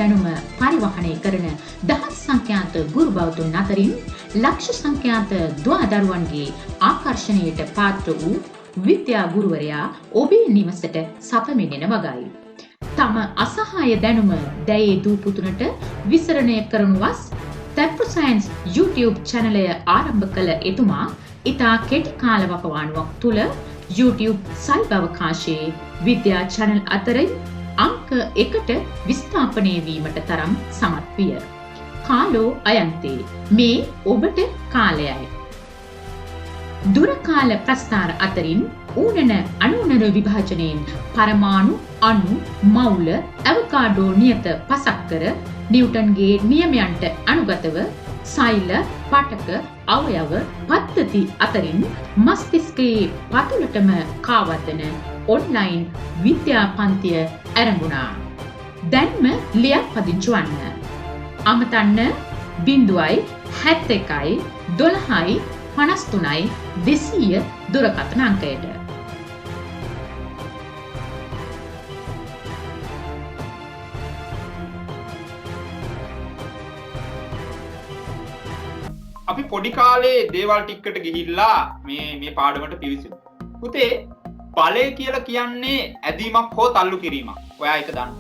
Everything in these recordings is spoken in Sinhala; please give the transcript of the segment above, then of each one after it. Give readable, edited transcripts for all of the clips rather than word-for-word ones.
දැනුම පරිවහනය කරන දහස් සංඛ්‍යාත ගුරු බෞතුන් අතරින් ලක්ෂ සංඛ්‍යාත දුවදරුවන්ගේ ආකර්ෂණයට පාත්‍ර වූ විද්‍යා ගුරුවරයා ඔබේ නිවසට සපමිනෙන වගයි. තම අසහාය දැනුම දැයේ දූ පුතුනට විසරණය කරනු වස් තැප්පු සයන්ස් YouTube චැනලය ආරම්භ කළ එතුමා ඉතා කෙටි කාලවකවානුවක් තුළ YouTube සයිබ් අවකාශයේ විද්‍යා චැනල් අතරින් අංක 1ට විස්ථාපනය වීමට තරම් සමත් විය. කාලෝ අයන්තේ මේ ඔබට කාලයයි. දුරකාල ප්‍රස්ථාර අතරින් ඌනන අනුනර විභාජනයෙන් පරමාණු අණු මවුල ඇවකාඩෝ නියත පසක්කර නිව්ටන්ගේ නියමයන්ට අනුගතව සෛල පටක අවයව පද්ධති අතරින් මස්තිෂ්කයේ පතුලටම කාවදන ඔන්ලයින් විද්‍යා පන්තිය ආරම්භුණා. දැන්ම ලියාපදිංචි වන්න. අමතන්න 071 12 53 200 දුරකථන අංකයට. අපි පොඩි කාලේ දේවල් ටිකකට ගිහිල්ලා මේ පාඩමට පිවිසුණා. පුතේ බලය කියලා කියන්නේ ඇදීමක් හෝ තල්ලු කිරීමක්. ඔයා ඒක දන්න.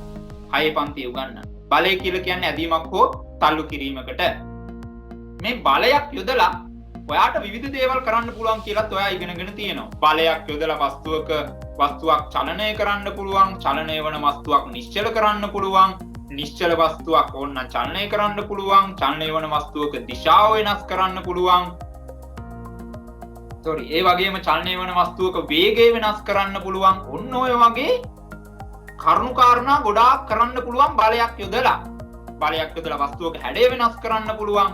6 පන්තියේ උගන්වන්න. බලය කියලා කියන්නේ ඇදීමක් හෝ තල්ලු කිරීමකට. මේ බලයක් යොදලා ඔයාට විවිධ දේවල් කරන්න පුළුවන් කියලාත් ඔයා ඉගෙනගෙන තියෙනවා. බලයක් යොදලා වස්තුවක් චලනය කරන්න පුළුවන්, චලනය වන වස්තුවක් නිශ්චල කරන්න පුළුවන්, නිශ්චල වස්තුවක් ඕනනම් චලනය කරන්න පුළුවන්, චලනය වන වස්තුවක දිශාව වෙනස් කරන්න පුළුවන්. ඒ වගේම චලනය වන වස්තුවක වේගය වෙනස් කරන්න පුළුවන්. ඔන්න ඔය වගේ කරුණු කාරණා ගොඩාක් කරන්න පුළුවන් බලයක් යොදලා. බලයක් යොදලා වස්තුවක හැඩය වෙනස් කරන්න පුළුවන්.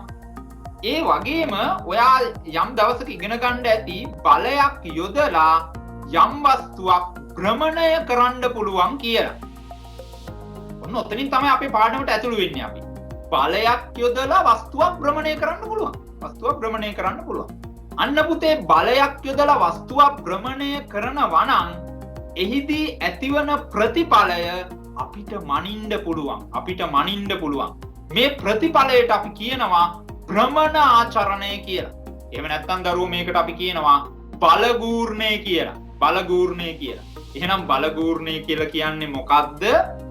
ඒ වගේම ඔයා යම් දවසක ඉගෙන ගන්න ඇති බලයක් යොදලා යම් වස්තුවක් භ්‍රමණය කරන්න පුළුවන් කියලා. ඔන්න ඔතනින් තමයි අපේ පාඩමට ඇතුළු වෙන්නේ අපි. බලයක් යොදලා වස්තුවක් භ්‍රමණය කරන්න පුළුවන්. වස්තුවක් භ්‍රමණය කරන්න පුළුවන්. අන්න පුතේ බලයක් යොදලා වස්තුවක් භ්‍රමණය කරනවා නම් එහිදී ඇතිවන ප්‍රතිඵලය අපිට මනින්න පුළුවන්. අපිට මනින්න පුළුවන්. මේ ප්‍රතිඵලයට අපි කියනවා භ්‍රමණ ආචරණය කියලා. එහෙම නැත්නම් දරුවෝ මේකට අපි කියනවා බලගූර්ණය කියලා. බලගූර්ණය කියලා. එහෙනම් බලගූර්ණය කියලා කියන්නේ මොකද්ද?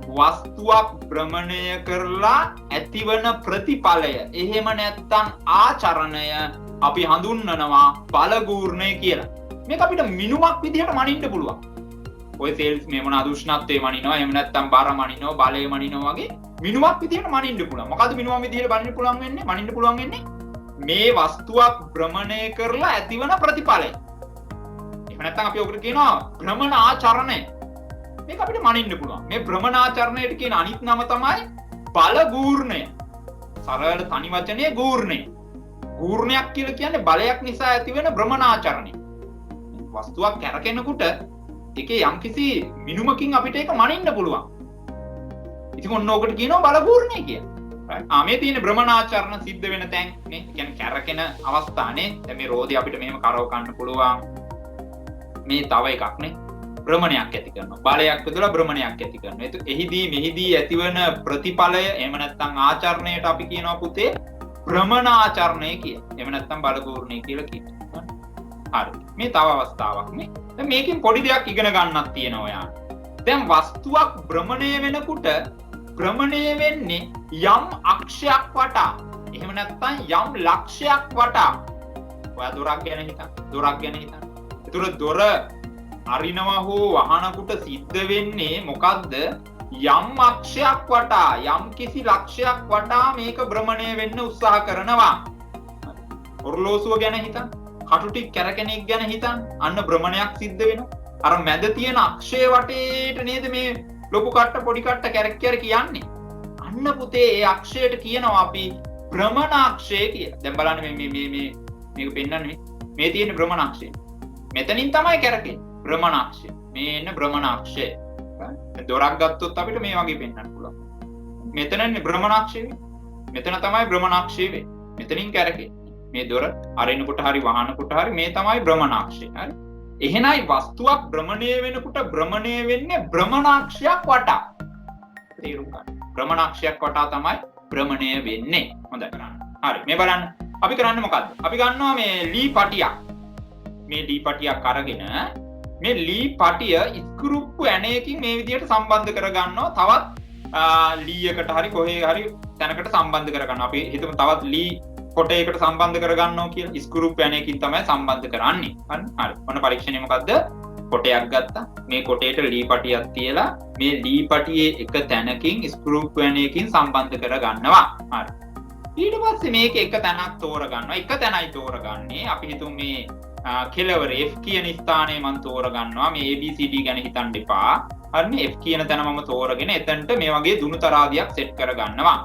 වස්තුවක් භ්‍රමණය කරලා ඇතිවන ප්‍රතිඵලය. එහෙම නැත්නම් ආචරණය අපි හඳුන්වනවා බලගූර්ණය කියලා. මේක අපිට මිනුමක් විදිහට මනින්න පුළුවන්. ඔය සෙල්ස් මේ මොනවාද උෂ්ණත්වයේ මනිනවා, එහෙම නැත්නම් බර මනිනවා, බලය මනිනවා වගේ මිනුමක් විදිහට මනින්න පුළුවන්. මොකද්ද මිනුමක් විදිහට මනින්න පුළුවන් වෙන්නේ? මේ වස්තුවක් භ්‍රමණය කරලා ඇතිවන ප්‍රතිඵලය. එහෙම නැත්නම් අපි ඔකට කියනවා භ්‍රමණ ආචරණය. මේක අපිට මනින්න පුළුවන්. මේ භ්‍රමණ ආචරණයට කියන අනිත් නම තමයි බලගූර්ණය. සරල තනි වචනේ ගූර්ණය. ගූර්ණයක් කියලා කියන්නේ බලයක් නිසා ඇතිවෙන භ්‍රමණ ආචරණය. වස්තුවක් කැරකෙනකොට ඒකේ යම්කිසි මිනුමකින් අපිට ඒක මනින්න පුළුවන්. ඉතින් ඔන්න ඔකට කියනවා බලගූර්ණය කියලා. මේ තියෙන භ්‍රමණාචරණ සිද්ධ වෙන තැන් නේ. කියන්නේ කැරකෙන අවස්ථානේ. දැන් මේ රෝදේ අපිට මෙහෙම කරව ගන්න පුළුවන්. මේ තව එකක් නේ. භ්‍රමණයක් ඇති කරනවා. බලයක් යොදලා භ්‍රමණයක් ඇති කරනවා. එහිදී මෙහිදී ඇතිවන ප්‍රතිඵලය එහෙම නැත්නම් ආචරණයට අපි කියනවා පුතේ භ්‍රමණාචරණය කියලා. එහෙම නැත්නම් බලගූර්ණය කියලා කියනවා. හරි. මේ තව අවස්ථාවක් නේ. දැන් මේකෙන් පොඩි දෙයක් ඉගෙන ගන්නක් තියෙනවා ඔයාට. දැන් වස්තුවක් භ්‍රමණය වෙනකොට භ්‍රමණය වෙන්නේ යම් අක්ෂයක් වටා. එහෙම නැත්නම් යම් ලක්ෂයක් වටා. ඔයා දොරක් ගැන හිතන්න. දොරක් ගැන හිතන්න. ඒතර දොර අරිනවා හෝ වහනකොට සිද්ධ වෙන්නේ මොකද්ද? යම් අක්ෂයක් වටා, යම් කිසි ලක්ෂයක් වටා මේක භ්‍රමණය වෙන්න උත්සාහ කරනවා. ඔරලෝසුව ගැන හිතන්න. කටු ටික කැරකෙන එක ගැන හිතන්න. අන්න භ්‍රමණයක් සිද්ධ වෙනවා. අර මැද තියෙන අක්ෂය වටේට නේද මේ ලොකු කට්ට පොඩි කට්ට කැරක් කියන්නේ. අන්න පුතේ ඒ අක්ෂයට කියනවා අපි භ්‍රමණාක්ෂය කියලා. දැන් බලන්න මේක පෙන්නන්නේ මේ තියෙන භ්‍රමණාක්ෂය. මෙතනින් තමයි කැරකෙන්නේ. භ්‍රමණාක්ෂය. මේ එන්න භ්‍රමණාක්ෂය. දොරක් ගත්තොත් අපිට මේ වගේ පෙන්වන්න පුළුවන්. මෙතනනේ භ්‍රමණාක්ෂය වෙන්නේ. මෙතන තමයි භ්‍රමණාක්ෂය වෙන්නේ. මෙතනින් කැරකෙන්නේ. මේ දොර අරිනකොට හරි වහනකොට හරි මේ තමයි භ්‍රමණාක්ෂය. හරි. එහෙනයි වස්තුවක් භ්‍රමණය වෙනකොට භ්‍රමණය වෙන්නේ භ්‍රමණාක්ෂයක් වටා. තේරුම් ගන්න. භ්‍රමණාක්ෂයක් වටා තමයි භ්‍රමණය වෙන්නේ. හොඳයි කරන්න. හරි. මේ බලන්න. අපි කරන්නේ මොකද්ද? අපි ගන්නවා මේ ලී පටියක්. මේ ලී පටියක් අරගෙන මේ ලී පටිය ස්ක්‍රූප්පු ඇණයකින් මේ විදිහට සම්බන්ධ කරගන්නවා. තවත් ලීයකට හරි කොහේ හරි තැනකට සම්බන්ධ කරගන්නවා. අපි හිතමු තවත් ලී කොටයකට සම්බන්ධ කරගන්නවා කියලා. ස්ක්‍රූප්පු ඇණයකින් තමයි සම්බන්ධ කරන්නේ. හරි. මොන පරීක්ෂණය මොකද්ද? කොටයක් ගත්තා. මේ කොටේට ලී පටියක් තියලා මේ ලී පටියේ එක තැනකින් ස්ක්‍රූප්පු ඇණයකින් සම්බන්ධ කරගන්නවා. හරි. ඊට පස්සේ මේක එක තැනක් තෝරගන්නවා. එක තැනයි තෝරගන්නේ. අපි හිතමු මේ කෙලවර F කියන ස්ථානයේ මම තෝරගන්නවා. මේ ABCD ගැන හිතන්න එපා. හරිනේ. F කියන තැන මම තෝරගෙන එතනට මේ වගේ දුනු තරාදියක් සෙට් කරගන්නවා.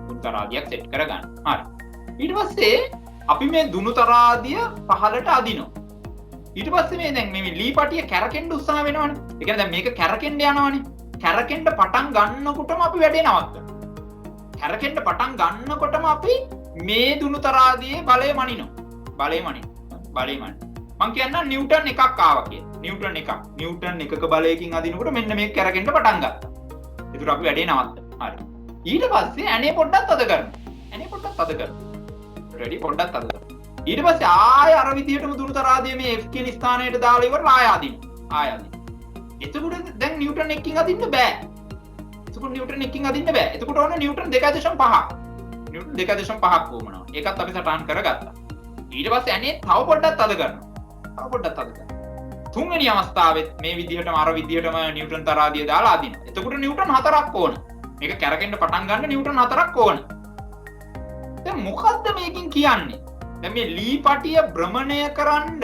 දුනු තරාදියක් සෙට් කරගන්න. හරි. ඊට පස්සේ අපි මේ දුනු තරාදිය පහළට අදිනවා. ඊට පස්සේ මේ දැන් මේ ලී පටිය කැරකෙන්න උත්සාහ වෙනවනේ. ඒ කියන්නේ දැන් මේක කැරකෙන්න යනවනේ. කැරකෙන්න පටන් ගන්නකොටම අපි වැඩේ නවත්තනවා. කැරකෙන්න පටන් ගන්නකොටම අපි මේ දුනු තරාදියේ බලය මනිනවා. බලය මනිනවා. මං කියන්නම් නිව්ටන් එකක් ආවා කියලා. නිව්ටන් එකක්. නිව්ටන් එකක බලයකින් අදිනකොට මෙන්න මේක කැරකෙන්න පටන් ගත්තා. ඒතර අපි වැඩේ නවත්තනවා. හරි. ඊට පස්සේ ඇනේ පොඩ්ඩක් අද කරනවා. රෙඩි පොඩ්ඩක් අද කරනවා. ඊට පස්සේ ආය අර විදිහටම දුනු තරාදිය මේ F කියන ස්ථානයට දාලා ඉවරලා ආය අදිනවා. එතකොට දැන් නිව්ටන් එකකින් අදින්න බෑ. එතකොට ඕන නිව්ටන් 2.5. නිව්ටන් 2.5ක් වුණා. ඒකත් අපි සටහන් කරගත්තා. ඊට පස්සේ ඇනේ තව පොඩ්ඩක් අද කරනවා. තුන්වෙනි අවස්ථාවෙත් මේ විදිහටම අර විදිහටම නිව්ටන් තරාදිය දාලා අදිනවා. එතකොට නිව්ටන් 4ක් ඕන. මේක කැරකෙන්න පටන් ගන්න නිව්ටන් 4ක් ඕන. දැන් මොකද්ද මේකෙන් කියන්නේ? දැන් මේ ලී පටිය භ්‍රමණය කරන්න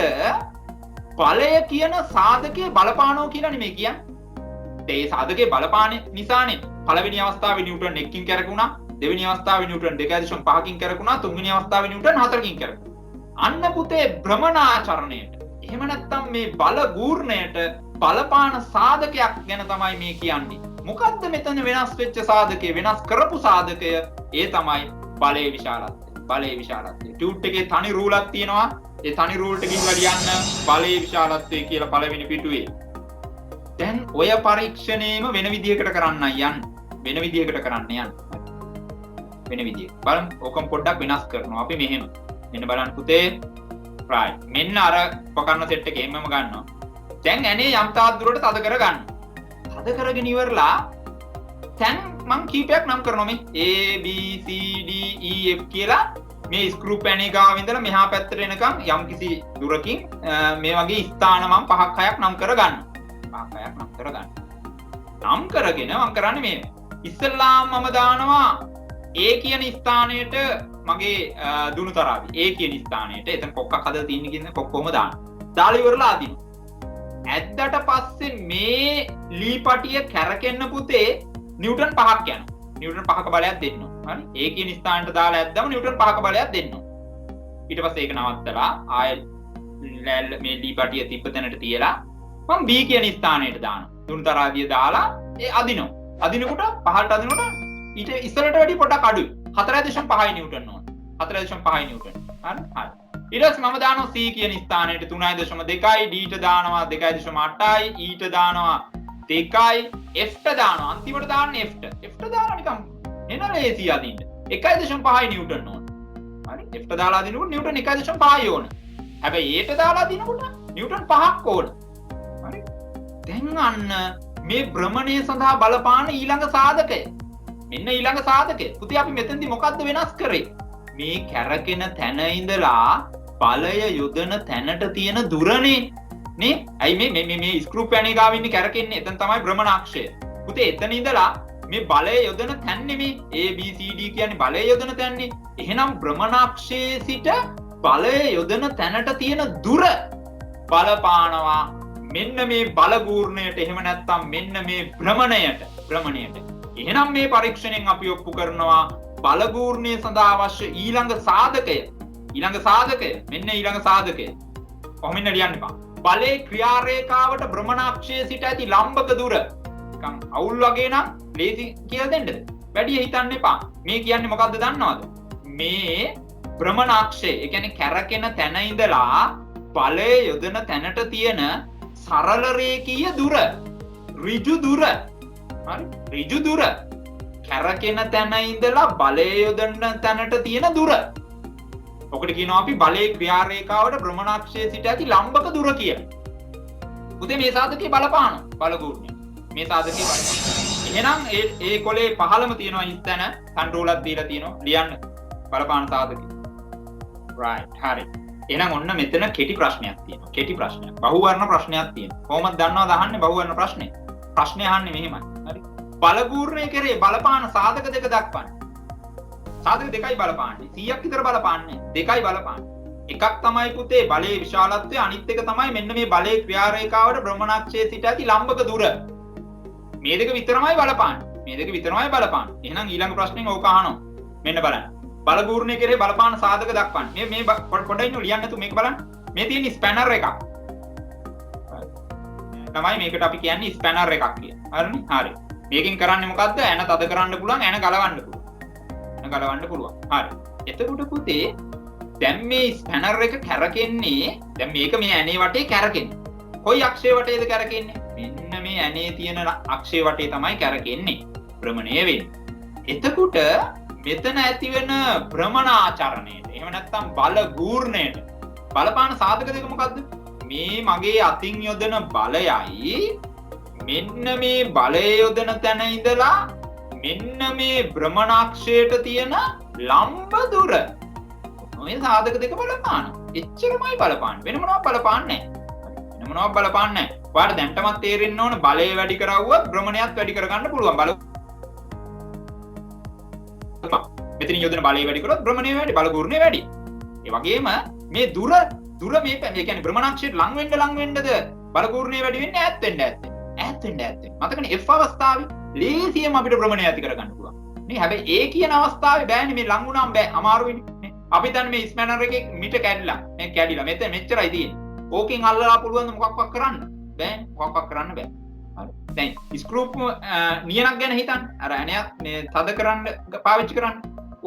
බලය කියන සාධකයේ බලපානෝ කියලානේ මේ කියන්නේ. ඒ සාධකයේ බලපාන නිසානේ පළවෙනි අවස්ථාවේ නිව්ටන් 1කින් කැරකුණා, දෙවෙනි අවස්ථාවේ නිව්ටන් 2.5කින් කැරකුණා, තුන්වෙනි අවස්ථාවේ නිව්ටන් 4කින් කැරකුණා. අන්න පුතේ භ්‍රමණාචරණයට එහෙම නැත්නම් මේ බල ගූර්ණයට බලපාන සාධකයක් ගැන තමයි මේ කියන්නේ. මොකද්ද මෙතන වෙනස් වෙච්ච සාධකය, වෙනස් කරපු සාධකය? ඒ තමයි බලයේ විශාලත්වය. ටියුට් එකේ තනි රූලක් තියෙනවා. ඒ තනි රූල් එක ගිහිල්ලා ලියන්න බලයේ විශාලත්වය කියලා පළවෙනි පිටුවේ. දැන් ඔය පරීක්ෂණයම වෙන විදිහකට කරන්න යන්න. වෙන විදිහකට. බලන්න ඕකම පොඩ්ඩක් වෙනස් කරනවා. අපි මෙහෙම. මෙන්න බලන්න පුතේ. right. මෙන්න අර උපකරණ සෙට් එක එම්මම ගන්නවා. දැන් ඇනේ යම් තාක් දුරට තද කරගන්න. තද කරගෙන ඉවරලා දැන් මම කීපයක් නම් කරනවා මේ A B C D E F කියලා මේ ස්ක්‍රූප් ඇනේ ගාව ඉඳලා මෙහා පැත්තට එනකම් යම්කිසි දුරකින් මේ වගේ ස්ථාන මම 5ක් 6ක් නම් කරගන්නවා. නම් කරගෙන මම කරන්නේ මේ ඉස්සෙල්ලාම මම දානවා A කියන ස්ථානයට මගේ දුනු තරාදිය. A කියන ස්ථානයට එතන කොක්කක් හදලා තියෙන කියන කොක්කොම දානවා. දාලා ඉවරලා අදිනවා. ඇද්දට පස්සේ මේ ලී පටිය කැරකෙන්න පුතේ නිව්ටන් 5ක් යනවා. නිව්ටන් 5ක බලයක් දෙන්න ඕන. හරි. A කියන ස්ථානට දාලා ඇද්දම නිව්ටන් 5ක බලයක් දෙන්න ඕන. ඊට පස්සේ ඒක නවත්තලා ආයෙ මේ ලී පටිය තිබ්බ තැනට තියලා මම B කියන ස්ථානයට දානවා. දුනු තරාදිය දාලා ඒ අදිනවා. අදිනකොට පහළට අදිනකොට ඊට ඉස්සරට වැඩි පොඩක් අඩුයි. 4.5 නිව්ටන් ඕන. 4.5 නිව්ටන්. හරි. ඊට පස්සේ මම දානවා C කියන ස්ථානයට 3.2යි, D ට දානවා 2.8යි, E ට දානවා 2යි, F ට දානවා. අන්තිමට දාන්නේ F ට. F ට දාලා නිකන් එන ලේසි අදින්න. 1.5 නිව්ටන් ඕන. හරි. F ට දාලා අදිනකොට නිව්ටන් 1.5 ඕන. හැබැයි E ට දාලා අදිනකොට නිව්ටන් 5ක් ඕන. හරි. දැන් අන්න මේ භ්‍රමණය සඳහා බලපාන ඊළඟ සාධකය. මෙන්න ඊළඟ සාධකය. පුතේ අපි මෙතනදී මොකද්ද වෙනස් කරේ? මේ කැරකෙන තැන ඉඳලා බලය යොදන තැනට තියෙන දුරනේ. නේ? ඇයි මේ ස්ක්‍රූප් ඇනේ ගාව ඉන්නේ කැරකෙන්නේ? එතන තමයි භ්‍රමණාක්ෂය. පුතේ එතන ඉඳලා මේ බලය යොදන තැන් නෙමේ. A B C D කියන්නේ බලය යොදන තැන්නේ. එහෙනම් භ්‍රමණාක්ෂයේ සිට බලය යොදන තැනට තියෙන දුර බලපානවා මෙන්න මේ බල ගූර්ණයට. එහෙම නැත්නම් මෙන්න මේ භ්‍රමණයට. එහෙනම් මේ පරීක්ෂණයෙන් අපි ඔප්පු කරනවා බල ගූර්ණය සඳහා අවශ්‍ය ඊළඟ සාධකය. මෙන්න ඊළඟ සාධකය. කොහොමින් ලියන්න එපා. බලයේ ක්‍රියාරේඛාවට භ්‍රමණාක්ෂයේ සිට ඇති ලම්බක දුර. නිකන් අවුල් වගේ නම් ලේසි කියලා දෙන්නද? වැඩි හිතන්න එපා. මේ කියන්නේ මොකද්ද දන්නවද? මේ භ්‍රමණාක්ෂය, ඒ කියන්නේ කැරකෙන තැන ඉඳලා බලය යොදන තැනට තියෙන සරල රේඛීය දුර. ඍජු දුර. හරි? ඍජු දුර. කැරකෙන තැන ඉඳලා බලය යොදන තැනට තියෙන දුර. ඔකට කියනවා අපි බලයේ ක්‍රියාරේඛාවට භ්‍රමණාක්ෂයේ සිට ඇති ලම්බක දුර කියලා. පුතේ මේ සාධකයේ බලපාන බලගුණය. මේ සාධකයේ බලපාන. එහෙනම් ඒ කොලේ පහළම තියෙනවා ඉස්තන කන්ට්‍රෝලක් දීලා තියෙනවා ලියන්න බලපාන සාධකය. right හරි. එහෙනම් ඔන්න මෙතන කෙටි ප්‍රශ්නයක් තියෙනවා. කෙටි ප්‍රශ්නයක්. බහුවර්ණ ප්‍රශ්නයක් තියෙනවා. කොහොමද දන්නවද අහන්නේ බහුවර්ණ ප්‍රශ්නේ? ප්‍රශ්නේ අහන්නේ මෙහෙමයි. හරි. බලගුණය කරේ බලපාන සාධක දෙක දක්වන්න. සාධක දෙකයි බලපාන්නේ. 100ක් විතර බලපාන්නේ. දෙකයි බලපාන්නේ. එකක් තමයි පුතේ බලයේ විශාලත්වය අනිත් එක තමයි මෙන්න මේ බලයේ ක්‍රියාරේඛාවට භ්‍රමණාක්ෂයේ සිට ඇති ලම්බක දුර. මේ දෙක විතරමයි බලපාන්නේ. මේ දෙක විතරමයි බලපාන්නේ. එහෙනම් ඊළඟ ප්‍රශ්නෙන් ඕක අහනවා. මෙන්න බලන්න. බලගුණය කරේ බලපාන සාධක දක්වන්න. මේ පොඩ්ඩක් ඉන්න ලියන්න තු මේක බලන්න. මේ තියෙන ස්පැනර් එකක්. තමයි මේකට අපි කියන්නේ ස්පැනර් එකක් කියලා. හරිනේ? හරි. මේකෙන් කරන්නේ මොකද්ද? ඇන තද කරන්න පුළුවන්, ඇන ගලවන්න පුළුවන්. ගලවන්න පුළුවන්. හරි. එතකොට පුතේ දැන් මේ ස්පැනර් එක කැරකෙන්නේ දැන් මේක මේ ඇනේ වටේ කැරකෙන්නේ. කොයි අක්ෂය වටේද කැරකෙන්නේ? මෙන්න මේ ඇනේ තියෙන අක්ෂය වටේ තමයි කැරකෙන්නේ. භ්‍රමණය වෙන්නේ. එතකොට මෙතන ඇති වෙන භ්‍රමණාචරණයට එහෙම නැත්නම් බල ගූර්ණයට බලපාන සාධක දෙක මොකද්ද? මේ මගේ අතින් යොදන බලයයි මෙන්න මේ බලය යොදන තැන ඉඳලා මෙන්න මේ භ්‍රමණාක්ෂයට තියෙන ලම්බ දුර. ඔය සාධක දෙක බලපාන. එච්චරමයි බලපාන්නේ. වෙන මොනවද බලපාන්නේ නැහැ. වෙන මොනවද බලපාන්නේ නැහැ. ඔයාලට දැන්ටමත් තේරෙන්න ඕන බලය වැඩි කරවුවත් භ්‍රමණයත් වැඩි කරගන්න පුළුවන්. මෙතන යොදන බලය වැඩි කරොත් භ්‍රමණය වැඩි, බල ගුණය වැඩි. ඒ වගේම මේ දුර මේ කියන්නේ භ්‍රමණාක්ෂයට ලං වෙන්නද බල ගුණය වැඩි වෙන්නේ ඈත් වෙන්න. මතකනේ F අවස්ථාවේ ලේසියෙන්ම අපිට භ්‍රමණය ඇති කරගන්න පුළුවන්. නේ හැබැයි ඒ කියන අවස්ථාවේ බෑනේ මේ ලං වුණාම බෑ අමාරුයිනේ. අපි දැන් මේ ස්පැනර් එකේ මිට කැඩිලා මේ කැඩිලා මෙතන මෙච්චරයි තියෙන්නේ. ඕකෙන් අල්ලලා පුළුවන් මොකක්වත් කරන්න බෑ. මොකක්වත් කරන්න බෑ. හරි. දැන් ස්ක්‍රූප් නියනක් ගැන හිතන්න. අර ඇණයක් මේ තද කරන්න පාවිච්චි කරන්න.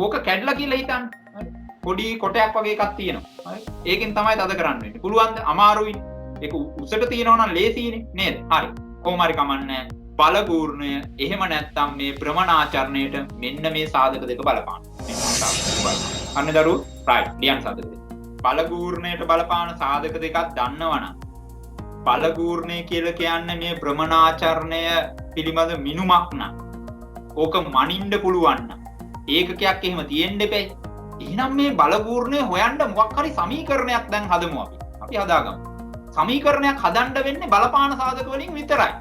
ඕක කැඩලා කියලා හිතන්න. හරි. පොඩි කොටයක් වගේ එකක් තියෙනවා. හරි. ඒකෙන් තමයි තද කරන්න වෙන්නේ. පුළුවන්ද? අමාරුයි. ඒක උසට තියෙනවා නම් ලේසියිනේ නේද? හරි. කොහොම හරි කමන්නේ. බල ගූර්ණය එහෙම නැත්නම් මේ භ්‍රමණාචරණයට මෙන්න මේ සාධක දෙක බලපාන. මෙන්න සාධක බලපාන. අන්න දරුවෝ right ලියන්න සාධක දෙක. බල ගූර්ණයට බලපාන සාධක දෙකක් දන්නවනම් බල ගූර්ණය කියලා කියන්නේ මේ භ්‍රමණාචරණය පිළිබඳ මිනුමක් නම් ඕක මනින්න පුළුවන් නම් ඒකකයක් එහෙම තියෙන්න එපේ. එහෙනම් මේ බල ගූර්ණය හොයන්න මොකක් හරි සමීකරණයක් දැන් හදමු අපි. අපි හදාගමු. සමීකරණයක් හදන්න වෙන්නේ බලපාන සාධක වලින් විතරයි.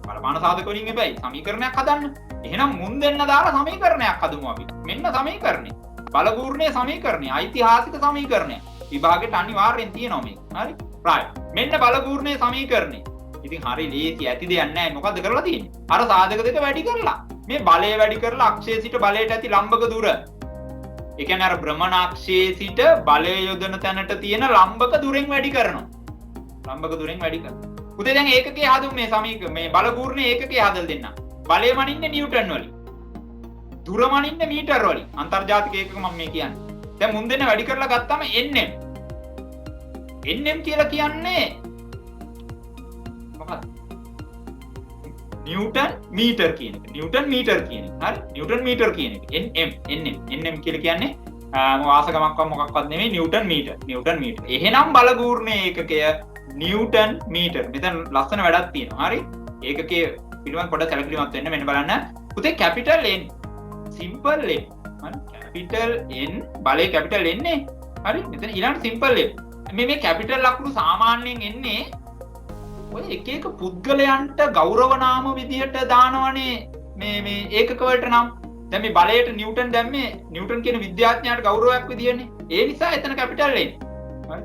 බලපාන සාධක වලින් එපයි සමීකරණයක් හදන්න. එහෙනම් මුන් දෙන්න දාලා සමීකරණයක් හදමු අපි. මෙන්න සමීකරණය. බල ගූර්ණයේ සමීකරණය ඓතිහාසික සමීකරණය. විභාගෙට අනිවාර්යෙන් තියෙනවා මේක. හරි? right. මෙන්න බල ගූර්ණයේ සමීකරණය. ඉතින් හරි ලේසි ඇති දෙයක් නැහැ. මොකද්ද කරලා තියෙන්නේ? අර සාධක දෙක වැඩි කරලා. මේ බලය වැඩි කරලා අක්ෂයේ සිට බලයට ඇති ලම්බක දුර. ඒ කියන්නේ අර භ්‍රමණාක්ෂයේ සිට බලය යොදන තැනට තියෙන ලම්බක දුරෙන් වැඩි කරනවා. ලම්බක දුරෙන් වැඩි කරනවා. පුතේ දැන් ඒකකේ හදමු මේ මේ බල ගූර්ණයේ ඒකකේ හදලා දෙන්න. බලය මනින්නේ නිව්ටන් වලින්. දුර මනින්නේ මීටර වලින්. අන්තර්ජාතික ඒකක මම මේ කියන්නේ. දැන් මුන් දෙන්න වැඩි කරලා ගත්තම nm. nm කියලා කියන්නේ මොකක්ද? නිව්ටන් මීටර කියන එක. නිව්ටන් මීටර කියන එක. හරි? නිව්ටන් මීටර කියන එක. nm කියලා කියන්නේ වාසගමක්වත් මොකක්වත් නෙමෙයි නිව්ටන් මීටර. නිව්ටන් මීටර. එහෙනම් බල ගූර්ණයේ ඒකකය නිව්ටන් මීටර. මෙතන ලස්සන වැඩක් තියෙනවා. හරි? ඒකකයේ පිළිවන් පොඩ්ඩක් සැලකිලිමත් වෙන්න මෙන්න බලන්න. පුතේ කැපිටල් n සිම්පල් n. හරි? කැපිටල් n බලයේ කැපිටල් n නේ. හරි? මෙතන ඊළඟට සිම්පල් n. මේ කැපිටල් ලකුණු සාමාන්‍යයෙන් එන්නේ ඔය එක එක පුද්ගලයන්ට ගෞරව නාම විදිහට දානවනේ මේ ඒකක වලට නම්. දැන් මේ බලයට නිව්ටන් දැම්මේ නිව්ටන් කියන විද්‍යාඥයාට ගෞරවයක් විදියනේ. ඒ නිසා එතන කැපිටල් n. හරි?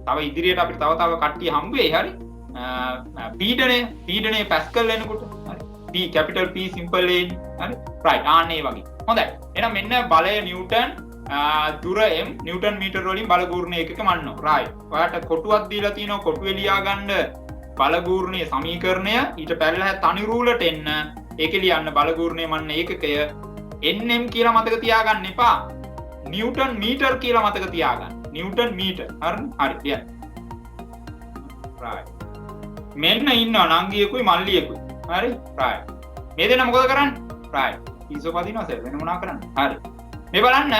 තව ඉදිරියට අපිට තව කට්ටිය හම්බ වෙයි. හරි? පීඩනය පැස්කල් වෙනකොට හරි? P capital P simple n. හරි? right ආන්නේ වගේ. හොඳයි. එහෙනම් මෙන්න බලය නිව්ටන් දුර m නිව්ටන් මීටර වලින් බල ගූර්ණයේ ඒකක මන්නවා. right. ඔයාලට කොටුවක් දීලා තියෙනවා. කොටුවේ ලියා ගන්න බල ගූර්ණයේ සමීකරණය ඊට පැරලා තනි රූලට එන්න. ඒකේ ලියන්න බල ගූර්ණයේ මන්න ඒකකය nm කියලා මතක තියාගන්න එපා. නිව්ටන් මීටර කියලා මතක තියාගන්න. නිව්ටන් මීටර. හරි? හරි. ලියන්න. right. මෙන්න ඉන්නවා නංගියෙකුයි මල්ලියෙකුයි. හරි? right. මේ දෙන්න මොකද කරන්නේ? right සීසෝ පදිනවා සර් වෙන මොනවා කරන්නේ හරි මේ බලන්න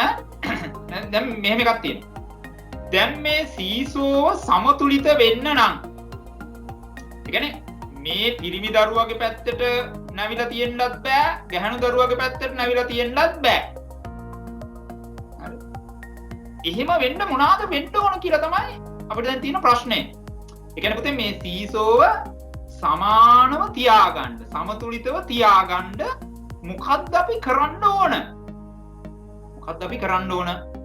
දැන් මෙහෙම එකක් තියෙනවා දැන් මේ සීසෝව සමතුලිත වෙන්න නම් ඒ කියන්නේ මේ පිරිමි දරුවාගේ පැත්තට නැවිලා තියෙන්නත් බෑ ගැහණු දරුවාගේ පැත්තට නැවිලා තියෙන්නත් බෑ හරි එහෙම වෙන්න මොනවාද වෙන්න ඕන කියලා තමයි අපිට දැන් තියෙන ප්‍රශ්නේ ඒ කියන්නේ පුතේ මේ සීසෝව සමානව තියාගන්න සමතුලිතව තියාගන්න මොකක්ද අපි කරන්න ඕන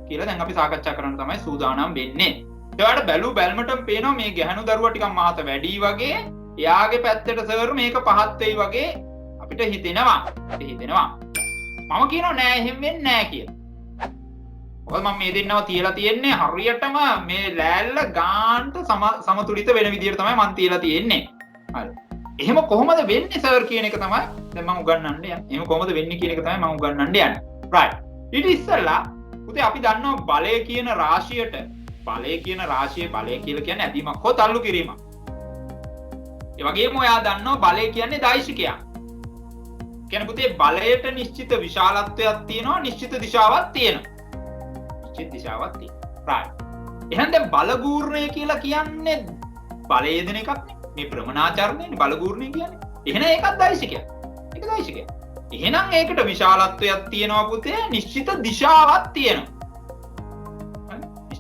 කියලා දැන් අපි සාකච්ඡා කරන්න තමයි සූදානම් වෙන්නේ ඒවට බැලු බැලමට පේනවා මේ ගැහණු දරුවා ටිකක් මහත වැඩි වගේ එයාගේ පැත්තට සර් මේක පහත් වෙයි වගේ අපිට හිතෙනවා මම කියනවා නෑ එහෙම වෙන්නේ නෑ කියලා ඔය මම මේ දෙන්නව තියලා තියෙන්නේ හරියටම මේ ලෑල්ල ගාන්ට සමතුලිත වෙන විදිහට තමයි මම තියලා තියෙන්නේ හරි එහෙම කොහොමද වෙන්නේ සර් කියන එක තමයි දැන් මම උගන්වන්න යන්නේ එහෙම කොහොමද වෙන්නේ කියන එක තමයි මම උගන්වන්න යන්නේ right ඊට ඉස්සෙල්ලා පුතේ අපි දන්නවා බලය කියන රාශියට බලය කියලා කියන්නේ ඇදීමක් හෝ තල්ලු කිරීමක් ඒ වගේම ඔයා දන්නවා බලය කියන්නේ දෛශිකයක් කියන්නේ පුතේ බලයට නිශ්චිත විශාලත්වයක් තියෙනවා නිශ්චිත දිශාවක් තියෙනවා right එහෙනම් දැන් බලගූර්ණය කියලා කියන්නේ බලය දෙන එකක් නේ මේ භ්‍රමණාචරණයනේ බලගූර්ණය කියන්නේ එහෙනම් ඒකත් දෛශිකයක් එහෙනම් ඒකට විශාලත්වයක් තියෙනවා පුතේ නිශ්චිත දිශාවක් තියෙනවා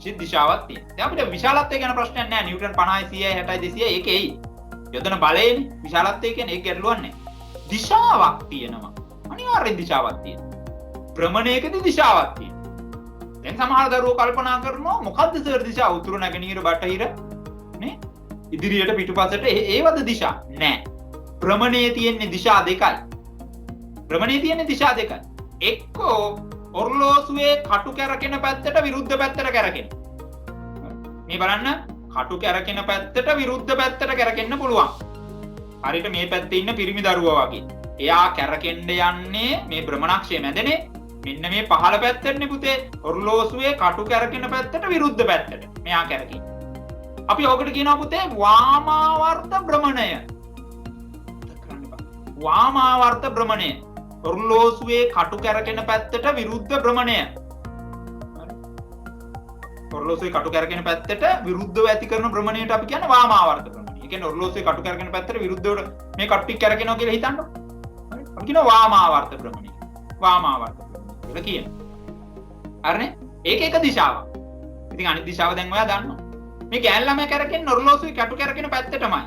දැන් අපිට විශාලත්වය ගැන ප්‍රශ්නයක් නැහැ නිව්ටන් 50 100 60 200 ඒකෙයි යොදන බලයනේ විශාලත්වය කියන්නේ ඒක ගැටලුවක් නැහැ දිශාවක් තියෙනවා අනිවාර්යෙන් දිශාවක් තියෙනවා භ්‍රමණයකදී දිශාවක් තියෙනවා දැන් සමහර දරුවෝ කල්පනා කරනවා මොකද්ද සර් දිශාව උතුරු නැගෙනහිර බටහිර නේ ඉදිරියට පිටුපසට ඒවද දිශා නෑ භ්‍රමණයේ තියෙන්නේ දිශා දෙකයි එක්කෝ ඔර්ලෝසුවේ කටු කැරකෙන පැත්තට විරුද්ධ පැත්තට කැරකෙන මේ බලන්න කටු කැරකෙන පැත්තට විරුද්ධ පැත්තට කැරකෙන්න පුළුවන් හරියට මේ පැත්තේ ඉන්න පිරිමි දරුවා වගේ එයා කැරකෙන්න යන්නේ මේ භ්‍රමණාක්ෂය මැදනේ මෙන්න මේ පහළ පැත්තටනේ පුතේ ඔර්ලෝසුවේ කටු කැරකෙන පැත්තට විරුද්ධ පැත්තට මෙයා කැරකෙන්නේ අපි ඔකට කියනවා පුතේ වාමාවර්ත භ්‍රමණය ඔර්ලෝසුවේ කටු කැරකෙන පැත්තට විරුද්ධ භ්‍රමණය ඔර්ලෝසුවේ කටු කැරකෙන පැත්තට විරුද්ධව ඇති කරන භ්‍රමණයට අපි කියන්නේ වාමාවර්ත භ්‍රමණය. ඒ කියන්නේ ඔර්ලෝසුවේ කටු කැරකෙන පැත්තට විරුද්ධව මේ කටු ටික කැරකෙනවා කියලා හිතන්න. හරි. අපි කියනවා වාමාවර්ත භ්‍රමණය. කියලා කියනවා. හරිනේ? ඒක එක දිශාවක්. ඉතින් අනිත් දිශාව දැන් ඔයා දන්නවා. මේ ගෑන් ළමයා කැරකෙන්නේ ඔර්ලෝසුවේ කටු කැරකෙන පැත්තටමයි.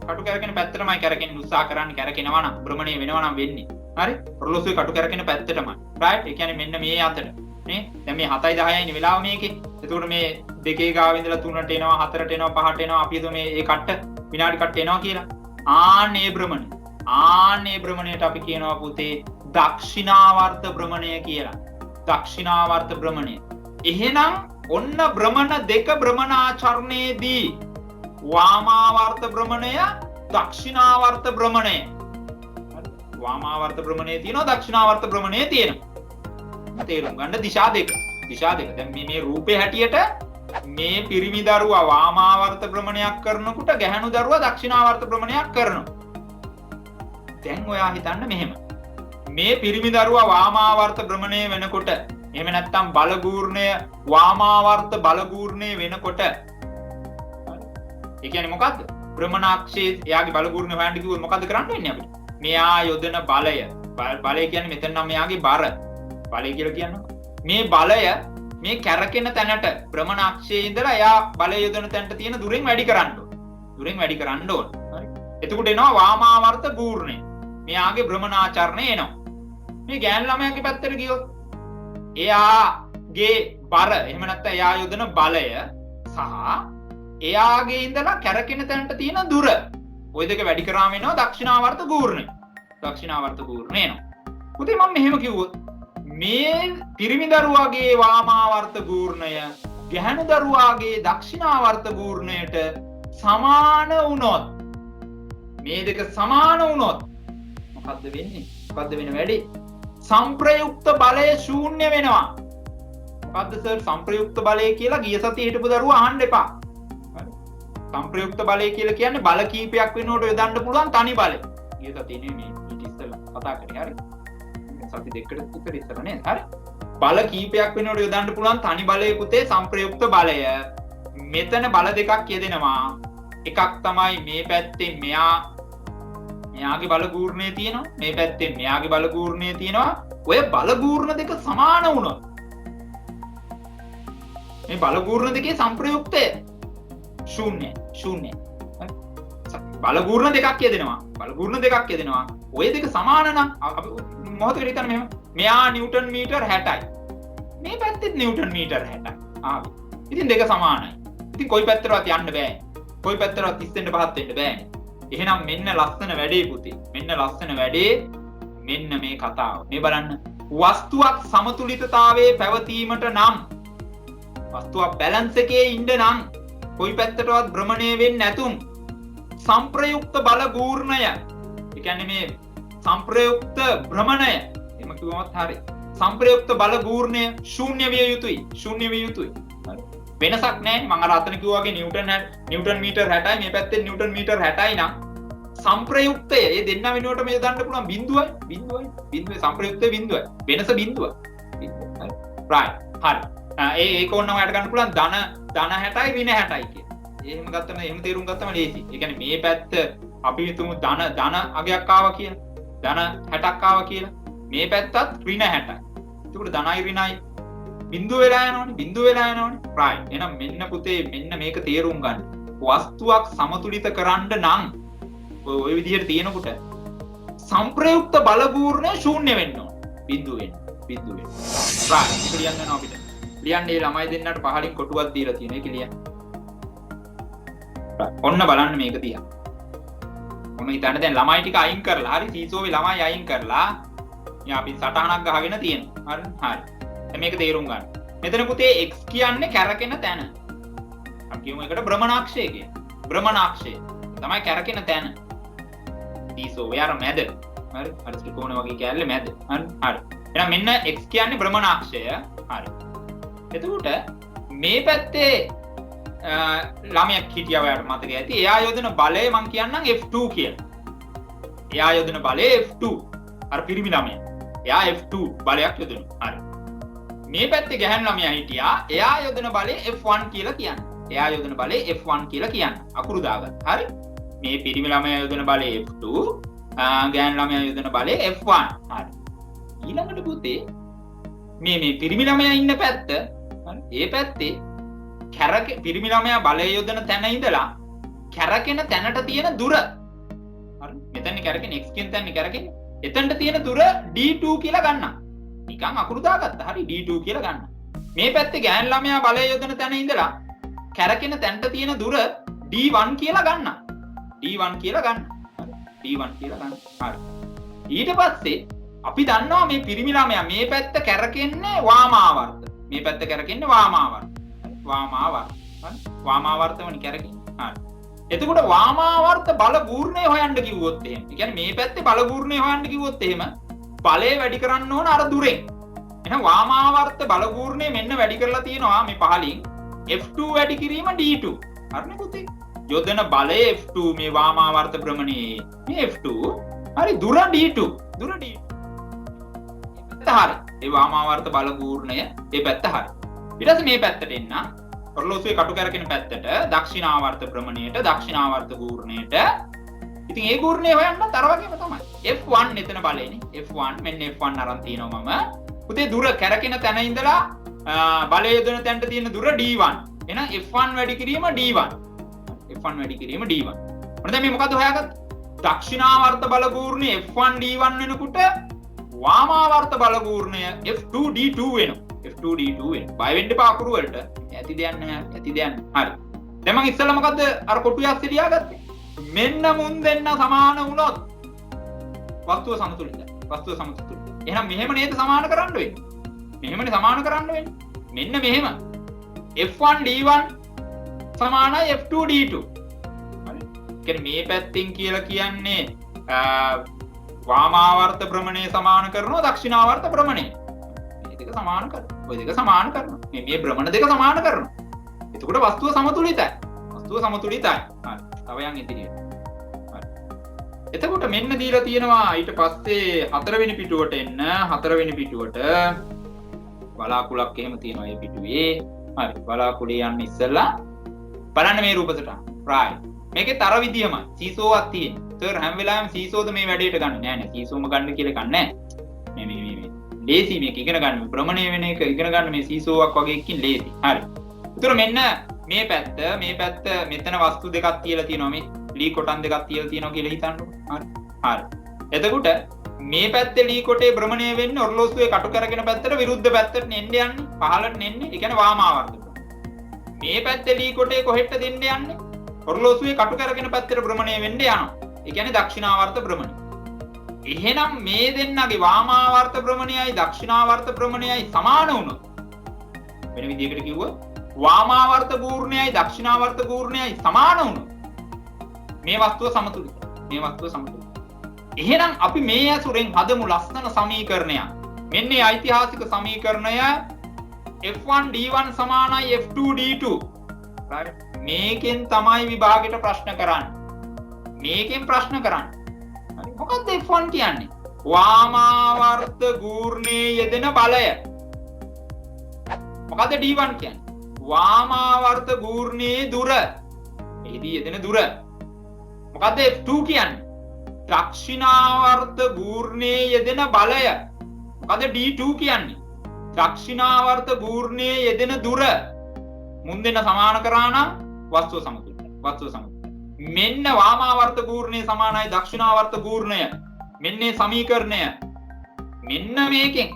කටු කැරකෙන පැත්තටමයි කැරකෙන්න උත්සාහ කරන්නේ කැරකෙනවා නම් භ්‍රමණය වෙනවා නම් වෙන්නේ. හරි? ඔර්ලෝසුවේ කටු කැරකෙන පැත්තටමයි. right? ඒ කියන්නේ මෙන්න මේ අතට. නේ? දැන් මේ 7යි 10යි නේ වෙලාව මේකේ. එතකොට මේ දෙකේ ගාව ඉඳලා 3ට එනවා 4ට එනවා 5ට එනවා අපි හිතුව මේ ඒ කට්ට විනාඩි කට්ට එනවා කියලා. ආන්නේ භ්‍රමණයට අපි කියනවා පුතේ දක්ෂිනාවර්ත භ්‍රමණය කියලා. දක්ෂිනාවර්ත භ්‍රමණය. එහෙනම් ඔන්න භ්‍රමණ දෙක භ්‍රමණාචරණයේදී වාමාවර්ත භ්‍රමණය දක්ෂිනාවර්ත භ්‍රමණය වාමාවර්ත භ්‍රමණය තියෙනවා දක්ෂිනාවර්ත භ්‍රමණය තියෙනවා තේරුම් ගන්න දිශා දෙක දැන් මේ රූපේ හැටියට මේ පිරිමි දරුවා වාමාවර්ත භ්‍රමණයක් කරනකොට ගැහණු දරුවා දක්ෂිනාවර්ත භ්‍රමණයක් කරනවා දැන් ඔයා හිතන්න මෙහෙම මේ පිරිමි දරුවා වාමාවර්ත භ්‍රමණය වෙනකොට එහෙම නැත්නම් බලගූර්ණය වාමාවර්ත බලගූර්ණය වෙනකොට ඒ කියන්නේ මොකද්ද භ්‍රමණාක්ෂයේ එයාගේ බලගූර්ණය හොයන්න කිව්වොත් මොකද්ද කරන්න වෙන්නේ අපිට මෙයා යොදන බලය කියන්නේ මෙතන නම් මෙයාගේ බර බලය කියලා කියන්නේ මේ බලය මේ කැරකෙන තැනට භ්‍රමණාක්ෂයේ ඉඳලා එයා බලය යොදන තැනට තියෙන දුරින් වැඩි කරන්න ඕන හරි එතකොට එනවා වාමාවර්ත ගූර්ණය මෙයාගේ භ්‍රමණාචරණය එනවා මේ ගෑන් ළමයාගේ පැත්තට ගියොත් එයාගේ බර එහෙම නැත්නම් එයා යොදන බලය සහ එයාගේ ඉඳලා කැරකෙන තැනට තියෙන දුර ওই දෙක වැඩි කරාම එනවා දක්ෂිනාවර්ත ගූර්ණය එනවා පුතේ මම මෙහෙම කිව්වොත් මේ පිරිමි දරුවාගේ වාමාවර්ත ගූර්ණය ගැහණු දරුවාගේ දක්ෂිනාවර්ත ගූර්ණයට සමාන වුණොත් මේ දෙක සමාන වුණොත් මොකද්ද වෙන්නේ වෙන වැඩි සංප්‍රයුක්ත බලය ශූන්‍ය වෙනවා මොකද්ද සර් සංප්‍රයුක්ත බලය කියලා ගිය සතියේ හිටපු දරුවා අහන්න එපා සංප්‍රයුක්ත බලය කියලා කියන්නේ බල කීපයක් වෙනකොට යොදන්න පුළුවන් තනි බලය. ඊට තියෙන්නේ මේ ඊට ඉස්සෙල්ලා. කතා කරේ. හරි. සති දෙකකට විතර ඉස්සර නේද? හරි. බල කීපයක් වෙනකොට යොදන්න පුළුවන් තනි බලයේ පුතේ සංප්‍රයුක්ත බලය. මෙතන බල දෙකක් යෙදෙනවා. එකක් තමයි මේ පැත්තේ මෙයාගේ බල ගූර්ණය තියෙනවා. මේ පැත්තේ මෙයාගේ බල ගූර්ණය තියෙනවා. ඔය බල ගූර්ණ දෙක සමාන වුණොත් මේ බල ගූර්ණ දෙකේ සංප්‍රයුක්තය ශූන්‍යයි. බල ගූර්ණ දෙකක් යෙදෙනවා. ඔය දෙක සමාන නම් අපි මොහොතකට හිතන්න මෙහෙම. මෙයා නිව්ටන් මීටර් 60යි. මේ පැත්තෙත් නිව්ටන් මීටර් 60යි. ආවි. ඉතින් දෙක සමානයි. ඉතින් කොයි පැත්තටවත් යන්න බෑ. කොයි පැත්තටවත් ඉස්සෙන්ට පහත් වෙන්න බෑනේ. එහෙනම් මෙන්න ලස්සන වැඩේ පුතේ. මෙන්න ලස්සන වැඩේ. මෙන්න මේ කතාව. මේ බලන්න. වස්තුවක් සමතුලිතතාවයේ පැවතීමට නම් වස්තුවක් බැලන්ස් එකේ ඉන්න නම් කොයි පැත්තටවත් භ්‍රමණය වෙන්නේ නැතුම් සංප්‍රයුක්ත බල ගූර්ණය. ඒ කියන්නේ මේ සංප්‍රයුක්ත භ්‍රමණය. එහෙම කිව්වමත් හරි. සංප්‍රයුක්ත බල ගූර්ණය ශූන්‍ය විය යුතුයි. හරි. වෙනසක් නැහැ. මම අර අතන කිව්වා වගේ නිව්ටන් මීටර් 60යි මේ පැත්තේ නිව්ටන් මීටර් 60යි නම් සංප්‍රයුක්තය ඒ දෙන්න වෙනුවට මේ දාන්න පුළුවන් බිඳුවයි සංප්‍රයුක්තය බිඳුවයි. වෙනස බිඳුව. හරි. right. හරි. ඒක ඕනම යට ගන්න පුළුවන් ධන 60යි ඍණ 60යි කියන. එහෙම ගත්තම එහෙම තේරුම් ගත්තම ලේසි. ඒ කියන්නේ මේ පැත්ත අපි හිතමු ධන අගයක් ආවා කියලා. ධන 60ක් ආවා කියලා. මේ පැත්තත් ඍණ 60යි. එතකොට ධනයි ඍණයි බිඳුව වෙලා යනවනේ. right. එහෙනම් මෙන්න පුතේ මෙන්න මේක තේරුම් ගන්න. වස්තුවක් සමතුලිත කරන්න නම් ඔය විදිහට තියෙනකොට සංප්‍රයුක්ත බල ගූර්ණය ශූන්‍ය වෙන්න ඕන. බිඳුව වෙන්න. right. ලියන්න යනවා අපිට. ලියන්නේ ළමයි දෙන්නට පහලින් කොටුවක් දීලා තියෙන එක ලියන්න. ඔන්න බලන්න මේක තියා. මම හිතන්නේ දැන් ළමයි ටික අයින් කරලා හරි සීසෝවේ ළමයි අයින් කරලා ඉතින් අපි සටහනක් ගහගෙන තියෙනවා. හරි. දැන් මේක තේරුම් ගන්න. මෙතන පුතේ x කියන්නේ කැරකෙන තැන. අපි කියමු ඒකට භ්‍රමණාක්ෂය කියලා. භ්‍රමණාක්ෂය තමයි කැරකෙන තැන. සීසෝවේ අර මැද. හරි. අර ත්‍රිකෝණ වගේ කැල්ලේ මැද. හරි. එහෙනම් මෙන්න x කියන්නේ භ්‍රමණාක්ෂය. හරි. එතකොට මේ පැත්තේ ළමයක් හිටියා ඔයාලට මතක ඇති. එයා යොදන බලය මම කියන්නම් F2 කියලා. එයා යොදන බලය F2. අර පිරිමි ළමයා. එයා F2 බලයක් යොදනවා. හරි. මේ පැත්තේ ගැහැණු ළමයා හිටියා. එයා යොදන බලය F1 කියලා කියන්නේ. අකුරු දාගන්න. හරි. මේ පිරිමි ළමයා යොදන බලය F2. ගැහැණු ළමයා යොදන බලය F1. හරි. ඊළඟට පුතේ මේ පිරිමි ළමයා ඉන්න පැත්ත ඒ පැත්තේ පිරිමි ළමයා බලය යොදන තැන ඉඳලා කැරකෙන තැනට තියෙන දුර. හරි. මෙතන කැරකෙන x කියන තැන කැරකෙන. එතනට තියෙන දුර d2 කියලා ගන්න. නිකන් අකුරු දාගත්තා. හරි d2 කියලා ගන්න. මේ පැත්තේ ගැහැණු ළමයා බලය යොදන තැන ඉඳලා කැරකෙන තැනට තියෙන දුර d1 කියලා ගන්න. d1 කියලා ගන්න. හරි. ඊට පස්සේ අපි දන්නවා මේ පිරිමි ළමයා මේ පැත්ත කැරකෙන්නේ වාමාවර්ත. වාමාවර්තවනි කැරකෙන්නේ. හරි. එතකොට වාමාවර්ත බල ගූර්ණය හොයන්න කිව්වොත් එහෙම. ඒ කියන්නේ මේ පැත්තේ බල ගූර්ණය හොයන්න කිව්වොත් එහෙම බලය වැඩි කරන්න ඕන අර දුරෙන්. එහෙනම් වාමාවර්ත බල ගූර්ණය මෙන්න වැඩි කරලා තියෙනවා මේ පහලින් F2 වැඩි කිරීම D2. හරිනේ පුතේ. යොදන බලය F2 මේ වාමාවර්ත භ්‍රමණයේ මේ F2 හරි දුර D2. හරි. ඒ වාමාවර්ත බල ගූර්ණය ඒ පැත්ත හරි. ඊට පස්සේ මේ පැත්තට එන්න ඔරලෝසුවේ කටු කරගෙන පැත්තට දක්ෂිණාවර්ත භ්‍රමණයට දක්ෂිණාවර්ත ගූර්ණයට. ඉතින් ඒ ගූර්ණය හොයන්නත් අර වගේම තමයි. F1 එතන බලේනේ. F1 මෙන්න F1 අරන් තියනවා මම. පුතේ දුර කැරකෙන තැන ඉඳලා බලය යොදන තැනට තියෙන දුර D1. එහෙනම් F1 වැඩි කිරීම D1. ඔන්න දැන් මේ මොකද්ද හොයාගත්තේ? දක්ෂිණාවර්ත බල ගූර්ණය F1 D1 වෙනකොට වාමාවර්ත බල ගූර්ණය F2 D2 වෙනවා. බය වෙන්න එපා අකුරු වලට. ඇති දෙයක් නැහැ. හරි. දැන් මම ඉස්සෙල්ලා මොකද්ද අර කොටුවේ අස්සේ ලියාගත්තේ? මෙන්න මුන් දෙන්න සමාන වුණොත් වස්තුව සමතුලිතයි. එහෙනම් මෙහෙම නේද සමාන කරන්න වෙන්නේ? මෙහෙමනේ සමාන කරන්න වෙන්නේ. මෙන්න මෙහෙම. F1 D1 සමානයි F2 D2. හරි. කියන්නේ මේ පැත්තෙන් කියලා කියන්නේ වාමාවර්ත භ්‍රමණය සමාන කරනවා දක්ෂිණාවර්ත භ්‍රමණය. මේ දෙක සමාන කරනවා. ඔය දෙක සමාන කරනවා. මේ භ්‍රමණ දෙක සමාන කරනවා. එතකොට වස්තුව සමතුලිතයි. හරි. තව යන් ඉදිරියට. හරි. එතකොට මෙන්න දීලා තියෙනවා ඊට පස්සේ හතරවෙනි පිටුවට එන්න. හතරවෙනි පිටුවට බලාකුලක් එහෙම තියෙනවා මේ පිටුවේ. හරි. බලාකුලේ යන්න ඉස්සෙල්ලා බලන්න මේ රූපසටහන. right. මේකේ තර විදියමයි. සීසෝවක් තියෙනවා. සර් හැම වෙලාවෙම සීසෝද මේ වැඩේට ගන්න නෑ නේ. සීසෝම ගන්න කියලා කන්නේ නෑ. මේ ලේසි මේක ඉගෙන ගන්න. භ්‍රමණය වෙන එක ඉගෙන ගන්න මේ සීසෝවක් වගේ එකකින් ලේසි. හරි. ඒතර මෙන්න මේ පැත්ත මෙතන වස්තු දෙකක් තියලා තියෙනවා මේ ලී කොටන් දෙකක් තියලා තියෙනවා කියලා හිතන්නකො. හරි. හරි. එතකොට මේ පැත්තේ ලී කොටේ භ්‍රමණය වෙන්නේ ඔරලෝසුවේ කටු කරගෙන පැත්තට විරුද්ධ පැත්තට එන්න යන්නේ. පහළට එන්නේ. ඒ කියන්නේ වාමාවර්ත. මේ පැත්තේ ලී කොටේ කොහෙට දෙන්න යන්නේ? ඔරලෝසුවේ කටු කරගෙන පැත්තට භ්‍රමණය වෙන්න යනවා. ඒ කියන්නේ දක්ෂිනාවර්ත භ්‍රමණය. එහෙනම් මේ දෙන්නගේ වාමාවර්ත භ්‍රමණයයි දක්ෂිනාවර්ත භ්‍රමණයයි සමාන වුණොත් වෙන විදිහකට කිව්වොත් වාමාවර්ත පූර්ණයයි දක්ෂිනාවර්ත පූර්ණයයි සමාන වුණොත් මේ වස්තුව සමතුලිතයි. මේ වස්තුව සමතුලිතයි. එහෙනම් අපි මේ ඇසුරෙන් හදමු ලස්සන සමීකරණයක්. මෙන්න මේ ඓතිහාසික සමීකරණය F1 D1 සමානයි F2 D2. right? මේකෙන් තමයි විභාගෙට ප්‍රශ්න කරන්නේ. මේකෙන් ප්‍රශ්න කරන්නේ. හරි. මොකක්ද F1 කියන්නේ? වාමාවර්ත ගූර්ණයේ යෙදෙන බලය. මොකද්ද D1 කියන්නේ? වාමාවර්ත ගූර්ණයේ දුර. එහිදී යෙදෙන දුර. මොකද්ද F2 කියන්නේ? දක්ෂිනාවර්ත ගූර්ණයේ යෙදෙන බලය. මොකද්ද D2 කියන්නේ? දක්ෂිනාවර්ත ගූර්ණයේ යෙදෙන දුර. මුන් දෙන්න සමාන කරා නම් වස්තුව සමතුලිතයි. වස්තුව සමතුලිතයි. මෙන්න වාමාවර්ත ගූර්ණයේ සමානයි දක්ෂිනාවර්ත ගූර්ණය. මෙන්න මේ සමීකරණය. මෙන්න මේකෙන්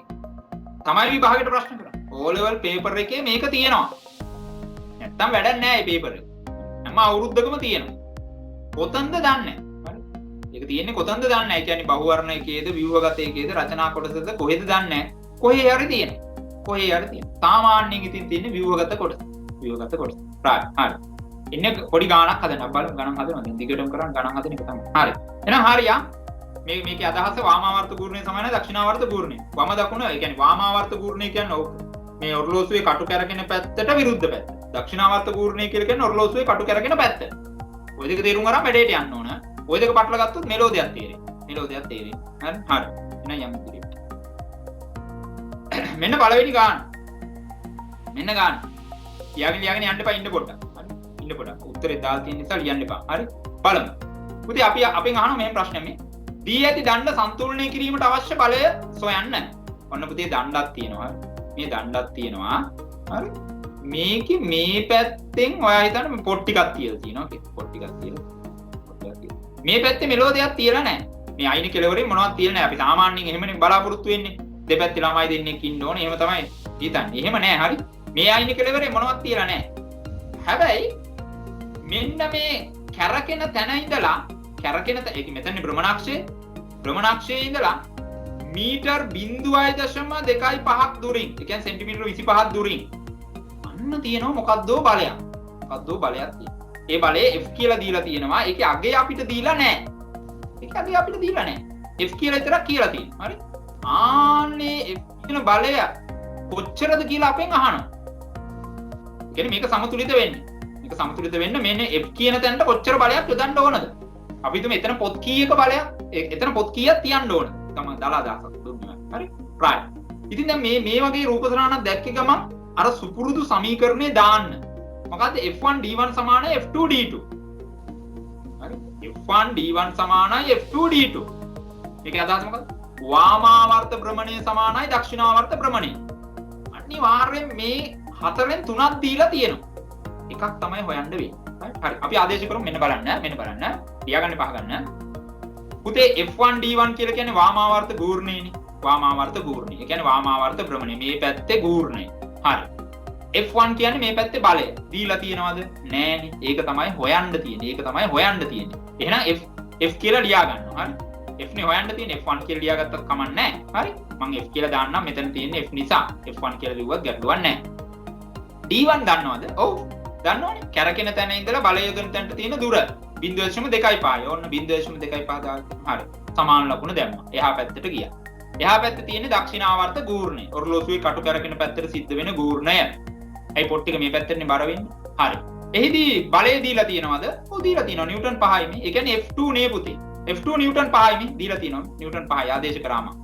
තමයි විභාගයට ප්‍රශ්න කරන්නේ. O level paper එකේ මේක තියෙනවා. නැත්තම් වැඩක් නෑ මේ paper එක. හැම අවුරුද්දකම තියෙනවා. කොතනද දන්නේ? හරි. ඒක තියෙන්නේ කොතනද දන්නේ නැහැ. ඒ කියන්නේ බහුවර්ණයකේද, ව්‍යුහගතයකේද, රචනා කොටසද කොහෙද දන්නේ නැහැ. කොහේ හරි තියෙන්නේ. කොහේ හරි තියෙන්නේ. සාමාන්‍යයෙන් ඉතින් තියෙන්නේ ව්‍යුහගත කොටස. ව්‍යුහගත කොටස. හරි. ඉන්නේ පොඩි ගාණක් හදන්න බලමු. ගණන් හදනවා. දැන් දිගටම කරන් ගණන් හදන එක තමයි. හරි. එහෙනම් හරියා. මේකේ අදහස වාමාවර්ත පූර්ණය සමානයි දක්ෂිනාවර්ත පූර්ණය. වම දකුණ ඒ කියන්නේ වාමාවර්ත පූර්ණය කියන්නේ ඕක. මේ ඔරලෝසුවේ කටු කරගෙන පැත්තට විරුද්ධ පැත්ත. දක්ෂිනාවර්ත පූර්ණය කියලා කියන්නේ ඔරලෝසුවේ කටු කරගෙන පැත්ත. ඔය දෙක තේරුම් අරන් වැඩේට යන්න ඕන. ඔය දෙක පටල ගත්තොත් මෙලෝදියක් තේරෙන්නේ. මෙලෝදියක් තේරෙන්නේ. හරි. එහෙනම් යමු ඉතින්. මෙන්න පළවෙනි ගාන. මෙන්න ගාන. ලියාගෙන යන්න එපා ඉන්න පොඩ්ඩක්. හරි. ඉන්න පොඩ්ඩක්. උත්තරේ දාලා තියෙන නිසා ලියන්න එපා. හරි. බලමු. පුතේ අපි අපෙන් අහන මෙහෙම ප්‍රශ්නයක් මේ. දී ඇති දණ්ඩ සන්තුලනය කිරීමට අවශ්‍ය බලය සොයන්න. ඔන්න පුතේ දණ්ඩක් තියෙනවා. මේ දණ්ඩක් තියෙනවා. හරි. මේකේ මේ පැත්තෙන් ඔයා හිතන්න පොට් ටිකක් තියලා තියෙනවා. පොට් ටිකක් තියලා. මේ පැත්තේ මෙලෝදියක් තියලා නැහැ. මේ අයින කෙලවරේ මොනවද තියලා නැහැ. අපි සාමාන්‍යයෙන් එහෙමනේ බලාපොරොත්තු වෙන්නේ. දෙපැත්තේ ළමයි දෙන්නෙක් ඉන්න ඕනේ. එහෙම තමයි හිතන්නේ. එහෙම නැහැ. හරි. මේ අයින කෙලවරේ මොනවද තියලා නැහැ. හැබැයි මෙන්න මේ කැරකෙන තැන ඉඳලා කැරකෙන ඒක මෙතන භ්‍රමණාක්ෂයේ ඉඳලා මීටර් 0.25ක් දුරින් ඒ කියන්නේ සෙන්ටිමීටර 25ක් දුරින් අන්න තියෙනවා මොකද්දෝ බලයක්. මොකද්දෝ බලයක් තියෙනවා. ඒ බලය F කියලා දීලා තියෙනවා. ඒකේ අගය අපිට දීලා නැහැ. ඒකේ අගය අපිට දීලා නැහැ. F කියලා විතරක් කියලා තියෙනවා. හරි. ආන්නේ F කියන බලය කොච්චරද කියලා අපෙන් අහනවා. ඒ කියන්නේ මේක සමතුලිත වෙන්නේ. මේක සමතුලිත වෙන්න මෙන්න F කියන තැනට කොච්චර බලයක් යොදන්න ඕනද? අපි හිතමු එතන පොත් කීයක බලයක් එතන පොත් කීයක් තියන්න ඕන. තමයි දලා දාසක් දුන්නා. හරි. right. ඉතින් දැන් මේ වගේ රූපසරහනක් දැක්ක ගමන් අර සුපුරුදු සමීකරණේ දාන්න. මොකද්ද F1 D1 සමානයි F2 D2. හරි. F1 D1 සමානයි F2 D2. මේකේ අදහස මොකද්ද? වාමාවර්ත භ්‍රමණය සමානයි දක්ෂිනාවර්ත භ්‍රමණය. අනිවාර්යෙන් මේ හතරෙන් තුනක් දීලා තියෙනවා. එකක් තමයි හොයන්න වෙන්නේ. හරි. අපි ආදේශ කරමු මෙන්න බලන්න. ලියාගන්න පහ ගන්න. පුතේ F1 D1 කියලා කියන්නේ වාමාවර්ත ගූර්ණයනේ. වාමාවර්ත ගූර්ණය. ඒ කියන්නේ වාමාවර්ත භ්‍රමණය. මේ පැත්තේ ගූර්ණය. හරි. F1 කියන්නේ මේ පැත්තේ බලය. දීලා තියෙනවද? නෑනේ. ඒක තමයි හොයන්න තියෙන්නේ. එහෙනම් F කියලා ලියා ගන්නවා. හරි. F නේ හොයන්න තියෙන්නේ. F1 කියලා ලියාගත්තත් කමක් නෑ. හරි. මම F කියලා දාන්නම්. මෙතන තියෙන්නේ F නිසා. F1 කියලා ලිව්වත් ගැටලුවක් නෑ. D1 දන්නවද? ඔව්. දන්නවනේ. කැරකෙන තැන ඉඳලා බලය යොදන තැනට තියෙන දුර 0.25. ඔන්න 0.25 දාන්න. හරි. සමාන ලකුණ දැම්මා. එහා පැත්තට ගියා. එහා පැත්තේ තියෙන්නේ දක්ෂිනාවර්ත ගූර්ණය. ඔරලෝසුවේ කටු කරගෙන පැත්තට සිද්ධ වෙන ගූර්ණය. ඇයි පොට් ටික මේ පැත්තටනේ බර වෙන්නේ? හරි. එහිදී බලය දීලා තියෙනවද? ඔව් දීලා තියෙනවා. නිව්ටන් 5යි මේ. ඒ කියන්නේ F2 නේ පුතේ. F2 නිව්ටන් 5යි මේ දීලා තියෙනවා. නිව්ටන් 5යි ආදේශ කරාම.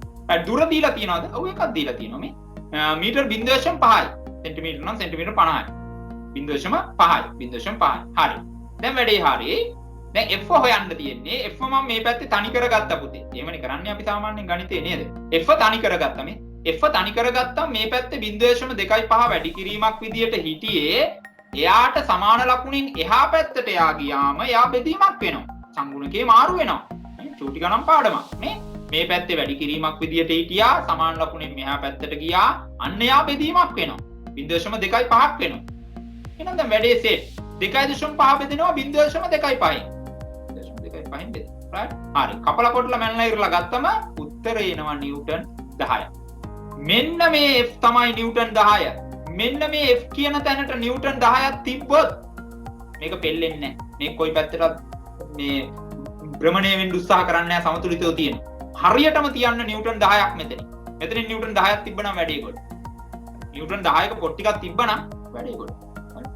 දුර දීලා තියෙනවද? ඔව් එකක් දීලා තියෙනවා මේ. මීටර් 0.5යි. සෙන්ටිමීටර නම් සෙන්ටිමීටර 50යි. 0.5යි. 0.5යි. හරි. දැන් වැඩේ හරි. දැන් F හොයන්න තියෙන්නේ. F මම මේ පැත්තේ තනි කරගත්තා පුතේ. එහෙමනේ කරන්නේ අපි සාමාන්‍යයෙන් ගණිතේ නේද? F තනි කරගත්තා මේ. F තනි කරගත්තම මේ පැත්තේ 0.25 වැඩි කිරීමක් විදියට හිටියේ. එයාට සමාන ලකුණින් එහා පැත්තට යා ගියාම එයා බෙදීමක් වෙනවා. සංගුණකේ මාරු වෙනවා. මේ චූටි ගණන් පාඩමක්. මේ පැත්තේ වැඩි කිරීමක් විදියට හිටියා සමාන ලකුණෙන් මෙහා පැත්තට ගියා අන්න එයා බෙදීමක් වෙනවා 0.25ක් වෙනවා එහෙනම් දැන් වැඩේ සෙට් 2.5 බෙදෙනවා 0.25යි 0.25න් බෙද right හරි කපලා කොටලා මැනලා ඉරලා ගත්තම උත්තරේ එනවා නිව්ටන් 10 මෙන්න මේ F තමයි නිව්ටන් 10 මෙන්න මේ F කියන තැනට නිව්ටන් 10ක් තිබ්බොත් මේක පෙල්ලෙන්නේ නැහැ මේ කොයි පැත්තටත් මේ භ්‍රමණය වෙන්න උත්සාහ කරන්නේ නැහැ සමතුලිතව තියෙනවා හරියටම තියන්න නිව්ටන් 10ක් මෙතන. මෙතනින් නිව්ටන් 10ක් තිබ්බනම් වැඩේ ගොඩ. නිව්ටන් 10ක පොට් ටිකක් තිබ්බනම් වැඩේ ගොඩ.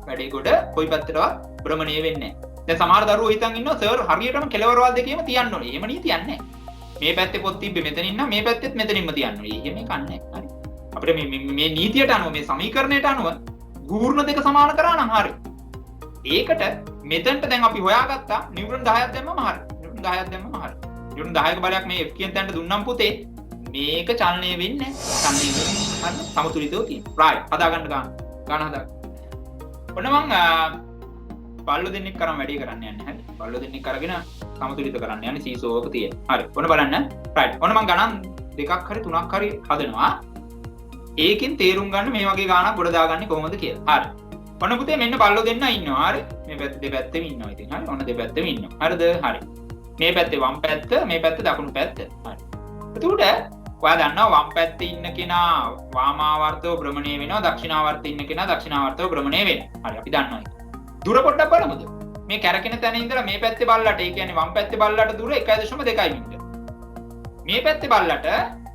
වැඩේ ගොඩ කොයි පැත්තටවත් භ්‍රමණය වෙන්නේ නැහැ. දැන් සමහර දරුවෝ හිතන් ඉන්නවා සර් හරියටම කෙලවරවල් දෙකේම තියන්න ඕනේ. එහෙම නී තියන්නේ නැහැ. මේ පැත්තේ පොත් තිබ්බේ මෙතනින් නම් මේ පැත්තෙත් මෙතනින්ම තියන්න ඕනේ. එහෙම එකක් නැහැ. හරි. අපිට මේ නීතියට අනුව මේ සමීකරණයට අනුව ගූර්ණ දෙක සමාන කරා නම් හරි. ඒකට මෙතනට දැන් අපි හොයාගත්තා නිව්ටන් 10ක් දැම්මම හරි. නිව්ටන් 10ක් දැම්මම හරි. නිව්ටන් 10ක බලයක් මේ F කියන තැනට දුන්නම් පුතේ මේක චලනය වෙන්නේ නැහැ. චලනය වෙන්නේ හරි සමතුලිතව තියෙනවා. right හදා ගන්න ගන්න හදා. ඔන්න මං බල්ලෝ දෙන්නෙක් කරන් වැඩි කරන්න යන්නේ හරි. බල්ලෝ දෙන්නෙක් අරගෙන සමතුලිත කරන්න යන්නේ සීසෝවක තියෙන. හරි. ඔන්න බලන්න. right. ඔන්න මං ගණන් දෙකක් හරි තුනක් හරි හදනවා. ඒකෙන් තේරුම් ගන්න මේ වගේ ගාණක් ගොඩ දාගන්නේ කොහොමද කියලා. හරි. ඔන්න පුතේ මෙන්න බල්ලෝ දෙන්න ඉන්නවා. හරි. මේ පැත්ත දෙපැත්තෙම ඉන්නවා ඉතින්. හරි. ඔන්න දෙපැත්තෙම ඉන්නවා. හරිද? හරි. මේ පැත්තේ වම් පැත්ත මේ පැත්ත දකුණු පැත්ත. හරි. එතකොට ඔයා දන්නවා වම් පැත්තේ ඉන්න කෙනා වාමාවර්තව භ්‍රමණය වෙනවා දක්ෂිනාවර්තේ ඉන්න කෙනා දක්ෂිනාවර්තව භ්‍රමණය වෙනවා. හරි අපි දන්නවා ඒක. දුර පොඩ්ඩක් බලමුද? මේ කැරකෙන තැන ඉඳලා මේ පැත්තේ බල්ලට ඒ කියන්නේ වම් පැත්තේ බල්ලට දුර 1.2 මීටර. මේ පැත්තේ බල්ලට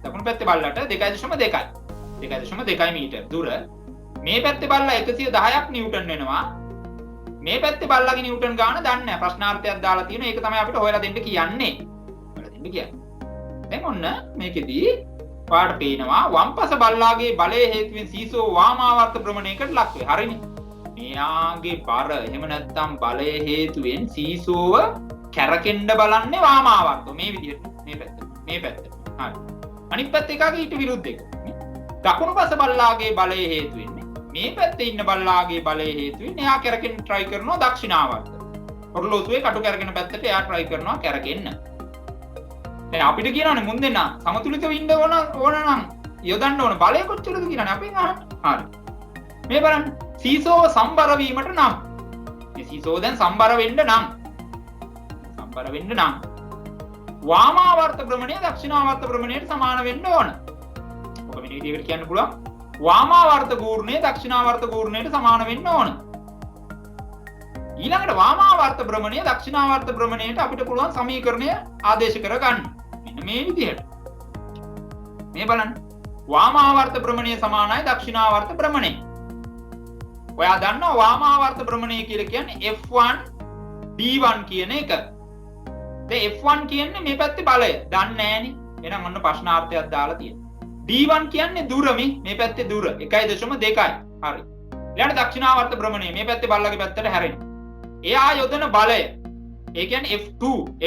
දකුණු පැත්තේ බල්ලට 2.2. 2.2 මීටර දුර. මේ පැත්තේ බල්ලා 110ක් නිව්ටන් වෙනවා. මේ පැත්තේ බල්ලාගේ නිව්ටන් ගාන දන්නේ නැහැ. ප්‍රශ්නාර්ථයක් දාලා තියෙනවා. ඒක තමයි අපිට හොයලා දෙන්න කියන්නේ. හොයලා දෙන්න කියන්නේ. දැන් ඔන්න මේකෙදී පාඩ පේනවා වම්පස බල්ලාගේ බලය හේතුවෙන් සීසෝ වාමාවර්ත භ්‍රමණයකට ලක් වේ. හරිනේ. මෙයාගේ බර එහෙම නැත්නම් බලය හේතුවෙන් සීසෝව කැරකෙන්න බලන්නේ වාමාවර්ත. මේ විදිහට මේ පැත්ත. මේ පැත්ත. හරි. අනිත් පැත්ත එකගේ ඊට විරුද්ධ එක. දකුණු පස බල්ලාගේ බලය හේතුවෙන් මේ පැත්තේ ඉන්න බල්ලාගේ බලය හේතුවෙන් එයා කැරකෙන්න try කරනවා දක්ෂිනාවර්ත. ඔරලෝසුවේ කටු කැරකෙන පැත්තට එයා try කරනවා කැරකෙන්න. දැන් අපිට කියනවානේ මුන් දෙන්න සමතුලිතව ඉන්න ඕන නම් යොදන්න ඕන බලය කොච්චරද කියලානේ අපෙන් අහන්නේ. හරි. මේ බලන්න. සීසෝව සම්බර වීමට නම් මේ සීසෝව දැන් සම්බර වෙන්න නම් වාමාවර්ත භ්‍රමණය දක්ෂිනාවර්ත භ්‍රමණයට සමාන වෙන්න ඕන. ඔක මෙන්න විදිහකට කියන්න පුළුවන්. වාමාවර්ත ගූර්ණය දක්ෂිනාවර්ත ගූර්ණයට සමාන වෙන්න ඕන. ඊළඟට වාමාවර්ත භ්‍රමණය දක්ෂිනාවර්ත භ්‍රමණයට අපිට පුළුවන් සමීකරණය ආදේශ කරගන්න. මෙන්න මේ විදිහට. මේ බලන්න. වාමාවර්ත භ්‍රමණය සමානයි දක්ෂිනාවර්ත භ්‍රමණය. ඔයා දන්නවා වාමාවර්ත භ්‍රමණය කියලා කියන්නේ F1 D1 කියන එක. දැන් F1 කියන්නේ මේ පැත්තේ බලය. දන්නේ නැහනේ. එහෙනම් ඔන්න ප්‍රශ්නාර්ථයක් දාලා තියෙනවා. D1 කියන්නේ දුර මේ පැත්තේ දුර 1.2. හරි. ඊළඟ දක්ෂිනාවර්ත භ්‍රමණය මේ පැත්තේ බල්ලගේ පැත්තට හැරෙනවා. එයා යොදන බලය. ඒ කියන්නේ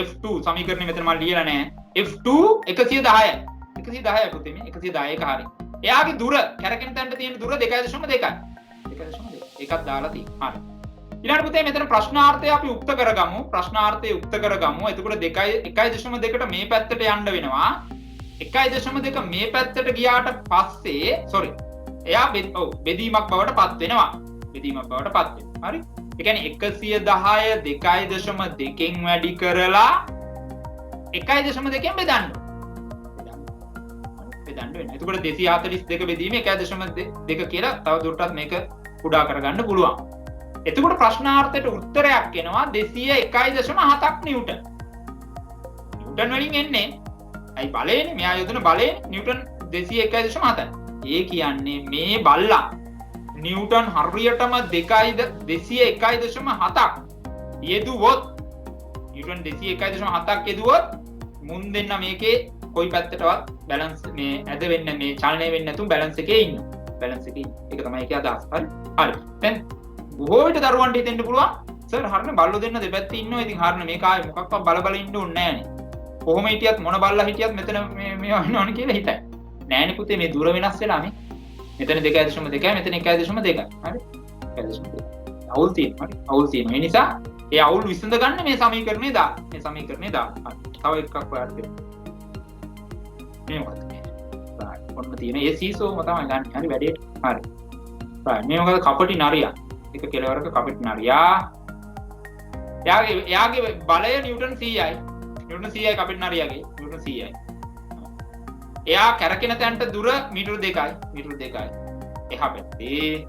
F2 සමීකරණය මෙතන මම ලියලා නැහැ. F2 110යි. 110යි පුතේ මේ 110 එක හරි. එයාගේ දුර කැරකෙන තැනට තියෙන දුර 2.2. 2.2. එකක් දාලා තියෙනවා. හරි. ඊළඟ පුතේ මෙතන ප්‍රශ්නාර්ථය අපි උක්ත කරගමු. ප්‍රශ්නාර්ථය උක්ත කරගමු. එතකොට 1.2ට මේ පැත්තට යන්න වෙනවා. 1.2 මේ පැත්තට ගියාට පස්සේ එයා බෙදීමක් බවට පත් වෙනවා. බෙදීමක් බවට පත් වෙනවා. හරි. ඒ කියන්නේ 110 2.2කින් වැඩි කරලා 1.2කින් බෙදන්න. බෙදන්න වෙනවා. එතකොට 242 බෙදීම 1.2 කියලා තව දුරටත් මේක කුඩා කරගන්න පුළුවන්. එතකොට ප්‍රශ්නාර්ථයට උත්තරයක් එනවා 201.7ක් නිව්ටන්. නිව්ටන් වලින් එන්නේ අයි බලයනේ මෙයා යොදන බලය නිව්ටන් 201.7. ඒ කියන්නේ මේ බල්ලා නිව්ටන් හරියටම 201.7ක් යෙදුවොත් නිව්ටන් 201.7ක් යෙදුවොත් මුන් දෙන්න මේකේ කොයි පැත්තටවත් බැලන්ස් මේ ඇද වෙන්න මේ චලනය වෙන්නේ නැතුව බැලන්ස් එකේ ඉන්නවා. බැලන්ස් එකේ ඒක තමයි ඒකේ අදහස. හරි. හරි. දැන් බොහෝ විට දරුවන්ට හිතෙන්න පුළුවන් සර් හරිනේ බල්ලෝ දෙන්න දෙපැත්තේ ඉන්නවා. ඉතින් හරිනේ මේක ආයේ මොකක්වත් බල බල ඉන්න ඕනේ නෑනේ. කොහොම හිටියත් මොන බල්ලා හිටියත් මෙතන මේ වන්නවනේ කියලා හිතයි. නෑනේ පුතේ මේ දුර වෙනස් වෙලා මේ. මෙතන 2.2 මෙතන 1.2. හරි. 1.2. අවුල් තියෙනවා. හරි. අවුල් තියෙනවා. ඒ නිසා ඒ අවුල් විසඳ ගන්න මේ සමීකරණය දා. මේ සමීකරණය දා. තව එකක් ඔයාලට දෙන්න. මේ මොකද? right. ඔන්න තියෙන ඒ සීසෝම තමයි ගන්න. හරි වැඩේට. හරි. right. මේ මොකද කපටි නරියා. එක කෙලවරක කපටි නරියා. එයාගේ බලය නිව්ටන් 100යි. නිව්ටන් 100යි කපටි නරියාගේ. නිව්ටන් 100යි. එයා කැරකෙන තැනට දුර මීටර 2යි. මීටර 2යි. එහා පැත්තේ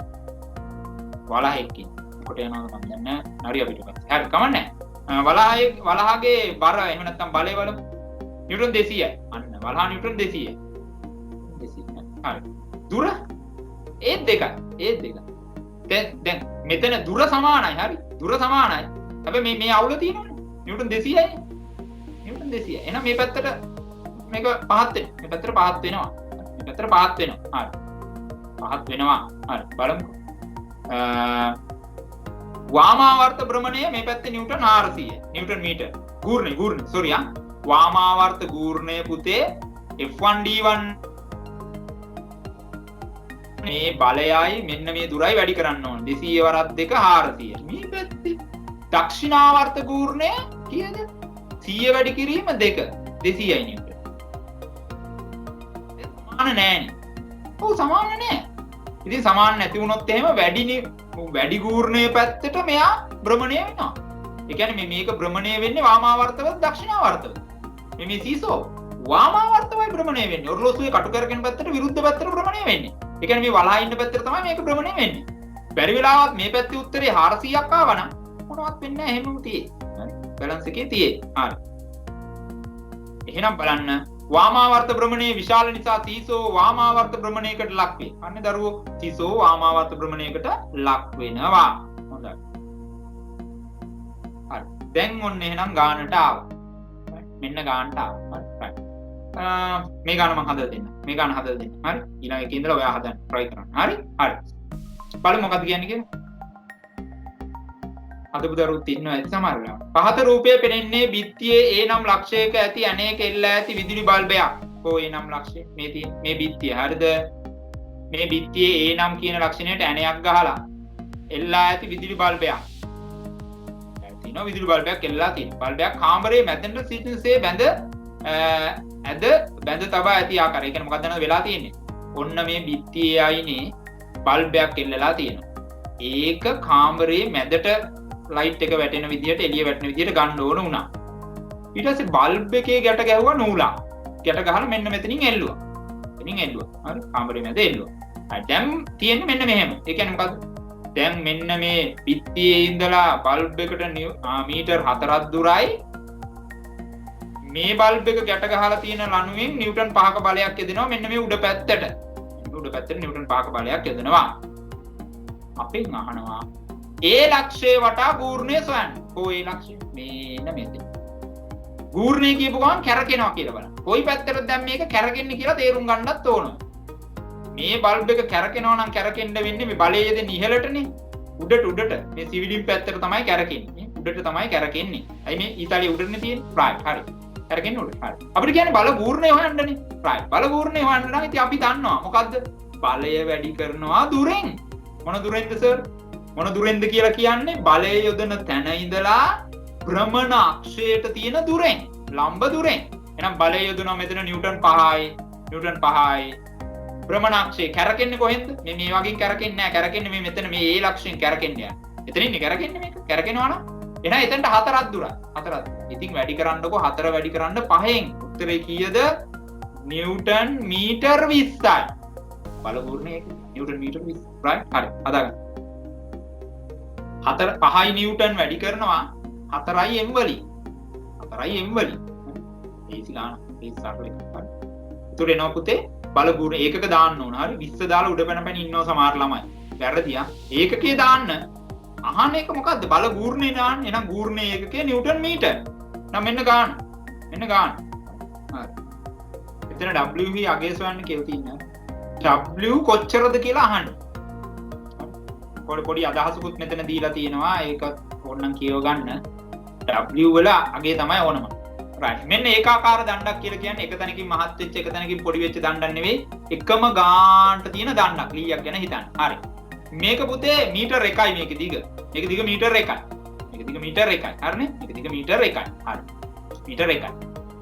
වලහෙකින් කොට යනවාද මම දන්නේ නැහැ. නරියා පිටපස්සේ. හරි කමන්නේ. වලහාගේ බර එහෙම නැත්නම් බලය බලමු. නිව්ටන් 200යි. අන්න වලහා නිව්ටන් 200යි. 200. හරි. දුර ඒත් 2යි. ඒත් 2යි. දැන් මෙතන දුර සමානයි. හරි. දුර සමානයි. හැබැයි මේ අවුල තියෙනවනේ. නිව්ටන් 200යි. නිව්ටන් 200යි. එහෙනම් මේ පැත්තට මේක පහත් වෙනවා. මේ පැත්තට පහත් වෙනවා. මේ පැත්තට පහත් වෙනවා. හරි. පහත් වෙනවා. හරි. බලමු. වාමාවර්ත භ්‍රමණය මේ පැත්තේ නිව්ටන් 400. නිව්ටන් මීටර. ගූර්ණය සෝරි ආ. වාමාවර්ත ගූර්ණය පුතේ F1D1 මේ බලයයි මෙන්න මේ දුරයි වැඩි කරන්න ඕන. 200 වරක් 2 400. මේ පැත්තේ දක්ෂිනාවර්ත ගූර්ණය කීයද? 100 වැඩි කිරීම 2 200යි නිව්ටන්. සමාන නෑනේ. ඔව් සමාන නෑ. ඉතින් සමාන නැති වුණොත් එහෙම වැඩි ගූර්ණයේ පැත්තට මෙයා භ්‍රමණය වෙනවා. ඒ කියන්නේ මේක භ්‍රමණය වෙන්නේ වාමාවර්තව දක්ෂිනාවර්තව. මේ සීසෝ වාමාවර්තවයි භ්‍රමණය වෙන්නේ. ඔරලෝසුවේ කටු කරගෙන පැත්තට විරුද්ධ පැත්තට භ්‍රමණය වෙන්නේ. ඒ කියන්නේ මේ වලහා ඉන්න පැත්තට තමයි මේක භ්‍රමණය වෙන්නේ. බැරි වෙලාවත් මේ පැත්තේ උත්තරේ 400ක් ආවනම් මොනවත් වෙන්නේ නැහැ. එහෙමම තියෙයි. හරි. බැලන්ස් එකේ තියෙයි. හරි. එහෙනම් බලන්න වාමාවර්ත භ්‍රමණයේ විශාල නිසා සීසෝ වාමාවර්ත භ්‍රමණයකට ලක් වේ. අන්න දරුවෝ සීසෝ වාමාවර්ත භ්‍රමණයකට ලක් වෙනවා. හොඳයි. හරි. දැන් ඔන්න එහෙනම් ගානට ආවා. මෙන්න ගානට ආවා. හරි. මේ ගාන මම හදලා දෙන්න. මේ ගාන හදලා දෙන්න. හරි. ඊළඟ එකේ ඉඳලා ඔයා හදන්න try කරන්න. හරි? හරි. බලමු මොකක්ද කියන්නේ කියලා. හදපු දරුවොත් ඉන්නවා ඇති සමහර වෙලාවට. පහත රූපයේ පෙනෙන්නේ බිත්තියේ ඒ නම් ලක්ෂයක ඇති අනේක එල්ල ඇති විදුලි බල්බයක්. කො ඒ නම් ලක්ෂය මේ තියෙන මේ බිත්තිය. හරිද? මේ බිත්තියේ ඒ නම් කියන ලක්ෂණයට ඇණයක් ගහලා එල්ලා ඇති විදුලි බල්බයක්. තියෙනවා විදුලි බල්බයක් එල්ලලා තියෙන. බල්බයක් කාමරයේ මැදට සිටිනසේ බැඳ තබා ඇති ආකාරය. ඒ කියන්නේ මොකක්ද නේද වෙලා තියෙන්නේ? ඔන්න මේ බිත්තියේ අයිනේ බල්බයක් එල්ලලා තියෙනවා. ඒක කාමරයේ මැදට ලයිට් එක වැටෙන විදිහට එළිය වැටෙන විදිහට ගන්න ඕන වුණා. ඊට පස්සේ බල්බ් එකේ ගැට ගැහුවා නූලක්. ගැට ගහලා මෙන්න මෙතනින් එල්ලුවා. එතනින් එල්ලුවා. හරි කාමරේ මැද එල්ලුවා. දැන් තියෙන්නේ මෙන්න මෙහෙම. ඒ කියන්නේ මොකද්ද? දැන් මෙන්න මේ බිත්තියේ ඉඳලා බල්බ් එකට මීටර් 4ක් දුරයි මේ බල්බ් එක ගැට ගහලා තියෙන ලණුවෙන් නිව්ටන් 5ක බලයක් යදෙනවා මෙන්න මේ උඩ පැත්තට. උඩ පැත්තට නිව්ටන් 5ක බලයක් යදෙනවා. අපෙන් අහනවා ඒ ලක්ෂයේ වටා ගූර්ණය සොයන්න. කොයි ඒ ලක්ෂය? මේන මෙතන. ගූර්ණය කියපු ගමන් කැරකෙනවා කියලා බලන්න. කොයි පැත්තටද දැන් මේක කැරකෙන්නේ කියලා තේරුම් ගන්නත් ඕන. මේ බල්බ් එක කැරකෙනවා නම් කැරකෙන්න වෙන්නේ මේ බලය යෙදෙන ඉහළටනේ. උඩට මේ සිවිලින් පැත්තට තමයි කැරකෙන්නේ. උඩට තමයි කැරකෙන්නේ. අයි මේ ඊතාලියේ උඩනේ තියෙන්නේ. right හරි. කැරකෙන්නේ උඩට. හරි. අපිට කියන්නේ බල ගූර්ණය හොයන්නනේ. right. බල ගූර්ණය හොයන්න නම් ඉතින් අපි දන්නවා. මොකද්ද? බලය වැඩි කරනවා දුරෙන්. මොන දුරෙන්ද සර්? මොන දුරෙන්ද කියලා කියන්නේ බලය යොදන තැන ඉඳලා භ්‍රමණ අක්ෂයට තියෙන දුරෙන්. ලම්බ දුරෙන්. එහෙනම් බලය යොදනවා මෙතන නිව්ටන් 5යි. නිව්ටන් 5යි. භ්‍රමණ අක්ෂය කැරකෙන්නේ කොහෙන්ද? මේ වගේ කැරකෙන්නේ නැහැ. කැරකෙන්නේ මේ මෙතන මේ ඒ ලක්ෂයෙන් කැරකෙන්නේ යන. එතන ඉන්නේ කැරකෙන්නේ මේක. කැරකෙනවා නම් එහෙනම් එතනට 4ක් දුරයි. 4ක්. ඉතින් වැඩි කරන්නකො 4 වැඩි කරන්න 5න්. උත්තරේ කීයද? නිව්ටන් මීටර් 20යි. බල ගූර්ණය නිව්ටන් මීටර් 20. right? හරි. හදාගන්න. 5යි නිව්ටන් වැඩි කරනවා 4යි m වලින්. 4යි m වලින්. ඒසි ගන්න. ඒ සරල එක. හරි. උතුර එනවා පුතේ බල ගුණ ඒකක දාන්න ඕන. හරි 20 දාලා උඩ පැන ඉන්නවා සමහර ළමයි. වැරදියා. ඒකකේ දාන්න. අහන එක මොකද්ද? බල ගූර්ණේ දාන්න. එහෙනම් ගූර්ණේ ඒකකේ නිව්ටන් මීටර්. නම් මෙන්න ගන්න. මෙන්න ගන්න. හරි. එතන W අගේ සොයන්න කියලා තියෙනවා. W කොච්චරද කියලා අහන්න. පොඩි අදහසකුත් මෙතන දීලා තියෙනවා. ඒක ඕනනම් කියව ගන්න. W වල අගේ තමයි ඕනම. right. මෙන්න ඒකාකාර දණ්ඩක් කියලා කියන්නේ එක තැනකින් මහත් වෙච්ච එක තැනකින් පොඩි වෙච්ච දණ්ඩක් නෙවෙයි. එකම ගානට තියෙන දණ්ඩක් ලීයක් ගැන හිතන්න. හරි. මේක පුතේ මීටර් 1යි මේක දිග. මේක දිග මීටර් 1යි. මේක දිග මීටර් 1යි. හරිනේ? මේක දිග මීටර් 1යි. හරි. මීටර් 1යි.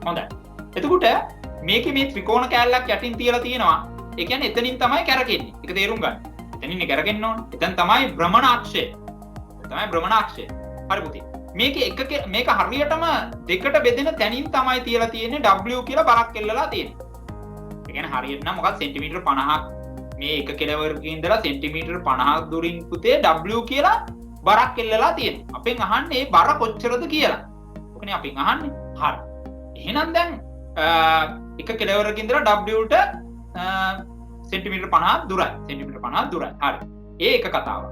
හොඳයි. එතකොට මේකේ මේ ත්‍රිකෝණ කෑල්ලක් යටින් තියලා තියෙනවා. ඒ කියන්නේ එතනින් තමයි කැරකෙන්නේ. ඒක තේරුම් ගන්න. එතනින් කැරකෙන්න ඕන. එතන තමයි භ්‍රමණ අක්ෂය. තමයි භ්‍රමණ අක්ෂය. හරි පුතේ. මේක හරියටම දෙකට බෙදෙන තැනින් තමයි තියලා තියෙන්නේ W කියලා බරක් එල්ලලා තියෙන්නේ. ඒ කියන්නේ හරියට නම් මොකක්ද සෙන්ටිමීටර් 50ක් මේ එක කෙළවරකින් ඉඳලා සෙන්ටිමීටර් 50ක් දුරින් පුතේ W කියලා බරක් එල්ලලා තියෙනවා. අපෙන් අහන්නේ මේ බර කොච්චරද කියලා. ඔකනේ අපෙන් අහන්නේ. හරි. එහෙනම් දැන් එක කෙළවරකින් ඉඳලා W ට සෙන්ටිමීටර් 50ක් දුරයි. සෙන්ටිමීටර් 50ක් දුරයි. හරි. ඒ එක කතාවක්.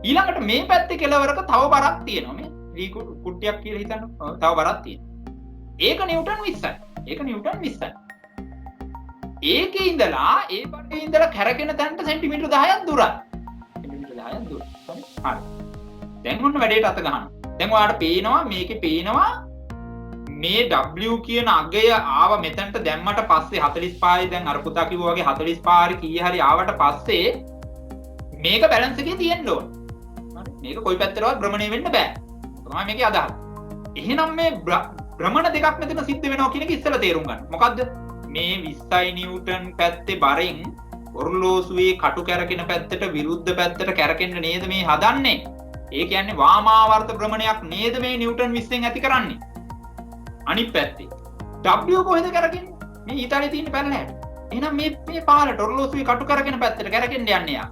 ඊළඟට මේ පැත්තේ කෙළවරක තව බරක් තියෙනවා. මේ කුට්ටියක් කියලා හිතන්න. තව බරක් තියෙනවා. ඒක නිව්ටන් 20යි. ඒක නිව්ටන් 20යි. ඒකේ ඉඳලා ඒ බරේ ඉඳලා කැරකෙන තැනට සෙන්ටිමීටර් 10ක් දුරයි. සෙන්ටිමීටර් 10ක් දුරයි. හරි. දැන් ඔන්න වැඩේට අත ගහනවා. දැන් ඔයාලට පේනවා මේකේ පේනවා මේ W කියන අගය ආව මෙතනට දැම්මට පස්සේ 45යි දැන් අර පුතා කිව්වා වගේ 45 හරි කීය හරි ආවට පස්සේ මේක බැලන්ස් එකේ තියෙන්න ඕන. හරි. මේක කොයි පැත්තටවත් භ්‍රමණය වෙන්න බෑ. තමයි මේකේ අදහස. එහෙනම් මේ භ්‍රමණ දෙකක් මෙතන සිද්ධ වෙනවා කියන එක ඉස්සෙල්ලා තේරුම් ගන්න. මොකද්ද? මේ 20 නිව්ටන් පැත්තේ බරෙන් ඔර්ලෝසුවේ කටු කැරකෙන පැත්තට විරුද්ධ පැත්තට කැරකෙන්න නේද මේ හදන්නේ? ඒ කියන්නේ වාමාවර්ත භ්‍රමණයක් නේද මේ නිව්ටන් 20ෙන් ඇති කරන්නේ? අනිත් පැත්තේ W කොහෙද කැරකෙන්නේ? මේ ඊතාලියේ තියෙන පැනලට. එහෙනම් මේ පාලට ඔර්ලෝසුවේ කටු කැරකෙන පැත්තට කැරකෙන්න යන්නේ යා.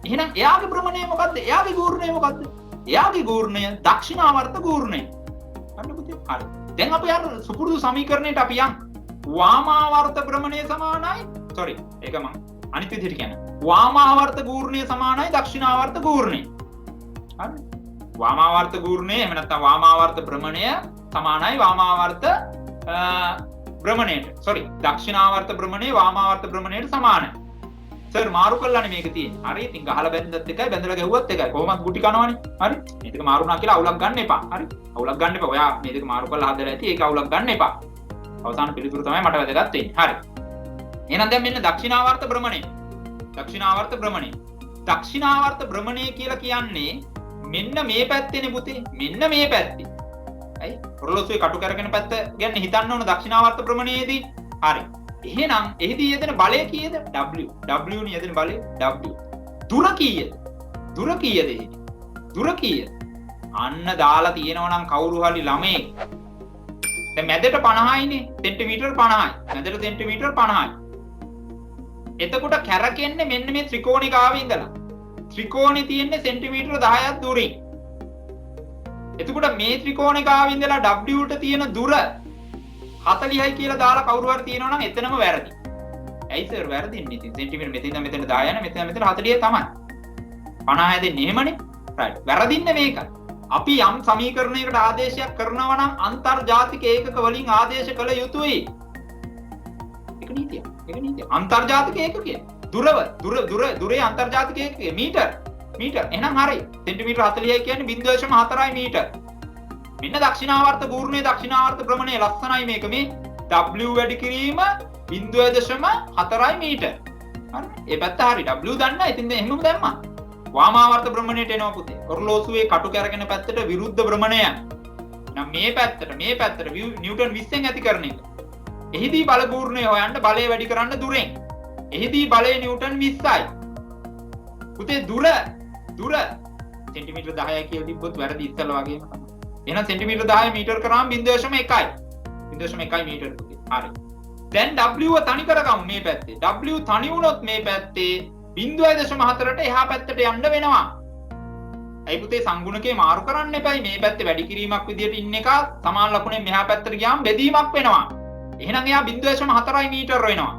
එහෙනම් එයාගේ භ්‍රමණය මොකද්ද? එයාගේ ගූර්ණය මොකද්ද? එයාගේ ගූර්ණය දක්ෂිණාවර්ත ගූර්ණය. හරි පුතේ. හරි. දැන් අපි අර සුපුරුදු සමීකරණයට අපි යන් වාමාවර්ත භ්‍රමණය සමානයි ඒක මම අනිත් විදිහට කියන්නේ වාමාවර්ත ගූර්ණය සමානයි දක්ෂිණාවර්ත ගූර්ණය. හරි. වාමාවර්ත ගූර්ණය එහෙම නැත්නම් වාමාවර්ත භ්‍රමණය සමානයි වාමාවර්ත භ්‍රමණයට. දක්ෂිණාවර්ත භ්‍රමණය වාමාවර්ත භ්‍රමණයට සමානයි. සර් මාරු කළානේ මේක තියෙන්නේ. හරි. ඉතින් ගහලා බැන්දත් එකයි බැඳලා ගැහුවත් එකයි. කොහොමද ගුටි කනවනේ. හරි. මේ දෙක මාරු වුණා කියලා අවුලක් ගන්න එපා. හරි. අවුලක් ගන්න එපා. ඔයා මේ දෙක මාරු කරලා හදලා ඇති. ඒක අවුලක් ගන්න එපා. අවසාන පිළිතුර තමයි මට වැදගත් වෙන්නේ. හරි. එහෙනම් දැන් මෙන්න දක්ෂිණාවර්ත භ්‍රමණය. දක්ෂිණාවර්ත භ්‍රමණය. දක්ෂිණාවර්ත භ්‍රමණය කියලා කියන්නේ මෙන්න මේ පැත්තේනේ පුතේ. මෙන්න මේ පැත්තේ. හරි. ඔරලෝසුවේ කටු කරගෙන පැත්ත ගැන හිතන්න ඕන දක්ෂිණාවර්ත භ්‍රමණයේදී. හරි. එහෙනම් එහිදී යෙදෙන බලය කීයද? W. W නේ යෙදෙන බලය W. දුර කීයද? දුර කීයද එහිදී? දුර කීයද? අන්න දාලා තියෙනවා නම් කවුරු හරි ළමේ. දැන් මැදට 50යිනේ. සෙන්ටිමීටර් 50යි. මැදට සෙන්ටිමීටර් 50යි. එතකොට කැරකෙන්නේ මෙන්න මේ ත්‍රිකෝණිකාවේ ඉඳලා. ත්‍රිකෝණේ තියෙන්නේ සෙන්ටිමීටර් 10ක් දුරින්. එතකොට මේ ත්‍රිකෝණිකාවේ ඉඳලා W ට තියෙන දුර 40යි කියලා දාලා කවුරු හරි තියනවා නම් එතනම වැරදි. ඇයි සර් වැරදින්නේ? ඉතින් සෙන්ටිමීටර් මෙතන මෙතන 10 යන මෙතන 40 තමයි. 50 දෙන්නේ එහෙමනේ. රයිට්. වැරදින්නේ මේක. අපි යම් සමීකරණයකට ආදේශයක් කරනවා නම් අන්තර්ජාතික ඒකක වලින් ආදේශ කළ යුතුයි. ඒක නීතිය. ඒක නීතිය. අන්තර්ජාතික ඒකකය. දුරේ අන්තර්ජාතික ඒකකය මීටර්. එහෙනම් හරි. සෙන්ටිමීටර් 40යි කියන්නේ 0.4යි මීටර්. මෙන්න දක්ෂිණාවර්ත ගූර්ණයේ දක්ෂිණාවර්ත භ්‍රමණය ලස්සනයි මේක මේ W වැඩි කිරීම 0.4යි මීටර්. හරි. ඒ පැත්ත හරි. W දන්නා. ඉතින් දැන් එහෙමම දැම්මා. වාමාවර්ත භ්‍රමණයට එනවා පුතේ. ඔර්ලෝසුවේ කටු කැරගෙන පැත්තට විරුද්ධ භ්‍රමණය. නම් මේ පැත්තට නිව්ටන් 20ෙන් ඇති කරන එක. එහිදී බල ගූර්ණය හොයන්න බලය වැඩි කරන්න දුරෙන්. එහිදී බලය නිව්ටන් 20යි. පුතේ දුර සෙන්ටිමීටර් 10යි කියලා තිබ්බොත් වැරදි ඉස්සලා වගේම තමයි. එහෙනම් සෙන්ටිමීටර් 10 මීටර් කරාම 0.1යි. 0.1යි මීටර් පුතේ. හරි. දැන් W තනි කරගමු මේ පැත්තේ. W තනි වුණොත් මේ පැත්තේ 0.4ට එහා පැත්තට යන්න වෙනවා. ඇයි පුතේ සංගුණකේ මාරු කරන්න එපයි. මේ පැත්තේ වැඩි කිරීමක් විදියට ඉන්න එක සමාන ලකුණෙන් මෙහා පැත්තට ගියාම බෙදීමක් වෙනවා. එහෙනම් එයා 0.4යි මීටර වෙනවා.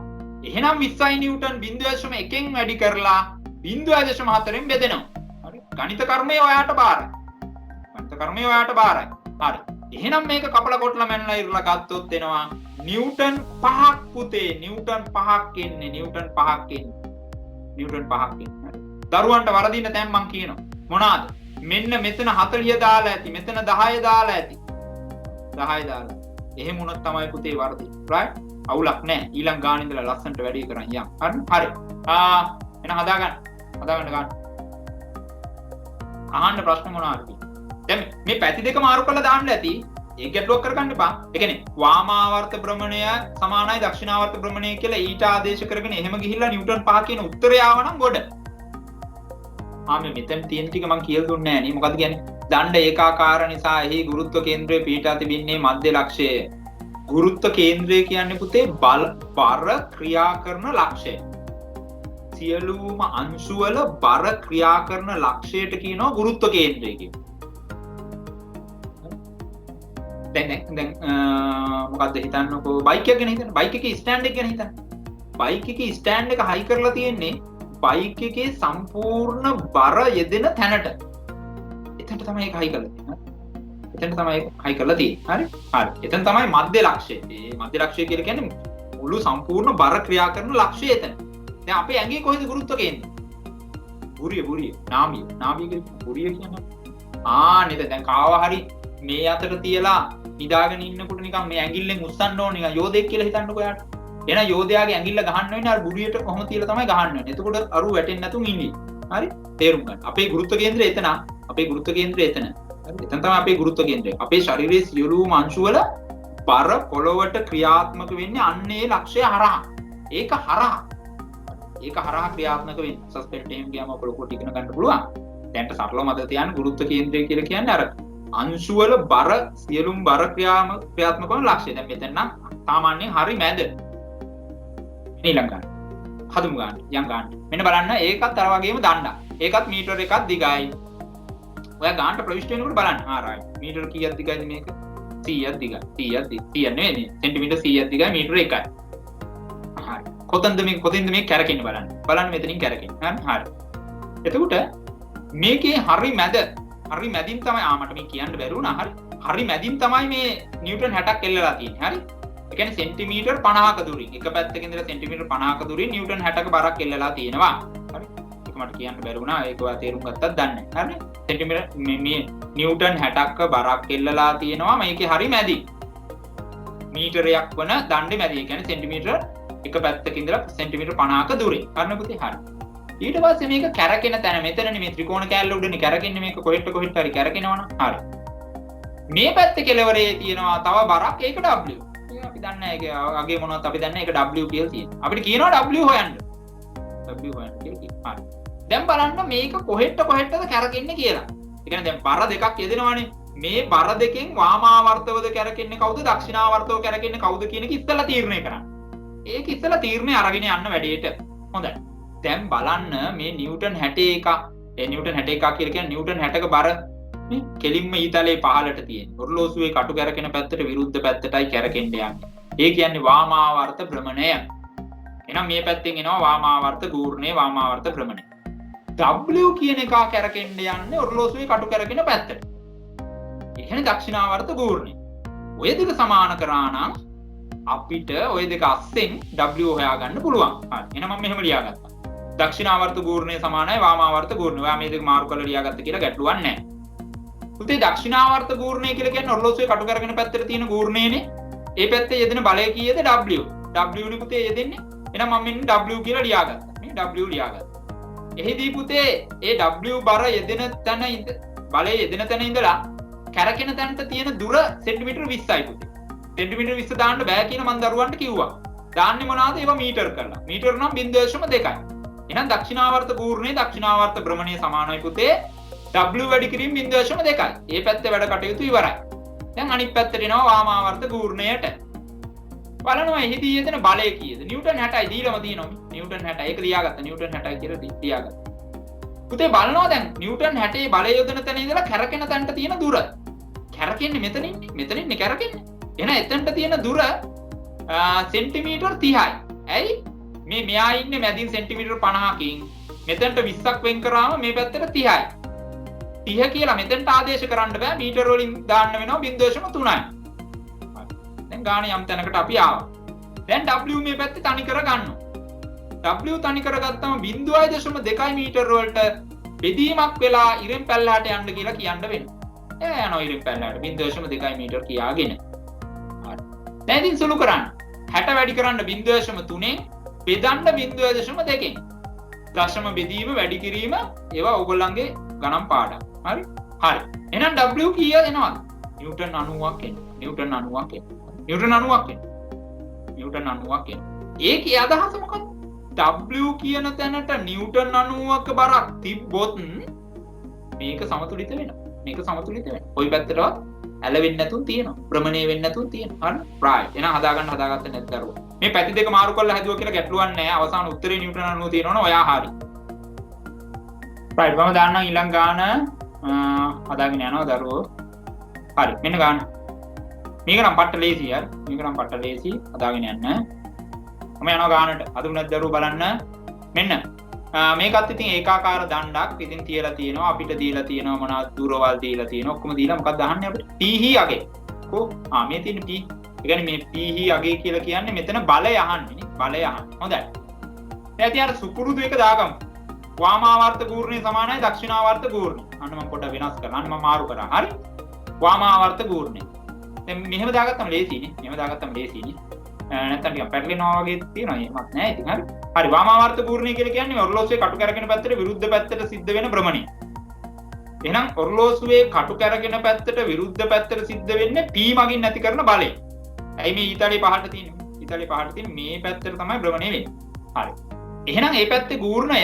එහෙනම් 20යි නිව්ටන් 0.1න් වැඩි කරලා 0.4න් බෙදෙනවා. හරි. ගණිත කර්මය ඔයාට බාරයි. හරි. එහෙනම් මේක කපලා කොටලා මැනලා ඉරලා ගත්තොත් එනවා නිව්ටන් 5ක් පුතේ. නිව්ටන් 5ක් එන්නේ. නිව්ටන් 5ක් එන්නේ. නිව්ටන් 5ක් එන්නේ. දරුවන්ට වරදින්න දැන් මං කියනවා. මොනවාද? මෙන්න මෙතන 40 දාලා ඇති. මෙතන 10 දාලා ඇති. 10 දාලා. එහෙම වුණොත් තමයි පුතේ වරදින්නේ. right? අවුලක් නැහැ. ඊළඟ ගාන ඉඳලා ලස්සනට වැඩි කරන් යන්න. හරි. එහෙනම් හදාගන්න. හදාගන්න ගන්න. අහන්න ප්‍රශ්න මොනවාද? දැන් මේ පැති දෙක මාරු කරලා දාන්න ඇති. ඒක ගැටලුවක් කරගන්න එපා. ඒ කියන්නේ වාමාවර්ත භ්‍රමණය සමානයි දක්ෂිනාවර්ත භ්‍රමණය කියලා ඊට ආදේශ කරගෙන එහෙම ගිහිල්ලා නිව්ටන් 5 කියන උත්තරය ආවනම් ගොඩ. මේ මෙතන තියෙන ටික මම කියලා දුන්නේ නැහැ නේ. මොකද්ද කියන්නේ? දණ්ඩ ඒකාකාර නිසා එහි ගුරුත්ව කේන්ද්‍රය පිහිටා තිබෙන්නේ මධ්‍ය ලක්ෂයේ. ගුරුත්ව කේන්ද්‍රය කියන්නේ පුතේ බර ක්‍රියා කරන ලක්ෂය. සියලුම අංශු වල බර ක්‍රියා කරන ලක්ෂයට කියනවා ගුරුත්ව කේන්ද්‍රය කියලා. දැන් මොකද්ද හිතන්නකෝ බයික් එක ගැන හිතන්න. බයික් එකේ ස්ටෑන්ඩ් එක ගැන හිතන්න. බයික් එකේ ස්ටෑන්ඩ් එක හයි කරලා තියෙන්නේ බයික් එකේ සම්පූර්ණ බර යෙදෙන තැනට. එතනට තමයි ඒක හයි කරලා තියෙන්නේ. එතනට තමයි හයි කරලා තියෙන්නේ. හරි? හරි. එතන තමයි මධ්‍ය ලක්ෂය. මේ මධ්‍ය ලක්ෂය කියලා කියන්නේ මුළු සම්පූර්ණ බර ක්‍රියා කරන ලක්ෂය එතන. දැන් අපේ ඇඟේ කොහෙද ගුරුත්ව කේන්ද්‍රය? බුරිය නාභිය. නාභිය කියන්නේ බුරිය කියන්නේ. නේද? දැන් කාව හරි මේ අතට තියලා නිදාගෙන ඉන්නකොට නිකන් මේ ඇඟිල්ලෙන් උස්සන්න ඕන නිකන් යෝධයෙක් කියලා හිතන්නකෝ යාට. එහෙනම් යෝධයාගේ ඇඟිල්ල ගහන්න වෙන්නේ අර බුරියට කොහොම තියලා තමයි ගහන්න වෙන්නේ. එතකොට අරු වැටෙන්නේ නැතුන් ඉන්නේ. හරි? තේරුම් ගන්න. අපේ ගුරුත්ව කේන්ද්‍රය එතන. අපේ ගුරුත්ව කේන්ද්‍රය එතන. හරි? එතන තමයි අපේ ගුරුත්ව කේන්ද්‍රය. අපේ ශරීරයේ සියලුම අංශු වල බර පොළොවට ක්‍රියාත්මක වෙන්නේ අන්න ඒ ලක්ෂය හරහා. ඒක හරහා. ඒක හරහා ක්‍රියාත්මක වෙන්නේ. සස්පෙන්ඩ් එහෙම ගියාම ඔක ලොකුට ඉගෙන ගන්න පුළුවන්. දැන්ට සරලව මතක තියාගන්න ගුරුත්ව කේන්ද්‍රය කියලා කියන්නේ අර අංශු වල බර සියලුම බර ක්‍රියාත්මක වන ලක්ෂය. දැන් මෙතන නම් සාමාන්‍යයෙන් හරි මැද. ඊළඟ ගන්න. හදුමු ගන්න. යම් ගන්න. මෙන්න බලන්න ඒකත් අර වගේම දණ්ඩක්. ඒකත් මීටර එකක් දිගයි. ඔයා ගන්නට ප්‍රවිෂ්ඨ වෙනකොට බලන්න. right. මීටර කීයක් දිගයිද මේක? 100ක් දිගයි. 100ක් දිග. 100 නෙවෙයි. සෙන්ටිමීටර 100ක් දිගයි මීටර 1යි. හරි. කොතෙන්ද මේක කැරකෙන්නේ බලන්න. බලන්න මෙතනින් කැරකෙන්නේ. හරි. එතකොට මේකේ හරි මැද හරි මැදින් තමයි මට මේ කියන්න බැරි වුණා. හරි මැදින් තමයි මේ නිව්ටන් 60ක් එල්ලලා තියෙන්නේ. හරි? ඒ කියන්නේ සෙන්ටිමීටර් 50ක දුරින් එක පැත්තක ඉඳලා සෙන්ටිමීටර් 50ක දුරින් නිව්ටන් 60ක බරක් එල්ලලා තියෙනවා. හරි? ඒක මට කියන්න බැරි වුණා. ඒක ඔයා තේරුම් ගත්තත් දන්නේ නැහැ. හරි? සෙන්ටිමීටර් මේ නිව්ටන් 60ක බරක් එල්ලලා තියෙනවා. මේකේ හරි මැදි. මීටරයක් වන දණ්ඩේ මැදි. ඒ කියන්නේ සෙන්ටිමීටර් එක පැත්තක ඉඳලා සෙන්ටිමීටර් 50ක දුරින්. හරිනේ පුතේ? හරි. ඊට පස්සේ මේක කැරකෙන තැන මෙතනනේ මේ ත්‍රිකෝණ කෑල්ල උඩනේ කැරකෙන්නේ මේක කොහෙට හරි කැරකෙනවනම් හරි මේ පැත්තේ කෙළවරේ තියෙනවා තව බරක් ඒක W. ඒක අපි දන්නේ නැහැ ඒක අගේ මොනවද අපි දන්නේ ඒක W කියලා තියෙනවා. අපිට කියනවා W හොයන්න. W හොයන්න කියලා. හරි. දැන් බලන්න මේක කොහෙටද කැරකෙන්නේ කියලා. ඒ කියන්නේ දැන් බර දෙකක් යෙදෙනවානේ. මේ බර දෙකෙන් වාමාවර්තවද කැරකෙන්නේ කවුද දක්ෂිනාවර්තව කැරකෙන්නේ කවුද කියන එක ඉස්සෙල්ලා තීරණය කරන්න. ඒක ඉස්සෙල්ලා තීරණය අරගෙන යන්න වැඩේට. හොඳයි. දැන් බලන්න මේ නිව්ටන් 61 ඒ නිව්ටන් 61 කියලා කියන්නේ නිව්ටන් 60ක බර නේ කෙලින්ම ඊතලයේ පහළට තියෙන. ඔරලෝසුවේ කටු කැරකෙන පැත්තට විරුද්ධ පැත්තටයි කැරකෙන්න යන්නේ. ඒ කියන්නේ වාමාවර්ත භ්‍රමණය. එහෙනම් මේ පැත්තෙන් එනවා වාමාවර්ත ගූර්ණය වාමාවර්ත භ්‍රමණය. W කියන එක කැරකෙන්න යන්නේ ඔරලෝසුවේ කටු කැරකෙන පැත්තට. ඒ කියන්නේ දක්ෂිනාවර්ත ගූර්ණය. ඔය දෙක සමාන කරා නම් අපිට ඔය දෙක අස්සෙන් W හොයාගන්න පුළුවන්. හරි. එහෙනම් මම මෙහෙම ලියාගත්තා. දක්ෂිනාවර්ත ගූර්ණය සමානයි වාමාවර්ත ගූර්ණය. ඔයා මේ දෙක මාරු කරලා ලියාගත්ත කියලා ගැටලුවක් නැහැ. පුතේ දක්ෂිනාවර්ත ගූර්ණය කියලා කියන්නේ ඔරලෝසුවේ කටු කරගෙන පැත්තට තියෙන ගූර්ණයනේ. ඒ පැත්තේ යෙදෙන බලය කීයද W. W නේ පුතේ යෙදෙන්නේ. එහෙනම් මම මෙන්න W කියලා ලියාගත්තා. මේ W ලියාගත්තා. එහිදී පුතේ ඒ W බර යෙදෙන තැන බලය යෙදෙන තැන ඉඳලා කැරකෙන තැනට තියෙන දුර සෙන්ටිමීටර් 20යි පුතේ. සෙන්ටිමීටර් 20 දාන්න බෑ කියන මම දරුවන්ට කිව්වා. දාන්නේ මොනවාද? ඒවා මීටර් කරලා. මීටර් නම් 0.2යි. එහෙනම් දක්ෂිනාවර්ත ගූර්ණය දක්ෂිනාවර්ත භ්‍රමණය සමානයි පුතේ W වැඩි කිරීම 0.2යි. ඒ පැත්තේ වැඩ කටයුතු ඉවරයි. දැන් අනිත් පැත්තට එනවා වාමාවර්ත ගූර්ණයට. බලනවා එහිදී යෙදෙන බලය කීයද? නිව්ටන් 60යි දීලම තියෙනවා. නිව්ටන් 60. ඒක ලියාගත්තා. නිව්ටන් 60යි කියලා ලියාගත්තා. පුතේ බලනවා දැන් නිව්ටන් 60 බලය යොදන තැන ඉඳලා කැරකෙන තැනට තියෙන දුර. කැරකෙන්නේ මෙතනින්නේ කැරකෙන්නේ. එහෙනම් එතනට තියෙන දුර සෙන්ටිමීටර් 30යි. ඇයි? මෙයා ඉන්නේ මැදින් සෙන්ටිමීටර් 50කින් මෙතනට 20ක් වෙන් කරාම මේ පැත්තට 30යි. 30 කියලා මෙතෙන්ට ආදේශ කරන්න බෑ මීටර වලින් දාන්න වෙනවා 0.3යි. දැන් ගාන යම් තැනකට අපි ආවා. දැන් W මේ පැත්තේ තනි කර ගන්නවා. W තනි කරගත්තම 0.2 මීටර වලට බෙදීමක් වෙලා ඉරෙන් පැල්ලහට යන්න කියලා කියන්න වෙනවා. යනවා ඉරෙන් පැල්ලහට 0.2 මීටර කියාගෙන. හරි. දැන් ඉතින් සුළු කරන්න. 60 වැඩි කරන්න 0.3ෙන් බෙදන්න 0.2ෙන්. දශම බෙදීම වැඩි කිරීම ඒවා ඕගොල්ලන්ගේ ගණන් පාඩම්. හරි? හරි. එහෙනම් W කීය එනවද? නිව්ටන් 90ක් එනවා. නිව්ටන් 90ක් එනවා. නිව්ටන් 90ක් එනවා. නිව්ටන් 90ක් එනවා. ඒකේ අදහස මොකක්ද? W කියන තැනට නිව්ටන් 90ක බරක් තිබ්බොත් මේක සමතුලිත වෙනවා. මේක සමතුලිත වෙනවා. කොයි පැත්තටවත් ඇලවෙන්නේ නැතුව තියෙනවා. භ්‍රමණය වෙන්නේ නැතුව තියෙනවා. හරි? රයිට්. එහෙනම් හදාගත්ත නැත් දරුවෝ. මේ පැති දෙක මාරු කරලා හැදුවා කියලා ගැටලුවක් නැහැ. අවසාන උත්තරේ නිව්ටන් 90 තියෙනවනේ ඔයා හරි. රයිට්. මම දාන්නම් ඊළඟ ගාන හදාගෙන යනවා දරුවෝ. හරි. මෙන්න ගාන. මේක නම් පට්ට ලේසි යාර. මේක නම් පට්ට ලේසි. හදාගෙන යන්න. මම යනවා ගානට. අදුනත් දරුවෝ බලන්න. මෙන්න මේකත් ඉතින් ඒකාකාර දණ්ඩක් ඉතින් තියලා තියෙනවා අපිට දීලා තියෙනවා මොනවද දුරවල් දීලා තියෙනවා ඔක්කොම දීලා මොකක්ද අහන්නේ අපිට පීහි අගේ කො මේ තියෙන පී ඒ කියන්නේ මේ පීහි අගේ කියලා කියන්නේ මෙතන බලය අහන්නේ නේ බලය අහන්නේ හොඳයි දැන් ඉතින් අර සුපුරුදු එක දාගමු වාමාවර්ත ගූර්ණය සමානයි දක්ෂිනාවර්ත ගූර්ණය අන්න මම පොඩ්ඩක් වෙනස් කරලා අන්න මම මාරු කරා හරි වාමාවර්ත ගූර්ණය දැන් මෙහෙම දාගත්තම ලේසියිනේ මෙහෙම දාගත්තම ලේසියිනේ නැත්නම් ටිකක් පැටලෙනවා වගේ තියෙනවා එහෙමත් නෑ ඉතින් හරි හරි වාමාවර්ත ගූර්ණය කියලා කියන්නේ ඔරලෝසුවේ කටු කැරගෙන පැත්තට විරුද්ධ පැත්තට සිද්ධ වෙන භ්‍රමණය එහෙනම් ඔරලෝසුවේ කටු කැරගෙන පැත්තට විරුද්ධ පැත්තට සිද්ධ වෙන්නේ P මගින් නැති කරන බලය ඇයි මේ ඊතාලිය පහළට තියෙන්නේ ඊතාලිය පහළට තියෙන්නේ මේ පැත්තට තමයි භ්‍රමණය වෙන්නේ හරි එහෙනම් මේ පැත්තේ ගූර්ණය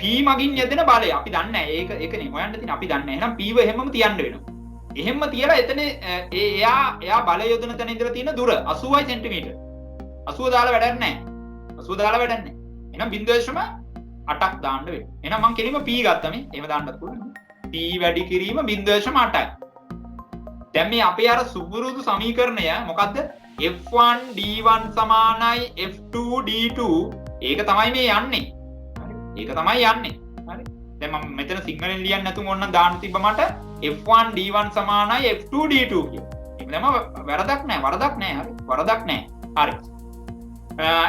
P මගින් යෙදෙන බලය අපි දන්නේ නැහැ ඒකනේ හොයන්න තියෙන්නේ අපි දන්නේ නැහැ එහෙනම් P ව එහෙමම තියන්න වෙනවා එහෙම තියලා එතන එයා බලය යොදන තැන ඉඳලා තියෙන දුර 80යි සෙන්ටිමීටර් 80 දාලා වැඩක් නැහැ 80 දාලා වැඩක් නැහැ එහෙනම් 0.8ක් දාන්න වෙනවා එහෙනම් මම කෙලින්ම p ගත්තා මේ එහෙම දාන්නත් පුළුවන් p වැඩි කිරීම 0.8යි දැන් මේ අපේ අර සුබුරුදු සමීකරණය මොකද්ද f1 d1 සමානයි f2 d2 ඒක තමයි මේ යන්නේ හරි ඒක තමයි යන්නේ හරි දැන් මම මෙතන සිග්නලෙන් ලියන්න නැතුව ඕනනම් දාන්න තිබ්බ මට f1 d1 සමානයි f2 d2 කියලා. ඒක තමයි වරදක් නෑ හරි. වරදක් නෑ. හරි.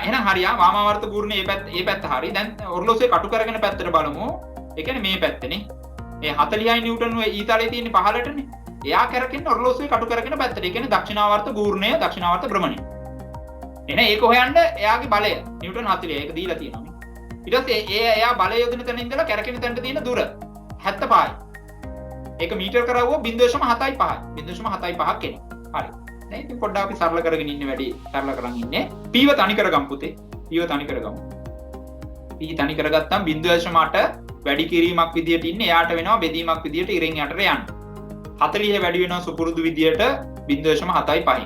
එහෙනම් හරියා වාමාවර්ත ගූර්ණේ මේ පැත්ත හරි. දැන් ඔරලෝසුවේ කටු කරගෙන පැත්තට බලමු. ඒ කියන්නේ මේ පැත්තනේ. මේ 40යි නිව්ටන් ඔය ඊතාලේ තියෙන්නේ පහළටනේ. එයා කරකින්නේ ඔරලෝසුවේ කටු කරගෙන පැත්තට. ඒ කියන්නේ දක්ෂිනාවර්ත ගූර්ණය, දක්ෂිනාවර්ත භ්‍රමණය. එහෙනම් ඒක හොයන්න එයාගේ බලය නිව්ටන් 40. ඒක දීලා තියෙනවා. ඊට පස්සේ එයා බලය යොදන තැන ඉඳලා කරකින තැනට තියෙන දුර 75යි. ඒක මීටර කරවුවා 0.75යි 0.75ක් එනවා. හරි. දැන් ඉතින් පොඩ්ඩක් අපි සරල කරගෙන ඉන්නේ වැඩි සරල කරන් ඉන්නේ. P ව තනි කරගමු පුතේ. P ව තනි කරගමු. P තනි කරගත්තාම 0.8 වැඩි කිරීමක් විදියට ඉන්නේ. එයාට වෙනවා බෙදීමක් විදියට ඉරෙන් යටට යන්න. 40 වැඩි වෙනවා සුපුරුදු විදියට 0.75යි.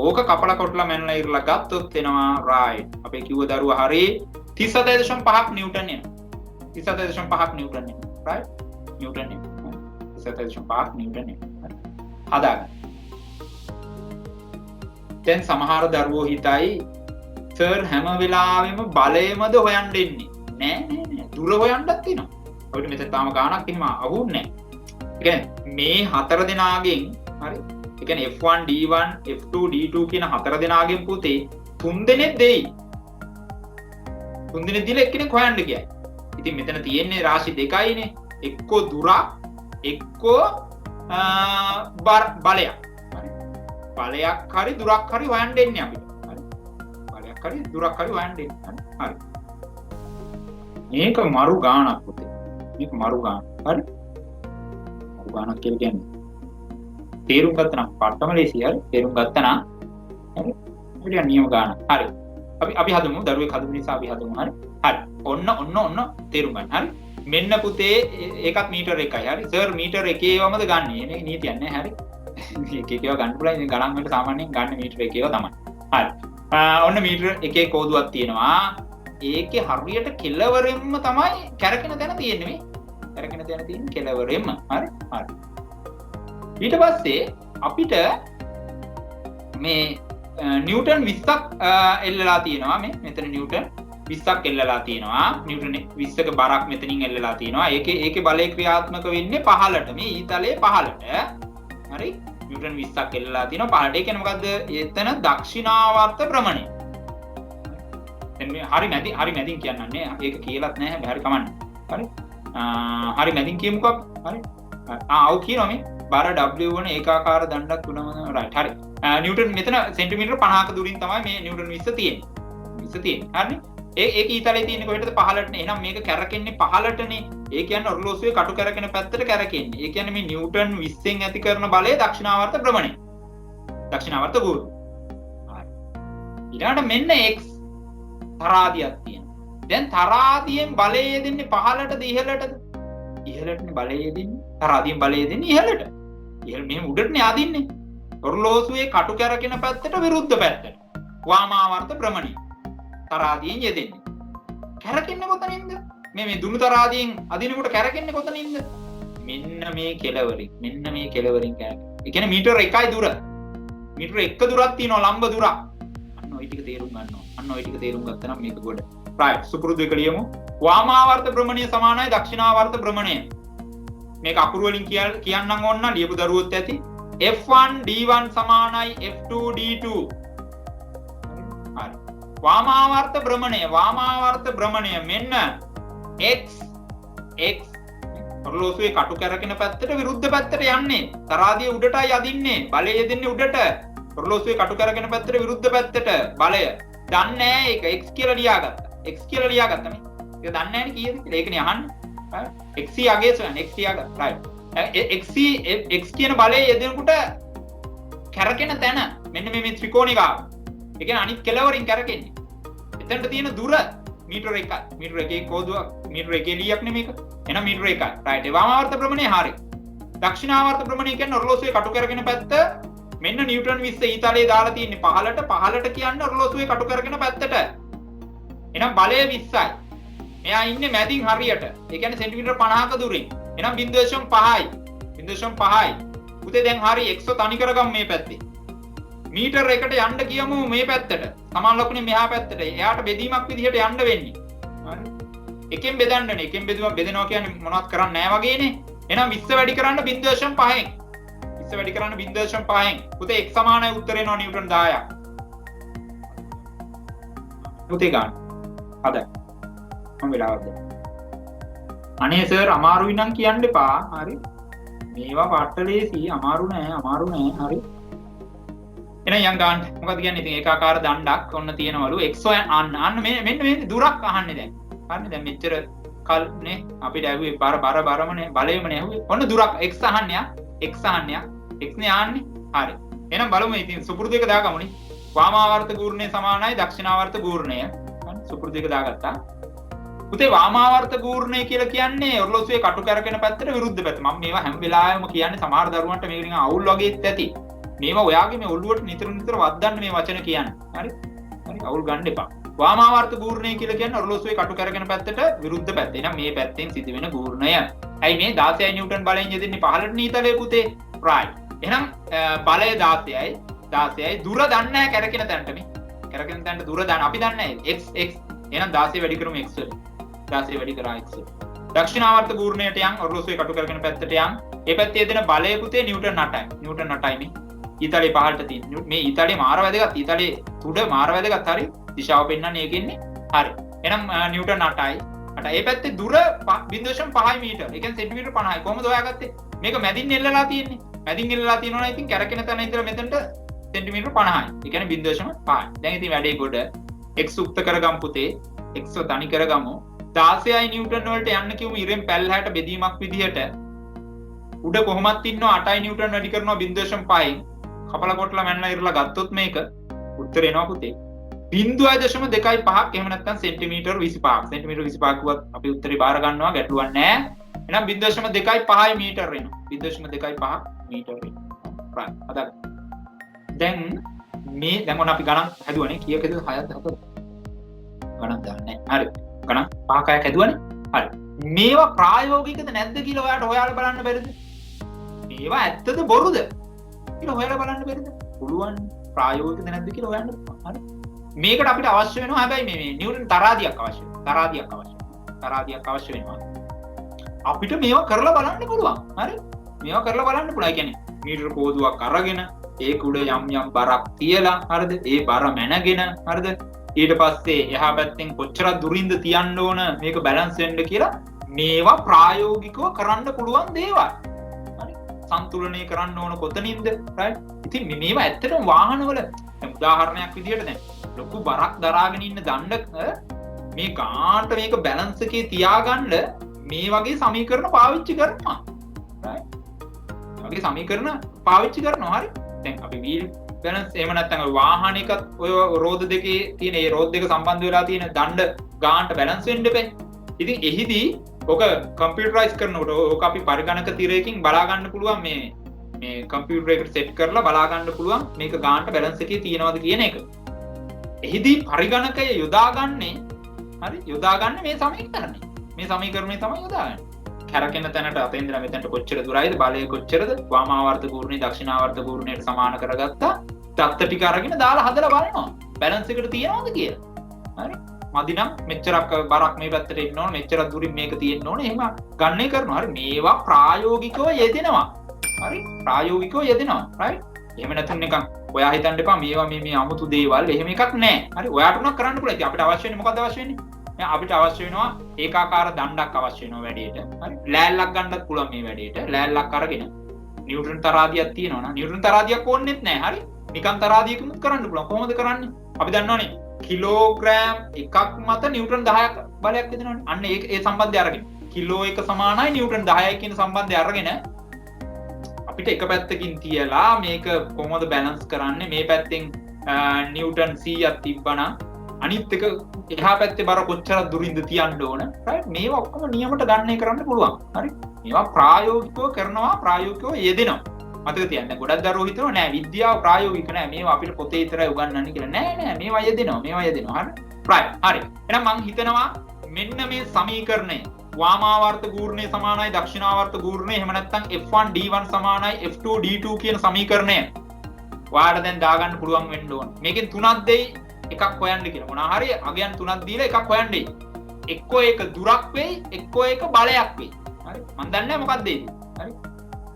ඕක කපලා කොටලා මැනලා ඉරලා ගත්තොත් එනවා රයිට්. අපේ කිව්ව දරුවා හරි 37.5ක් නිව්ටන් එනවා. 37.5ක් නිව්ටන් එනවා. රයිට්. නිව්ටන් එනවා. 37.5ක් නිව්ටන් එනවා. හදාගන්න. දැන් සමහර දරුවෝ හිතයි සර් හැම වෙලාවෙම බලයමද හොයන්න එන්නේ. නෑ. දුර හොයන්නත් තියෙනවා. ඔයිට මෙතන තාම ගාණක් එහෙම අහුන්නේ නෑ. ඒ කියන්නේ මේ හතර දෙනාගෙන් හරි. ඒ කියන්නේ F1 D1 F2 D2 කියන හතර දෙනාගෙන් පුතේ තුන් දෙනෙක් දෙයි. තුන් දෙනෙක් දීලා එක්කෙනෙක් හොයන්න කියයි. ඉතින් මෙතන තියෙන්නේ රාශි දෙකයිනේ. එක්කෝ දුරක් එක්කෝ බලයක්. බලයක් හරි දුරක් හරි හොයන්න දෙන්නේ අපිට. හරි. බලයක් හරි දුරක් හරි හොයන්න දෙන්නේ. හරි. මේක මරු ගාණක් පුතේ. මේක මරු ගාණ. හරි. මරු ගාණක් කියලා කියන්නේ. තේරුම් ගත්තා නම් පට්ටම ලේසි හරි. තේරුම් ගත්තා නම් හරි. අපිට නියම ගාණ. හරි. අපි හදමු දරුවෙක් හදමු නිසා අපි හදමු හරි. හරි. ඔන්න තේරුම් ගන්න. හරි. මෙන්න පුතේ ඒකත් මීටර එකයි. හරි. සර් මීටර එකේවමද ගන්නෙ? මේක නීතියක් නෑ. හරි. එකේව ගන්න පුළුවන්. ඉතින් ගණන් වලට සාමාන්‍යයෙන් ගන්න මීටර එකේව තමයි. හරි. ඔන්න මීටර එකේ කෝදුවක් තියෙනවා. ඒකේ හරියට කෙලවරෙන්ම තමයි කැරකෙන තැන තියෙන්නේ මේ. කැරකෙන තැන තියෙන්නේ කෙලවරෙන්ම. හරි. හරි. ඊට පස්සේ අපිට මේ නිව්ටන් 20ක් එල්ලලා තියෙනවා මේ මෙතන නිව්ටන් 20ක් එල්ලලා තියෙනවා. නිව්ටන් 20ක බරක් මෙතනින් එල්ලලා තියෙනවා. ඒකේ බලය ක්‍රියාත්මක වෙන්නේ පහළට. මේ ඊතලයේ පහළට. හරි? නිව්ටන් 20ක් එල්ලලා තියෙනවා පහළට. ඒ කියන්නේ මොකද්ද? එතන දක්ෂිනාවර්ත භ්‍රමණය. දැන් මේ හරි මැදින් කියන්නන්නේ. ඒක කියලාත් නැහැ. හරි කමන්නේ. හරි? හරි මැදින් කියමුකෝ. හරි? ඔව් කියනවා මේ. බර W වන ඒකාකාර දණ්ඩක් තුනම රයිට්. හරි. නිව්ටන් මෙතන සෙන්ටිමීටර 50ක දුරින් තමයි මේ නිව්ටන් 20 තියෙන්නේ. 20 තියෙන්නේ. හරිනේ? ඒක ඊතලයේ තියෙන්නේ කොහෙටද? පහළටනේ. එහෙනම් මේක කැරකෙන්නේ පහළටනේ. ඒ කියන්නේ ඔරලෝසුවේ කටු කැරකෙන පැත්තට කැරකෙන්නේ. ඒ කියන්නේ මේ නිව්ටන් 20න් ඇති කරන බලය දක්ෂිනාවර්ත භ්‍රමණය. දක්ෂිනාවර්ත ගුරු. හරි. ඊළඟට මෙන්න x තරාදියක් තියෙනවා. දැන් තරාදියෙන් බලය දෙන්නේ පහළටද ඉහළටද? ඉහළටනේ බලය දෙන්නේ. තරාදියෙන් බලය දෙන්නේ ඉහළට. ඉහළ මෙහෙම උඩටනේ ආදින්නේ. ඔරලෝසුවේ කටු කැරකෙන පැත්තට විරුද්ධ පැත්තට. වාමාවර්ත භ්‍රමණය. තරාදියෙන් යෙදෙන්නේ. කැරකෙන්නේ කොතනින්ද? මේ දුනු තරාදියෙන් අදිනකොට කැරකෙන්නේ කොතනින්ද? මෙන්න මේ කෙළවරින්. මෙන්න මේ කෙළවරින් කැරකෙන්නේ. ඒ කියන්නේ මීටර 1යි දුර. මීටර 1 දුරක් තියෙනවා ලම්බ දුරක්. අන්න ওই ටික තේරුම් ගන්නවා. අන්න ওই ටික තේරුම් ගත්තා නම් මේක ගොඩ. රයිට්. සුපුරුදු එක ලියමු. වාමාවර්ත භ්‍රමණය සමානයි දක්ෂිනාවර්ත භ්‍රමණය. මේක අකුරු වලින් කියන්නම් ඕන නම් ලියපු දරුවොත් ඇති. F1 D1 සමානයි F2 D2. හරි. වාමාවර්ත භ්‍රමණය මෙන්න x ඔරලෝසුවේ කටු කැරකෙන පැත්තට විරුද්ධ පැත්තට යන්නේ. තරාදිය උඩටයි අදින්නේ. බලය දෙන්නේ උඩට. ඔරලෝසුවේ කටු කැරකෙන පැත්තට විරුද්ධ පැත්තට බලය. දන්නේ නැහැ ඒක x කියලා ලියාගත්තා. x කියලා ලියාගත්තා මේ. ඒක දන්නේ නැහැ නේ කීයද කියලා. ඒකනේ අහන්නේ. x යගේ සොයන්න x ලියාගත්තා. රයිට්. x කියන බලය යෙදෙනකොට කැරකෙන තැන මෙන්න මේ ත්‍රිකෝණේ ගාව. ඒ කියන්නේ අනිත් කෙළවරින් කැරකෙන්නේ. එතනට තියෙන දුර මීටර 1යි. මීටර 1 කෝදුවක් මීටර 1 ලියක් නෙමේක. එහෙනම් මීටර 1යි. රයිට්. ඒ වාමාවර්ත භ්‍රමණය හරියි. දක්ෂිනාවර්ත භ්‍රමණය කියන්නේ ඔරලෝසුවේ කටු කරගෙන පැත්ත. මෙන්න නිව්ටන් 20 ඊතලයේ දාලා තියෙන්නේ පහළට කියන්නේ ඔරලෝසුවේ කටු කරගෙන පැත්තට. එහෙනම් බලය 20යි. මෙයා ඉන්නේ මැදින් හරියට. ඒ කියන්නේ සෙන්ටිමීටර 50ක දුරින්. එහෙනම් 0.5යි. 0.5යි. පුතේ දැන් හරි x තනි කරගමු මේ පැත්තේ. මීටර 1ට යන්න කියමු මේ පැත්තට. සමාන ලකුණේ මෙහා පැත්තට. එයාට බෙදීමක් විදිහට යන්න වෙන්නේ. හරි. එකෙන් බෙදන්නනේ. එකෙන් බෙදනවා කියන්නේ මොනවත් කරන්නේ නැහැ වගේනේ. එහෙනම් 20 වැඩි කරන්න 0.5න්. 20 වැඩි කරන්න 0.5න්. පුතේ x සමානයි උත්තර එනවා නිව්ටන් 10ක්. පුතේ ගන්න. හදයි. මම වෙලාවක් දෙන්න. අනේ සර් අමාරුයි නම් කියන්න එපා. හරි. මේවා පට්ටලේසි අමාරු නෑ. හරි. එහෙනම් යන් ගන්න. මොකද කියන්නේ ඉතින් ඒකාකාර දණ්ඩක් ඔන්න තියෙනවලු x අන්න මෙන්න මේ දුරක් අහන්නේ දැන්. හරිනේ දැන් මෙච්චර කල් නේ අපිට ඇහුවේ බරමනේ බලයමනේ ඇහුවේ. ඔන්න දුරක් x අහන්නේ x නේ ආන්නේ. හරි. එහෙනම් බලමු ඉතින් සුපුරුදු එක දාගමුනේ. වාමාවර්ත ගූර්ණය සමානයි දක්ෂිනාවර්ත ගූර්ණය. හරි සුපුරුදු එක දාගත්තා. පුතේ වාමාවර්ත ගූර්ණය කියලා කියන්නේ ඔරලෝසුවේ කටු කරගෙන පැත්තට විරුද්ධ පැත්ත. මම මේවා හැම වෙලාවෙම කියන්නේ සමහර දරුවන්ට මේක නිකන් අවුල් වගේත් ඇති. මේවා ඔයාගේ මේ ඔළුවට නිතර වද්දන්න මේ වචන කියන්නේ. හරි? හරි අවුල් ගන්න එපා. වාමාවර්ත ගූර්ණය කියලා කියන්නේ ඔරලෝසුවේ කටු කරගෙන පැත්තට විරුද්ධ පැත්ත. එහෙනම් මේ පැත්තෙන් සිදුවෙන ගූර්ණය. ඇයි මේ 16 නිව්ටන් බලයෙන් යෙදෙන්නේ 15ට නීතලයේ පුතේ? රයිට්. එහෙනම් බලය 16යි. 16යි දුර දන්නේ නැහැ කැරකෙන තැනට මේ. කැරකෙන තැනට දුර දන්න අපි දන්නේ නැහැ. x එහෙනම් 16 වැඩි කරමු x වලින්. 16 වැඩි කරා x. දක්ෂිනාවර්ත ගූර්ණයට යන් ඔරලෝසුවේ කටු කරගෙන පැත්තට යන්. ඒ පැත්තේ දෙන බලය පුතේ නිව්ටන් 8යි. නිව්ටන් 8යි මේ. ඊතලේ පහළට තියෙන. මේ ඊතලේ මාර වැදගත්. ඊතලේ උඩ මාර වැදගත්. හරි. දිශාව පෙන්වන්නේ ඒකෙන්නේ. හරි. එහෙනම් නිව්ටන් 8යි. 8. ඒ පැත්තේ දුර 0.5 මීටර. ඒ කියන්නේ සෙන්ටිමීටර 50යි. කොහොමද හොයාගත්තේ? මේක මැදින් එල්ලලා තියෙන්නේ. මැදින් එල්ලලා තියෙනවා නම් ඉතින් කැරකෙන තැන ඉඳලා මෙතනට සෙන්ටිමීටර 50යි. ඒ කියන්නේ 0.5. දැන් ඉතින් වැඩේ ගොඩ x උක්ත කරගමු පුතේ. x තනි කරගමු. 16යි නිව්ටන් වලට යන්න කිව්වම ඉරෙන් පැල්ලහැට බෙදීමක් විදිහට උඩ කොහොමත් ඉන්නවා 8යි නිව්ටන් වැඩි කරනවා 0.5න් කපලා කොටලා මැන්නලා ඉරලා ගත්තොත් මේක උත්තර එනවා පුතේ 0.25ක් එහෙම නැත්නම් සෙන්ටිමීටර් 25ක් සෙන්ටිමීටර් 25ක් කුවත් අපි උත්තරේ බාර ගන්නවා ගැටලුවක් නැහැ එහෙනම් 0.25 මීටර වෙනවා 0.25 මීටර වෙනවා right අද දැන් ඔන්න අපි ගණන් හැදුවනේ කීයකද 6ක් 4ක් ගණන් දාන්නේ හරි ගණන් 5ක් 6ක් හැදුවනේ හරි මේවා ප්‍රායෝගිකද නැද්ද කියලා ඔයාලට හොයාලා බලන්න බැරිද මේවා ඇත්තද බොරුද කියලා හොයාලා බලන්න බැරිද පුළුවන් ප්‍රායෝගිකද නැද්ද කියලා හොයන්න හරි මේකට අපිට අවශ්‍ය වෙනවා හැබැයි මේ නිව්ටන් තරාදියක් අවශ්‍ය වෙනවා. තරාදියක් අවශ්‍ය වෙනවා. අපිට මේවා කරලා බලන්න පුළුවන්. හරි? මේවා කරලා බලන්න පුළුවන්. ඒ කියන්නේ මීටර කෝදුවක් අරගෙන ඒක උඩ යම් බරක් තියලා හරිද? ඒ බර මැනගෙන හරිද? ඊට පස්සේ එහා පැත්තෙන් කොච්චර දුරින්ද තියන්න ඕන මේක බැලන්ස් වෙන්න කියලා මේවා ප්‍රායෝගිකව කරන්න පුළුවන් දේවල්. හරි? සන්තුලනය කරන්න ඕන කොතනින්ද? රයිට්? ඉතින් මේවා ඇත්තටම වාහනවල උදාහරණයක් විදිහට දැන් ලොකු බරක් දරාගෙන ඉන්න දණ්ඩක මේ ගාන්ට මේක බැලන්ස් එකේ තියාගන්න මේ වගේ සමීකරණ පාවිච්චි කරනවා. රයිට්? මේ වගේ සමීකරණ පාවිච්චි කරනවා. හරි? දැන් අපි වීල් බැලන්ස් එහෙම නැත්නම් වාහනයකත් ඔය රෝද දෙකේ තියෙන ඒ රෝද දෙක සම්බන්ධ වෙලා තියෙන දණ්ඩ ගාන්ට බැලන්ස් වෙන්න බෑ. ඉතින් එහිදී ඔක කම්පියුටරයිස් කරනකොට ඔක අපි පරිගණක තිරයකින් බලා ගන්න පුළුවන් මේ කම්පියුටර් එකට සෙට් කරලා බලා ගන්න පුළුවන් මේක ගාන්ට බැලන්ස් එකේ තියෙනවද කියන එක. එහිදී පරිගණකය යොදාගන්නේ හරි යොදාගන්නේ මේ සමීකරණය. මේ සමීකරණය තමයි යොදාගන්නේ. කැරකෙන තැනට අතෙන් ඉඳලා මෙතනට කොච්චර දුරයිද බලය කොච්චරද වාමාවර්ත කූර්ණේ දක්ෂිනාවර්ත කූර්ණයට සමාන කරගත්තා. දත්ත ටික අරගෙන දාලා හදලා බලනවා. බැලන්ස් එකට තියනවද කියලා. හරි? මදි නම් මෙච්චරක් බරක් මේ පැත්තට එන්න ඕන මෙච්චරක් දුරින් මේක තියෙන්න ඕන එහෙම ගණනය කරනවා. හරි? මේවා ප්‍රායෝගිකව යෙදෙනවා. හරි? ප්‍රායෝගිකව යෙදෙනවා. රයිට්? එහෙම නැතුන් නිකන් ඔයා හිතන්න එපා මේවා මේ අමුතු දේවල් එහෙම එකක් නැහැ. හරි? ඔයාට උනක් කරන්න පුළුවන්. ඉතින් අපිට අවශ්‍ය වෙන්නේ මොකක්ද අවශ්‍ය වෙන්නේ? අපිට අවශ්‍ය වෙනවා ඒකාකාර දණ්ඩක් අවශ්‍ය වෙනවා වැඩේට. හරි? ලෑල්ලක් ගන්නත් පුළුවන් මේ වැඩේට. ලෑල්ලක් අරගෙන නිව්ටන් තරාදියක් තියෙනවා නම් නිව්ටන් තරාදියක් ඕනෙත් නැහැ. හරි? නිකන් තරාදියකින්ත් කරන්න පුළුවන්. කොහොමද කරන්නේ? අපි දන්නවනේ කිලෝග්‍රෑම් එකක් මත නිව්ටන් 10ක් බලයක් දෙනවනේ. අන්න ඒ සම්බන්ධය අරගෙන කිලෝ එක සමානයි නිව්ටන් 10යි කියන සම්බන්ධය අරගෙන අපිට එක පැත්තකින් තියලා මේක කොහොමද බැලන්ස් කරන්නේ මේ පැත්තෙන් නිව්ටන් 100ක් තිබ්බනම් අනිත් එක එහා පැත්තේ බර කොච්චර දුරින්ද තියන්න ඕන. රයිට්? මේවා ඔක්කොම නියමට ගණනය කරන්න පුළුවන්. හරි? මේවා ප්‍රායෝගිකව කරනවා ප්‍රායෝගිකව යෙදෙනවා. මතක තියන්න ගොඩක් දරුවෝ හිතනවා නෑ විද්‍යාව ප්‍රායෝගික නෑ මේවා අපිට පොතේ විතරයි උගන්වන්නේ කියලා. නෑ මේවා යෙදෙනවා. හරි? රයිට්. හරි. එහෙනම් මම හිතනවා මෙන්න මේ සමීකරණය වාමාවර්ත ගූර්ණය සමානයි දක්ෂිනාවර්ත ගූර්ණය එහෙම නැත්නම් F1 D1 සමානයි F2 D2 කියන සමීකරණය ඔයාලට දැන් දාගන්න පුළුවන් වෙන්න ඕන. මේකෙන් තුනක් දෙයි එකක් හොයන්න කියලා. මොනවා හරි අගයන් තුනක් දීලා එකක් හොයන්නේ. එක්කෝ ඒක දුරක් වෙයි, එක්කෝ ඒක බලයක් වෙයි. හරි? මම දන්නේ නැහැ මොකක්ද ඒක. හරි?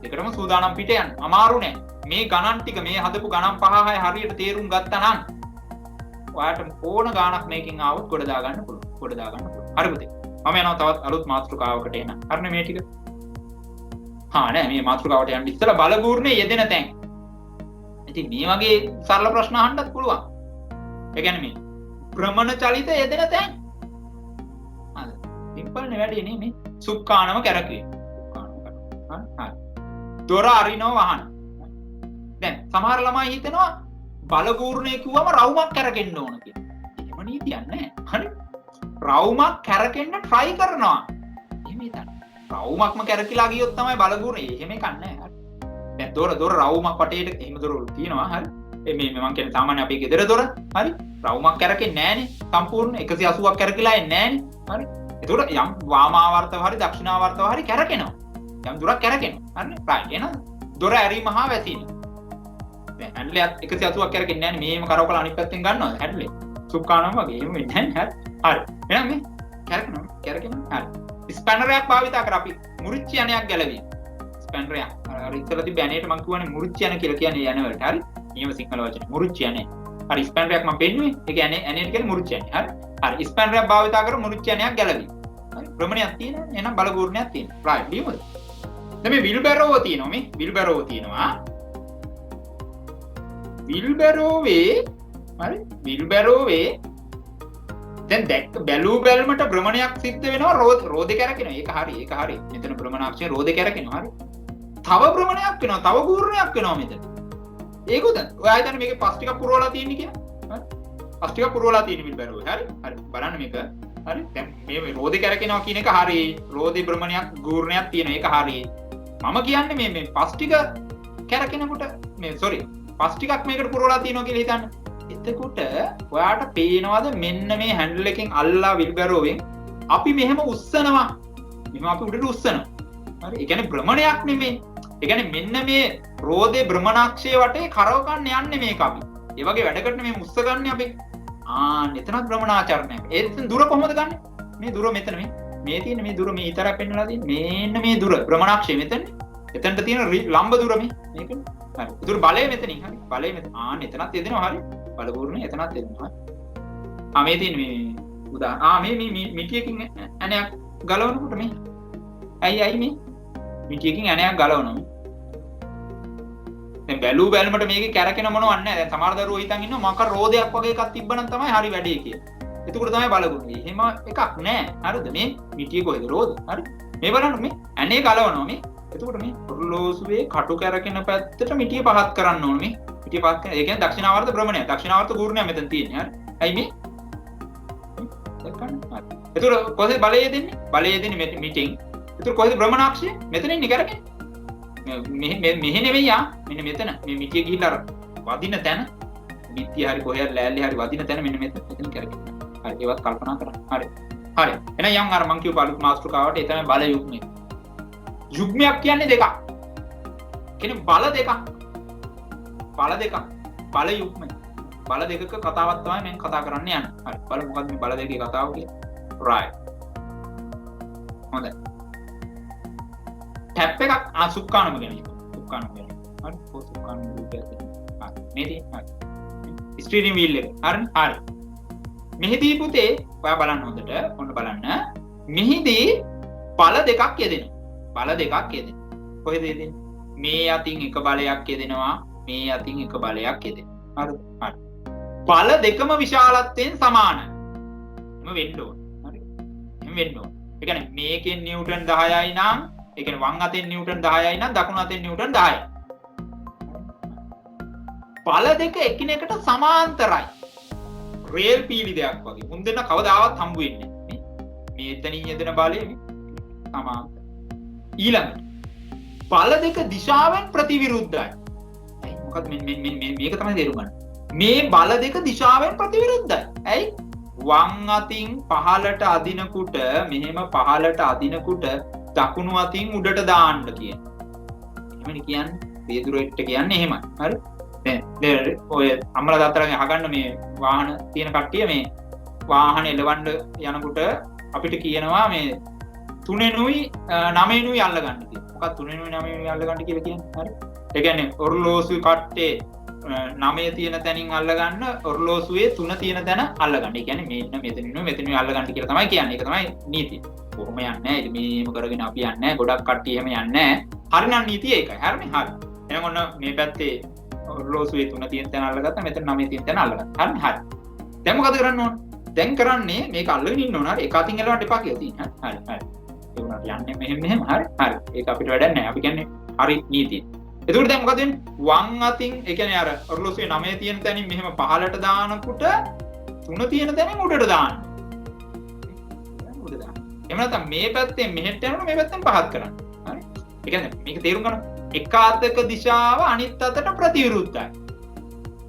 දෙකටම සූදානම් පිට යන්න. අමාරු නෑ. මේ ගණන් ටික මේ හදපු ගණන් 5-6 හරියට තේරුම් ගත්තා නම් ඔයාලට ඕන ගාණක් මේකෙන් ආවොත් ගොඩ දාගන්න පුළුවන්. හරි පුතේ. මම යනවා තවත් අලුත් මාතෘකාවකට එන්න. හරිනේ මේ ටික. නෑ මේ මාතෘකාවට යන්න ඉස්සෙල්ලා බල ගූර්ණේ යෙදෙන තැන්. ඉතින් මේ වගේ සරල ප්‍රශ්න අහන්නත් පුළුවන්. ඒ කියන්නේ මේ භ්‍රමණ චලිත යෙදෙන තැන්. හරි. සිම්පල් නේ වැඩේ නේ මේ සුක්කානම කැරකුවේ. හරි. දොර අරිනව වහන. දැන් සමහර ළමයි හිතනවා බල ගූර්ණේ කිව්වම රවුමක් කැරකෙන්න ඕන කියලා. එහෙම නීතියක් නැහැ. හරි. රවුමක් කැරකෙන්න try කරනවා. එහෙම හිතන්න. රවුමක්ම කැරකිලා ගියොත් තමයි බල ගූර්ණේ. එහෙම එකක් නැහැ. හරි. දැන් දොර රවුමක් වටේට එහෙම දොර තියෙනවා. හරි. මේ මම කියන්නේ සාමාන්‍ය අපේ ගෙදර දොර. හරි. රවුමක් කැරකෙන්නේ නැහනේ. සම්පූර්ණ 180ක් කැරකිලා එන්නේ නැහනේ. හරි. ඒතකොට යම් වාමාවර්තව හරි දක්ෂිනාවර්තව හරි කැරකෙනවා. යම් දුරක් කැරකෙනවා. හරි. රයිට්. එහෙනම් දොර ඇරීම හා වැසීම. දැන් හැන්ඩ්ලයක් 180ක් කැරකෙන්නේ නැහනේ. මේම කරවකලා අනිත් පැත්තෙන් ගන්නවද හැන්ඩ්ලේ? සුක්කානම වගේ එහෙම වෙන්නේ නැහැ. හරි. එහෙනම් මේ කැරකෙනවා. හරි. ස්පැනරයක් භාවිතා කර අපි මුරිච්ච යනයක් ගැලවීම. ස්පැනරයක්. අර ඉස්සරලා තිබ්බ යන්නේට මම කියවනේ මුරිච්ච යන කියලා කියන්නේ යන වලට. හරි. නියම සිංහල වචනේ මුරිච්ච යන්නේ. හරි ස්පැනරයක් මම පෙන්නුවේ. ඒ කියන්නේ යන්නේට කියන්නේ මුරිච්ච යන්නේ. හරි. හරි ස්පැනරයක් භාවිතා කර මුරිච්ච යනයක් ගැලවීම. හරි. භ්‍රමණයක් තියෙනවා. එහෙනම් බල ගූර්ණයක් තියෙනවා. රයිට්. ලියමුද? දැන් මේ විල්බැරෝව තියෙනවා මේ. විල්බැරෝව තියෙනවා. විල්බැරෝවේ හරි විල්බැරෝවේ දැන් දැක්ක බැලූ බැලමට භ්‍රමණයක් සිද්ධ වෙනවා රෝදේ කැරකෙනවා. ඒක හරි. මෙතන භ්‍රමණාක්ෂය රෝදේ කැරකෙනවා. හරි. තව භ්‍රමණයක් වෙනවා. තව ගූර්ණයක් වෙනවා මෙතන. ඒකද? ඔයා හිතන්නේ මේකේ පස් ටිකක් පුරවලා තියෙන්නේ කියලා? හරි. පස් ටිකක් පුරවලා තියෙන විල්බැරෝවේ. හරි. බලන්න මේක. හරි. දැන් මේ රෝදේ කැරකෙනවා කියන එක හරි. රෝදේ භ්‍රමණයක් ගූර්ණයක් තියෙනවා. ඒක හරි. මම කියන්නේ මේ පස් ටික කැරකෙනකොට පස් ටිකක් මේකට පුරවලා තියෙනවා කියලා හිතන්න. එතකොට ඔයාට පේනවද මෙන්න මේ හැන්ඩල් එකෙන් අල්ලා විල්බැරෝවෙන් අපි මෙහෙම උස්සනවා. මෙහෙම අපි උඩට උස්සනවා. හරි. ඒ කියන්නේ භ්‍රමණයක් නෙමෙයි. ඒ කියන්නේ මෙන්න මේ රෝදේ භ්‍රමණාක්ෂයේ වටේ කරව ගන්න යන්නේ මේක අපි. ඒ වගේ වැඩකට මේ උස්ස ගන්න අපි. එතනත් භ්‍රමණාචරණයක්. ඒ දුර කොහොමද ගන්නෙ? මේ දුර මෙතන මේ තියෙන මේ දුර මේ ඊතරක් පෙන්නලා තියෙන්නේ. මේන්න මේ දුර භ්‍රමණාක්ෂය මෙතන. එතනට තියෙන ලම්බ දුර මේකනේ. හරි. ඒතර බලය මෙතනින්. හරි. බලය මෙතන. එතනත් යෙදෙනවා. හරි. බල පූර්ණේ එතනත් යෙදෙනවා. මේ තියෙන මේ මේ මිටියකින් ඇණයක් ගලවනකොට මේ. ඇයි මේ මිටියකින් ඇණයක් ගලවනවා. දැන් බැලුමට මේකේ කැරකෙන මොනවත් නැහැ. දැන් සමහර දරුවෝ හිතන් ඉන්නවා මක රෝදයක් වගේ එකක් තිබ්බනම් තමයි හරි වැඩේ කියලා. එතකොට තමයි බලගුන්නේ. එහෙම එකක් නැහැ. හරිද? මේ මිටියේ කොහෙද රෝද? හරි. මේ බලන්න මේ ඇණේ ගලවනවා මේ. එතකොට මේ ඔරලෝසුවේ කටු කැරකෙන පැත්තට මිටිය පහත් කරන්න ඕනේ මේ. මිටිය පහත් කරන. ඒ කියන්නේ දක්ෂිණාවර්ත භ්‍රමණය. දක්ෂිණාවර්ත ගූර්ණය මෙතන තියෙන්නේ. හරි. ඇයි මේ? දැක්කන්න. හරි. එතකොට කොහෙද බලය දෙන්නේ? බලය දෙන්නේ මිටින්. එතකොට කොහෙද භ්‍රමණාක්ෂය? මෙතන ඉන්නේ කරකෙන්නේ. මෙහෙ නෙවෙයි මෙන්න මෙතන මේ මිටිය ගිහිල්ලා අර වදින තැන මිටිය හරි කොහේ හරි ලෑල්ලේ හරි වදින තැන මෙන්න මෙතන කරගෙන හරි ඒවත් කල්පනා කරන්න හරි එහෙනම් යම් අර මං කියපු අලුත් මාස්ටර් ඒ තමයි බල යුග්මය යුග්මයක් කියන්නේ දෙකක් කියන්නේ බල දෙකක් බල යුග්මය බල දෙකක කතාවක් තමයි මම කතා කරන්න යන්නේ හරි බලමු මොකක්ද මේ බල දෙකේ කතාව කියන්නේ right හොඳයි ටැප් එකක් සුක්කානම ගැන සුක්කානම ගැන හරි සුක්කානම රූපයක් මේ තියෙන හරි ස්ටීරින් වීල් එක හරි මෙහිදී පුතේ ඔයා බලන්න හොඳට ඔන්න බලන්න මෙහිදී බල දෙකක් යෙදෙනවා කොහෙද යෙදෙන්නේ මේ අතින් එක බලයක් යෙදෙනවා මේ අතින් එක බලයක් යෙදෙනවා හරි බල දෙකම විශාලත්වයෙන් සමානයි එම වෙන්න ඕන හරි එම වෙන්න ඕන ඒ කියන්නේ මේකෙන් නිව්ටන් 10යි නම් ඒ කියන්නේ වම් අතෙන් නිව්ටන් 10යි නම් දකුණු අතෙන් නිව්ටන් 10යි. බල දෙක එකිනෙකට සමාන්තරයි. රේල් පීලි දෙයක් වගේ. මුන් දෙන්න කවදාවත් හම්බ වෙන්නේ නැහැ. මේ එතනින් යෙදෙන බලය සමාන්තර. ඊළඟට බල දෙක දිශාවෙන් ප්‍රතිවිරුද්ධයි. මොකද මේක තමයි තේරුම් ගන්න. මේ බල දෙක දිශාවෙන් ප්‍රතිවිරුද්ධයි. ඇයි? වම් අතින් පහළට අදිනකොට මෙහෙම පහළට අදිනකොට දකුණු අතින් උඩට දාන්න කියන. එහෙමනේ කියන්නේ. වේදුරෙට්ට කියන්නේ එහෙමයි. හරි? දැන් ඔය අම්මලා තාත්තලාගෙන් අහගන්න මේ වාහන තියෙන කට්ටිය මේ වාහන එලවන්න යනකොට අපිට කියනවා මේ 3නුයි 9නුයි අල්ල ගන්න කියලා. මොකක්ද 3නුයි 9නුයි අල්ල ගන්න කියලා කියන්නේ? හරි? ඒ කියන්නේ ඔරලෝසුවේ කට්ටේ 9 තියෙන තැනින් අල්ල ගන්න ඔරලෝසුවේ 3 තියෙන තැන අල්ල ගන්න. ඒ කියන්නේ මෙන්න මෙතනිනුයි අල්ල ගන්න කියලා තමයි කියන්නේ. ඒක තමයි නීතිය. කොහොම යන්නේ නැහැ. මේම කරගෙන අපි යන්නේ නැහැ. ගොඩක් කට්ටිය එහෙම යන්නේ නැහැ. හරිනම් නීතිය ඒකයි. හරිනේ? හරි. එහෙනම් ඔන්න මේ පැත්තේ ඔරලෝසුවේ 3 තියෙන තැන අල්ලගත්තා. මෙතන 9 තියෙන තැන අල්ලගත්තා. හරිනේ? හරි. දැන් මොකද කරන්න ඕන? දැන් කරන්නේ මේක අල්ලගෙන ඉන්න ඕන. හරි. එක අතින් එලවන්න එපා කියලා තියෙනවා. හරි. ඒ උනාට යන්නේ මෙහෙම. හරි. ඒක අපිට වැඩක් නැහැ. අපි කියන්නේ හරි නීතිය. එතකොට දැන් මොකද වෙන්නේ? වම් අතින් ඒ කියන්නේ අර ඔරලෝසුවේ 9 තියෙන තැනින් මෙහෙම පහළට දානකොට 3 තියෙන තැනින් උඩට දාන්න. එහෙම නැත්නම් මේ පැත්තෙන් මෙහෙට යනකොට මේ පැත්තෙන් පහත් කරන්න. හරි? ඒ කියන්නේ මේක තේරුම් ගන්න. එක අතක දිශාව අනිත් අතට ප්‍රතිවිරුද්ධයි.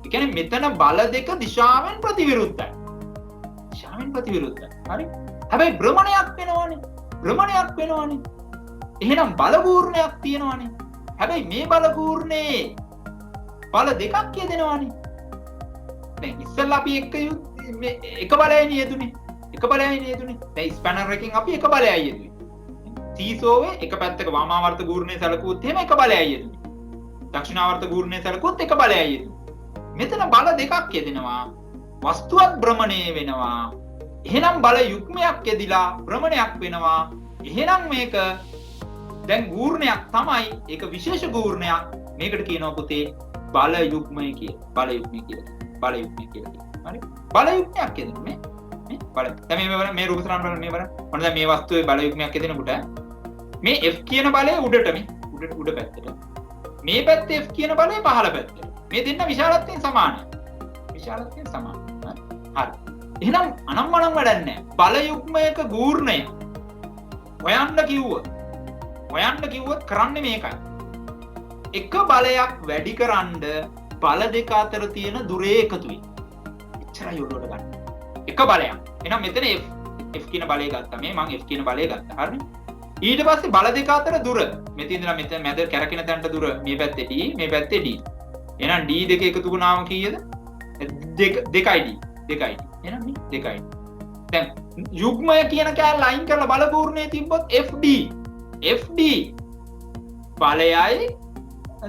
ඒ කියන්නේ මෙතන බල දෙක දිශාවෙන් ප්‍රතිවිරුද්ධයි. හරි? හැබැයි භ්‍රමණයක් වෙනවනේ. එහෙනම් බල පූර්ණයක් තියෙනවනේ. හැබැයි මේ බල පූර්ණේ බල දෙකක් යෙදෙනවනේ. දැන් ඉස්සෙල්ලා අපි එක බලයයි යෙදුනේ. දැන් ස්පැනර් එකකින් අපි එක බලයයි යෙදුවේ. සීසෝවේ එක පැත්තක වාමාවර්ත ගූර්ණය සැලකුවොත් එහෙම එක බලයයි යෙදුනේ. දක්ෂිණාවර්ත ගූර්ණය සැලකුවොත් එක බලයයි යෙදුනේ. මෙතන බල දෙකක් යෙදෙනවා. වස්තුවත් භ්‍රමණය වෙනවා. එහෙනම් බල යුග්මයක් යෙදිලා භ්‍රමණයක් වෙනවා. එහෙනම් මේක දැන් ගූර්ණයක් තමයි. ඒක විශේෂ ගූර්ණයක්. මේකට කියනවා පුතේ බල යුග්මය කියලා. බල යුග්මය කියලා. හරි? බල යුග්මයක් යෙදෙනවා මේ. බල. දැන් මේ රූප සටහන බලන්න මේ බලන්න. මොන දැන් මේ වස්තුවේ බල යුග්මයක් යෙදෙනකොට මේ F කියන බලය උඩට මේ උඩ පැත්තට. මේ පැත්තේ F කියන බලය පහළ පැත්තට. මේ දෙන්න විශාලත්වයෙන් සමානයි. හරි. එහෙනම් අනම්මනම් වැඩක් නැහැ. බල යුග්මයක ගූර්ණය හොයන්න කිව්වොත් කරන්නේ මේකයි. එක බලයක් වැඩි කරන්න බල දෙක අතර තියෙන දුරේ එකතු වෙයි. එච්චරයි ඔළුවට ගන්න. එක බලයක්. එහෙනම් මෙතන F කියන බලය ගත්තා. මේ මම F කියන බලය ගත්තා. හරිනේ? ඊට පස්සේ බල දෙක අතර දුර. මෙතන ඉඳලා මෙතන මැද කැරකෙන තැනට දුර මේ පැත්තේ D, මේ පැත්තේ D. එහෙනම් D දෙක එකතු වුණාම කීයද? 2යි D. එහෙනම් මේ දෙකයි. දැන් යුග්මය කියන කෑල්ල අයින් කරලා බල පූර්ණයේ තිබ්බොත් FD බලයයි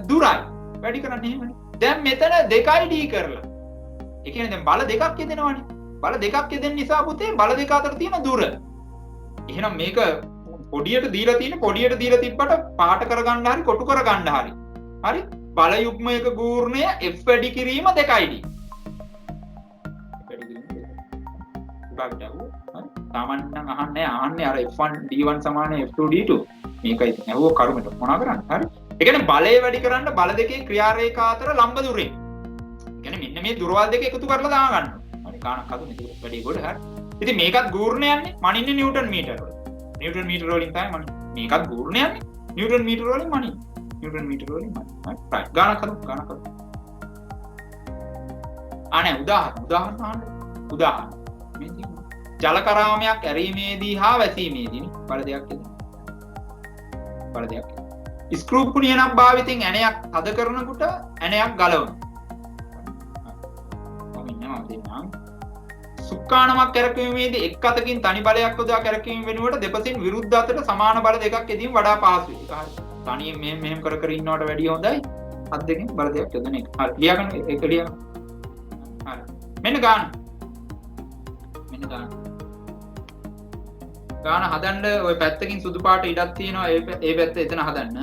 දුරයි වැඩි කරන්නේ එහෙමනේ. දැන් මෙතන 2යි D කරලා. ඒ කියන්නේ දැන් බල දෙකක් යෙදෙනවනේ. බල දෙකක් යෙදෙන නිසා පුතේ බල දෙක අතර තියෙන දුර. එහෙනම් මේක පොඩියට දීලා තිබ්බට පාට කරගන්න හරි කොටු කරගන්න හරි. හරි? බල යුග්මයක ගූර්ණය F වැඩි කිරීම 2යි D. සාමාන්‍යයෙන් අහන්නේ අර F1 D1 සමාන F2 D2 මේකයි නැවෝ කරුමෙට මොනා කරන්නේ හරි ඒ කියන්නේ බලය වැඩි කරන්න බල දෙකේ ක්‍රියා රේඛා අතර ලම්බ දුරෙන් ඒ කියන්නේ මෙන්න මේ දුරවල් දෙක එකතු කරලා දා ගන්න හරි ගානක් හදුනේ ඒක වැඩි කොට හරි ඉතින් මේකත් ගූර්ණයන්නේ මනින්නේ නිව්ටන් මීටර වල වලින් තමයි මනින්නේ මේකත් ගූර්ණයන්නේ නිව්ටන් මීටර වලින් මනින්නේ හරි ගානක් හදමු අනේ උදාහරණ ජල කරාමයක් ඇරීමේදී හා වැසීමේදී බල දෙකක් ස්ක්‍රූ කුණියනක් භාවිතෙන් ඇණයක් තද කරනකොට ඇණයක් ගලවනවා. සුක්කානමක් කැරකීමේදී එක් අතකින් තනි බලයක් යොදා කැරකීම වෙනුවට දෙපසින් විරුද්ධ අතට සමාන බල දෙකක් යෙදීම වඩා පහසුයි. ඒක හරි. තනියෙන් මෙහෙම කර ඉන්නවට වැඩිය හොඳයි. අත් දෙකෙන් බල දෙකක් යොදන එක. හරි. ලියාගන්න ඒක ලියන්න. හරි. මෙන්න ගන්න. ගාන හදන්න ඔය පැත්තකින් සුදු පාට ඉඩක් තියෙනවා ඒ පැත්ත එතන හදන්න.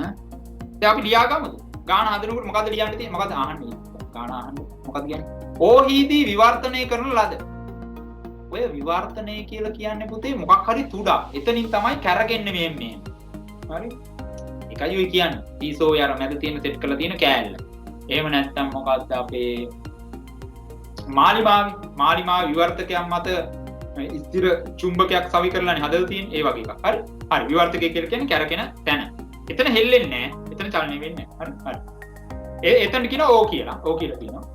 දැන් අපි ලියාගමුද? ගාන හදනකොට මොකද්ද ලියන්න තියෙන්නේ? මොකද්ද අහන්නේ? ගාන අහන්නේ. මොකද්ද කියන්නේ? ඕහිදී විවර්තනය කරන ලද. ඔය විවර්තනය කියලා කියන්නේ පුතේ මොකක් හරි තුඩක්. එතනින් තමයි කැරගෙන්නේ මේ. හරි? ඒකයි ඔය කියන්නේ. ඊසෝ යාර මැද තියෙන සෙට් කරලා තියෙන කෑල්ල. එහෙම නැත්නම් මොකද්ද අපේ මාලිමාවේ විවර්තකයක් මත ස්ථිර චුම්බකයක් සවි කරලානේ හදලා තියෙන්නේ ඒ වගේ එකක්. හරි? හරි. විවර්තකය කියලා කියන්නේ කැරකෙන තැන. එතන හෙල්ලෙන්නේ නැහැ. එතන චලනය වෙන්නේ නැහැ. හරි? එතන කියනවා ඕ කියලා. ඕ කියලා කියනවා.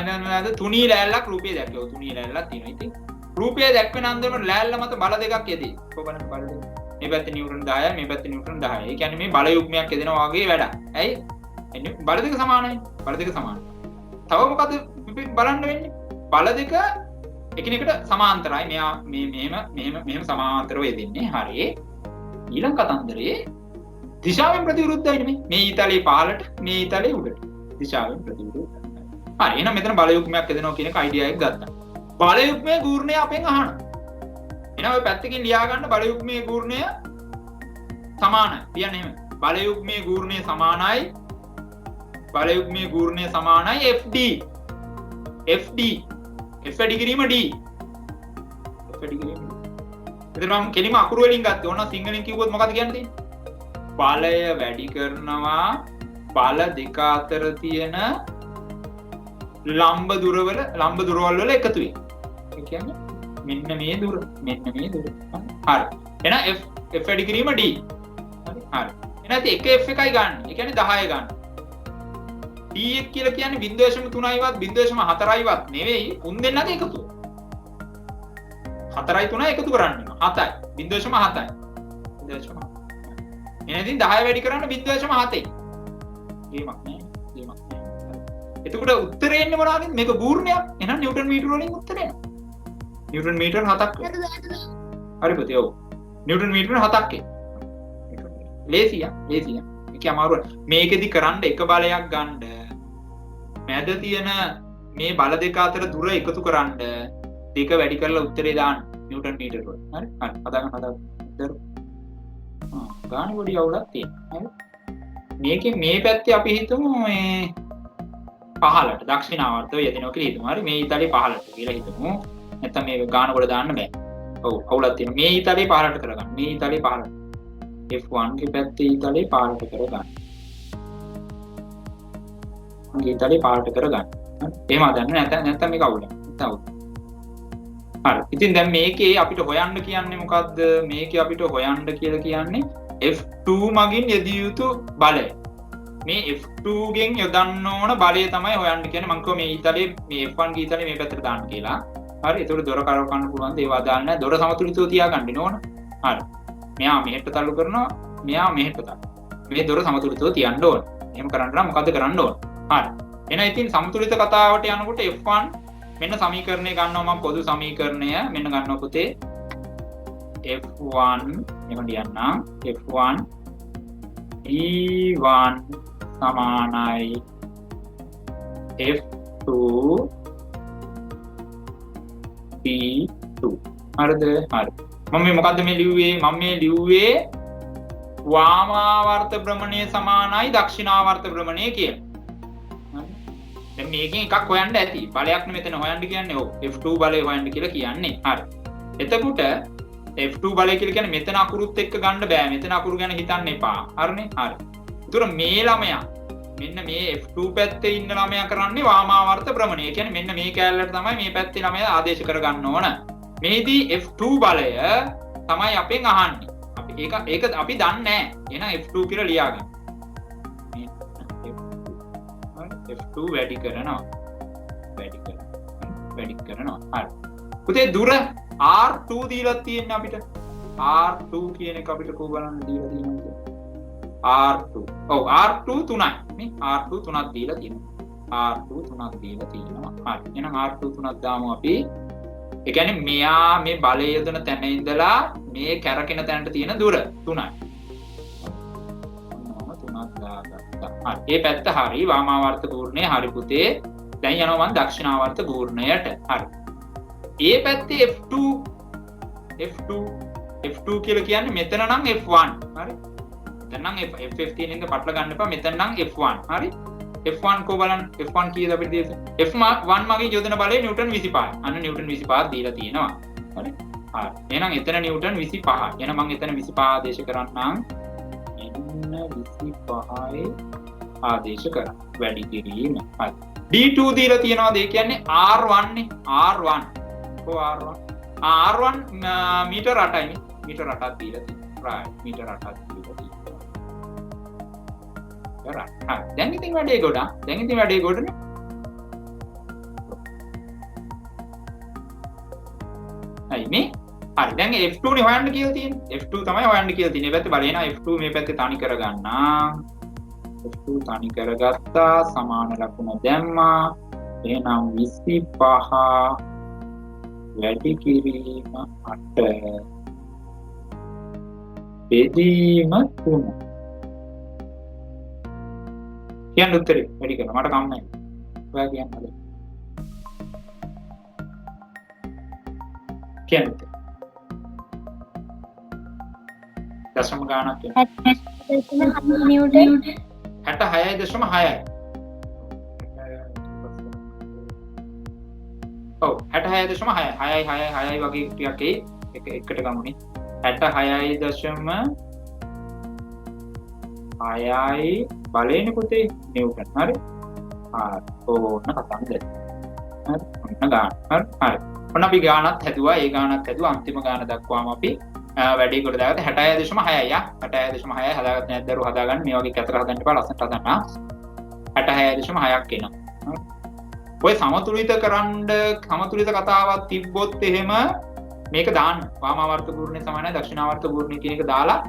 දැන් තුනී ලෑල්ලක් රූපයේ දැක්කෝ. තුනී ලෑල්ලක් තියෙනවා. ඉතින් රූපයේ දැක්වෙන අන්දමට ලෑල්ල මත බල දෙකක් යෙදී. කොහොමද බල දෙක? මේ පැත්තේ නිව්ටන් 10යි මේ පැත්තේ නිව්ටන් 10යි. ඒ කියන්නේ මේ බල යුග්මයක් යෙදෙනවා වගේ වැඩක්. ඇයි? එන්නේ බල දෙක සමානයි. බල දෙක සමානයි. තව මොකද බලන්න වෙන්නේ? බල දෙක එකිනෙකට සමාන්තරයි. මෙයා මෙහෙම සමාන්තරව යෙදෙන්නේ. හරි. ඊළඟ කතන්දරේ දිශාවෙන් ප්‍රතිවිරුද්ධයි නෙමෙයි. මේ ඊතලයේ පහළට මේ ඊතලයේ උඩට. දිශාවෙන් ප්‍රතිවිරුද්ධයි. හරි. එහෙනම් මෙතන බල යුග්මයක් යෙදෙනවා කියන එක අයිඩියා එක ගත්තා. බල යුග්මයේ ගූර්ණය අපෙන් අහනවා. එහෙනම් ඔය පැත්තකින් ලියා ගන්න බල යුග්මයේ ගූර්ණය සමානයි. කියන්නේ එහෙම. බල යුග්මයේ ගූර්ණය සමානයි. බල යුග්මයේ ගූර්ණය සමානයි FD. F වැඩි කිරීම D. F වැඩි කිරීම. එතන මම කෙලිම අකුරු වලින් ගත්තේ. ඕන සිංහලෙන් කිව්වොත් මොකද කියන්න තියෙන්නේ? බලය වැඩි කරනවා බල දෙක අතර තියෙන ලම්බ දුරවල එකතු වෙන. ඒ කියන්නේ මෙන්න මේ දුර. හරි. එහෙනම් F වැඩි කිරීම D. හරි. එහෙනම් එක F එකයි ගන්න. ඒ කියන්නේ 10 ගන්න. D1 කියලා කියන්නේ 0.3යිවත් 0.4යිවත් නෙවෙයි උන් දෙන්නද එකතු. 4යි 3යි එකතු කරන්න වෙනවා. 7යි 0.7යි. 0.7. එහෙනම් 10 වැඩි කරන්න 0.7යි. ගේමක් නෑ. එතකොට උත්තරේ එන්නේ මොනවද? මේක ගූර්ණයක්. එහෙනම් නිව්ටන් මීටර වලින් උත්තරේ එනවා. නිව්ටන් මීටර 7ක්. හරි පුතේ. ඔව්. නිව්ටන් මීටර 7ක් එනවා. ලේසිය. ඒක අමාරුයි. මේකෙදි කරන්න එක බලයක් ගන්න. මැද තියෙන මේ බල දෙක අතර දුර එකතු කරන්න දෙක වැඩි කරලා උත්තරේ දාන්න නිව්ටන් මීටර වල. හරි? හදාගන්න. ගාන පොඩි අවුලක් තියෙනවා. හරි? මේකේ මේ පැත්තේ අපි හිතමු මේ පහළට දක්ෂිනාවර්තව යෙදෙනවා කියලා හිතමු. හරි? මේ ඊතලේ පහළට කියලා හිතමු. නැත්නම් මේ ගාන වල දාන්න බෑ. ඔව් අවුලක් තියෙනවා. මේ ඊතලේ පහළට කරගන්න. මේ ඊතලේ පහළට. F1 के පැත්තේ ඊතලේ පහළට කරගන්න. ඊතලේ පහළට කරගන්න. එහෙම හදන්න නැත්නම් මේක අවුලක්. හරි. ඉතින් දැන් මේකේ අපිට හොයන්න කියන්නේ මොකද්ද? මේකේ අපිට හොයන්න කියලා කියන්නේ F2 මගින් යෙදිය යුතු බලය. මේ F2 ගෙන් යොදන්න ඕන බලය තමයි හොයන්න කියන්නේ. මම කිව්වා මේ ඊතලේ මේ F1 ගේ ඊතලේ මේ පැත්තට දාන්න කියලා. හරි. ඒතකොට දොර කරව ගන්න පුළුවන් දේවල් දාන්න නැහැ. දොර සමතුලිතව තියාගන්න ඕන. හරි. මෙයා මෙහෙට තල්ලු කරනවා. මෙයා මෙහෙට තල්ලු. මේ දොර සමතුලිතව තියන්න ඕන. එහෙම කරන්න නම් මොකද්ද කරන්න ඕන? හරි. එහෙනම් ඉතින් සමතුලිත කතාවට යනකොට F1 මෙන්න සමීකරණය ගන්නවා මම පොදු සමීකරණය මෙන්න ගන්නවා පුතේ F1 එහෙම ලියන්නම් F1 E1 සමානයි F2 P2 හරිද හරි මම මේ මොකද්ද මේ ලිව්වේ මම මේ ලිව්වේ වාමාවර්ත භ්‍රමණය සමානයි දක්ෂිනාවර්ත භ්‍රමණය කියලා දැන් මේකෙන් එකක් හොයන්න ඇති බලයක් නෙමෙයි මෙතන හොයන්න කියන්නේ ඔව් F2 බලය හොයන්න කියලා කියන්නේ හරි එතකොට F2 බලය කියලා කියන්නේ මෙතන අකුරුත් එක්ක ගන්න බෑ මෙතන අකුරු ගැන හිතන්න එපා හරිනේ හරි ඒතර මේ ළමයා මෙන්න මේ F2 පැත්තේ ඉන්න ළමයා කරන්නේ වාමාවර්ත භ්‍රමණය කියන්නේ මෙන්න මේ කැලලට තමයි මේ පැත්තේ ළමයා ආදේශ කරගන්න ඕන මේදී F2 බලය තමයි අපෙන් අහන්නේ අපි ඒක අපි දන්නේ නැහැ එහෙනම් F2 කියලා ලියාගන්න F2 වැඩි කරනවා හරි පුතේ දුර R2 දීලා තියෙන්නේ අපිට R2 කියන එක අපිට කොහොම බලන්න දීලා තියෙනවා R2 ඔව් R2 3යි නේ R2 3ක් දීලා තියෙනවා R2 3ක් දීලා තියෙනවා හරි එහෙනම් R2 3ක් දාමු අපි ඒ කියන්නේ මෙයා මේ බලය යොදන තැන ඉඳලා මේ කැරකෙන තැනට තියෙන දුර 3යි හරි ඒ පැත්ත හරි වාමාවර්ත ගූර්ණය හරි පුතේ දැන් යනවා මම දක්ෂිනාවර්ත ගූර්ණයට හරි ඒ පැත්තේ F2 කියලා කියන්නේ මෙතන නම් F1 හරි මෙතන නම් F15 එක පටල ගන්න එපා මෙතන නම් F1 හරි F1 කෝ බලන්න F1 කීයද අපිට දෙන්නේ F1 මගේ යොදන බලය නිව්ටන් 25 අන්න නිව්ටන් 25 දීලා තියෙනවා හරි හරි එහෙනම් එතන නිව්ටන් 25 එහෙනම් මම එතන 25 ආදේශ කරන්නම් එන්න 25යි ආදේශ කරා වැඩි කිරීම හරි D2 දීලා තියෙනවාද ඒ කියන්නේ R1 නේ R1 කො R1 මීටර 8යි නේ මීටර 8ක් දීලා තියෙනවා right මීටර 8ක් දීලා තියෙනවා හරි දැන් ඉතින් වැඩේ ගොඩනේ හරි මේ හරි දැන් F2 නේ හොයන්න කියලා තියෙන්නේ F2 තමයි හොයන්න කියලා තියෙන්නේ මේ පැත්තේ බලේන F2 මේ පැත්තේ තනි කරගන්නා F2 තනි කරගත්තා සමාන ලකුණ දැම්මා එහෙනම් 25 වැඩි කිරීම 8 බෙදීම 3 කියන්න උත්තරේ වැඩි කරනවා මට කම් නැහැ ඔයා කියන්න හදලා කියන්න දශම ගානක් කියන්න 66 නිව්ටන් 66.6යි ඔව් 66.6යි 6යි වගේ ටිකක් එකට ගමුනේ 66.6යි බලේනේ පුතේ නිව්ටන් හරි ඕන්න කතන්දර හරි ඔන්න ගාන හරි ඔන්න අපි ගානත් හැදුවා ඒ ගානත් හැදුවා අන්තිම ගාන දක්වාම අපි වැඩි කොට දාගත්ත 66.6යි 66.6යි හදාගත්ත නැද්ද දරුවෝ හදාගන්න මේ වගේ කතර හදන්න එපා ලස්සනට හදන්න 66.6ක් එනවා ඔය සමතුලිත කතාවක් තිබ්බොත් එහෙම මේක දාන්න වාමාවර්ත ගූර්ණය සමානයි දක්ෂිනාවර්ත ගූර්ණය කියන එක දාලා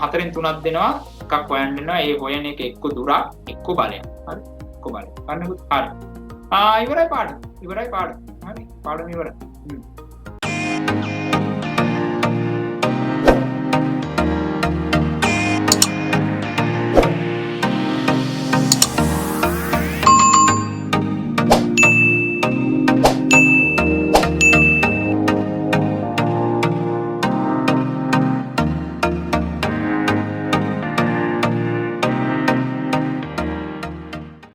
4න් 3ක් දෙනවා එකක් හොයන්න දෙනවා ඒ හොයන එක එක්ක දුරක් එක්ක බලයක් හරි එක්ක බලයක් හරි ඉවරයි පාඩම හරි පාඩම ඉවරයි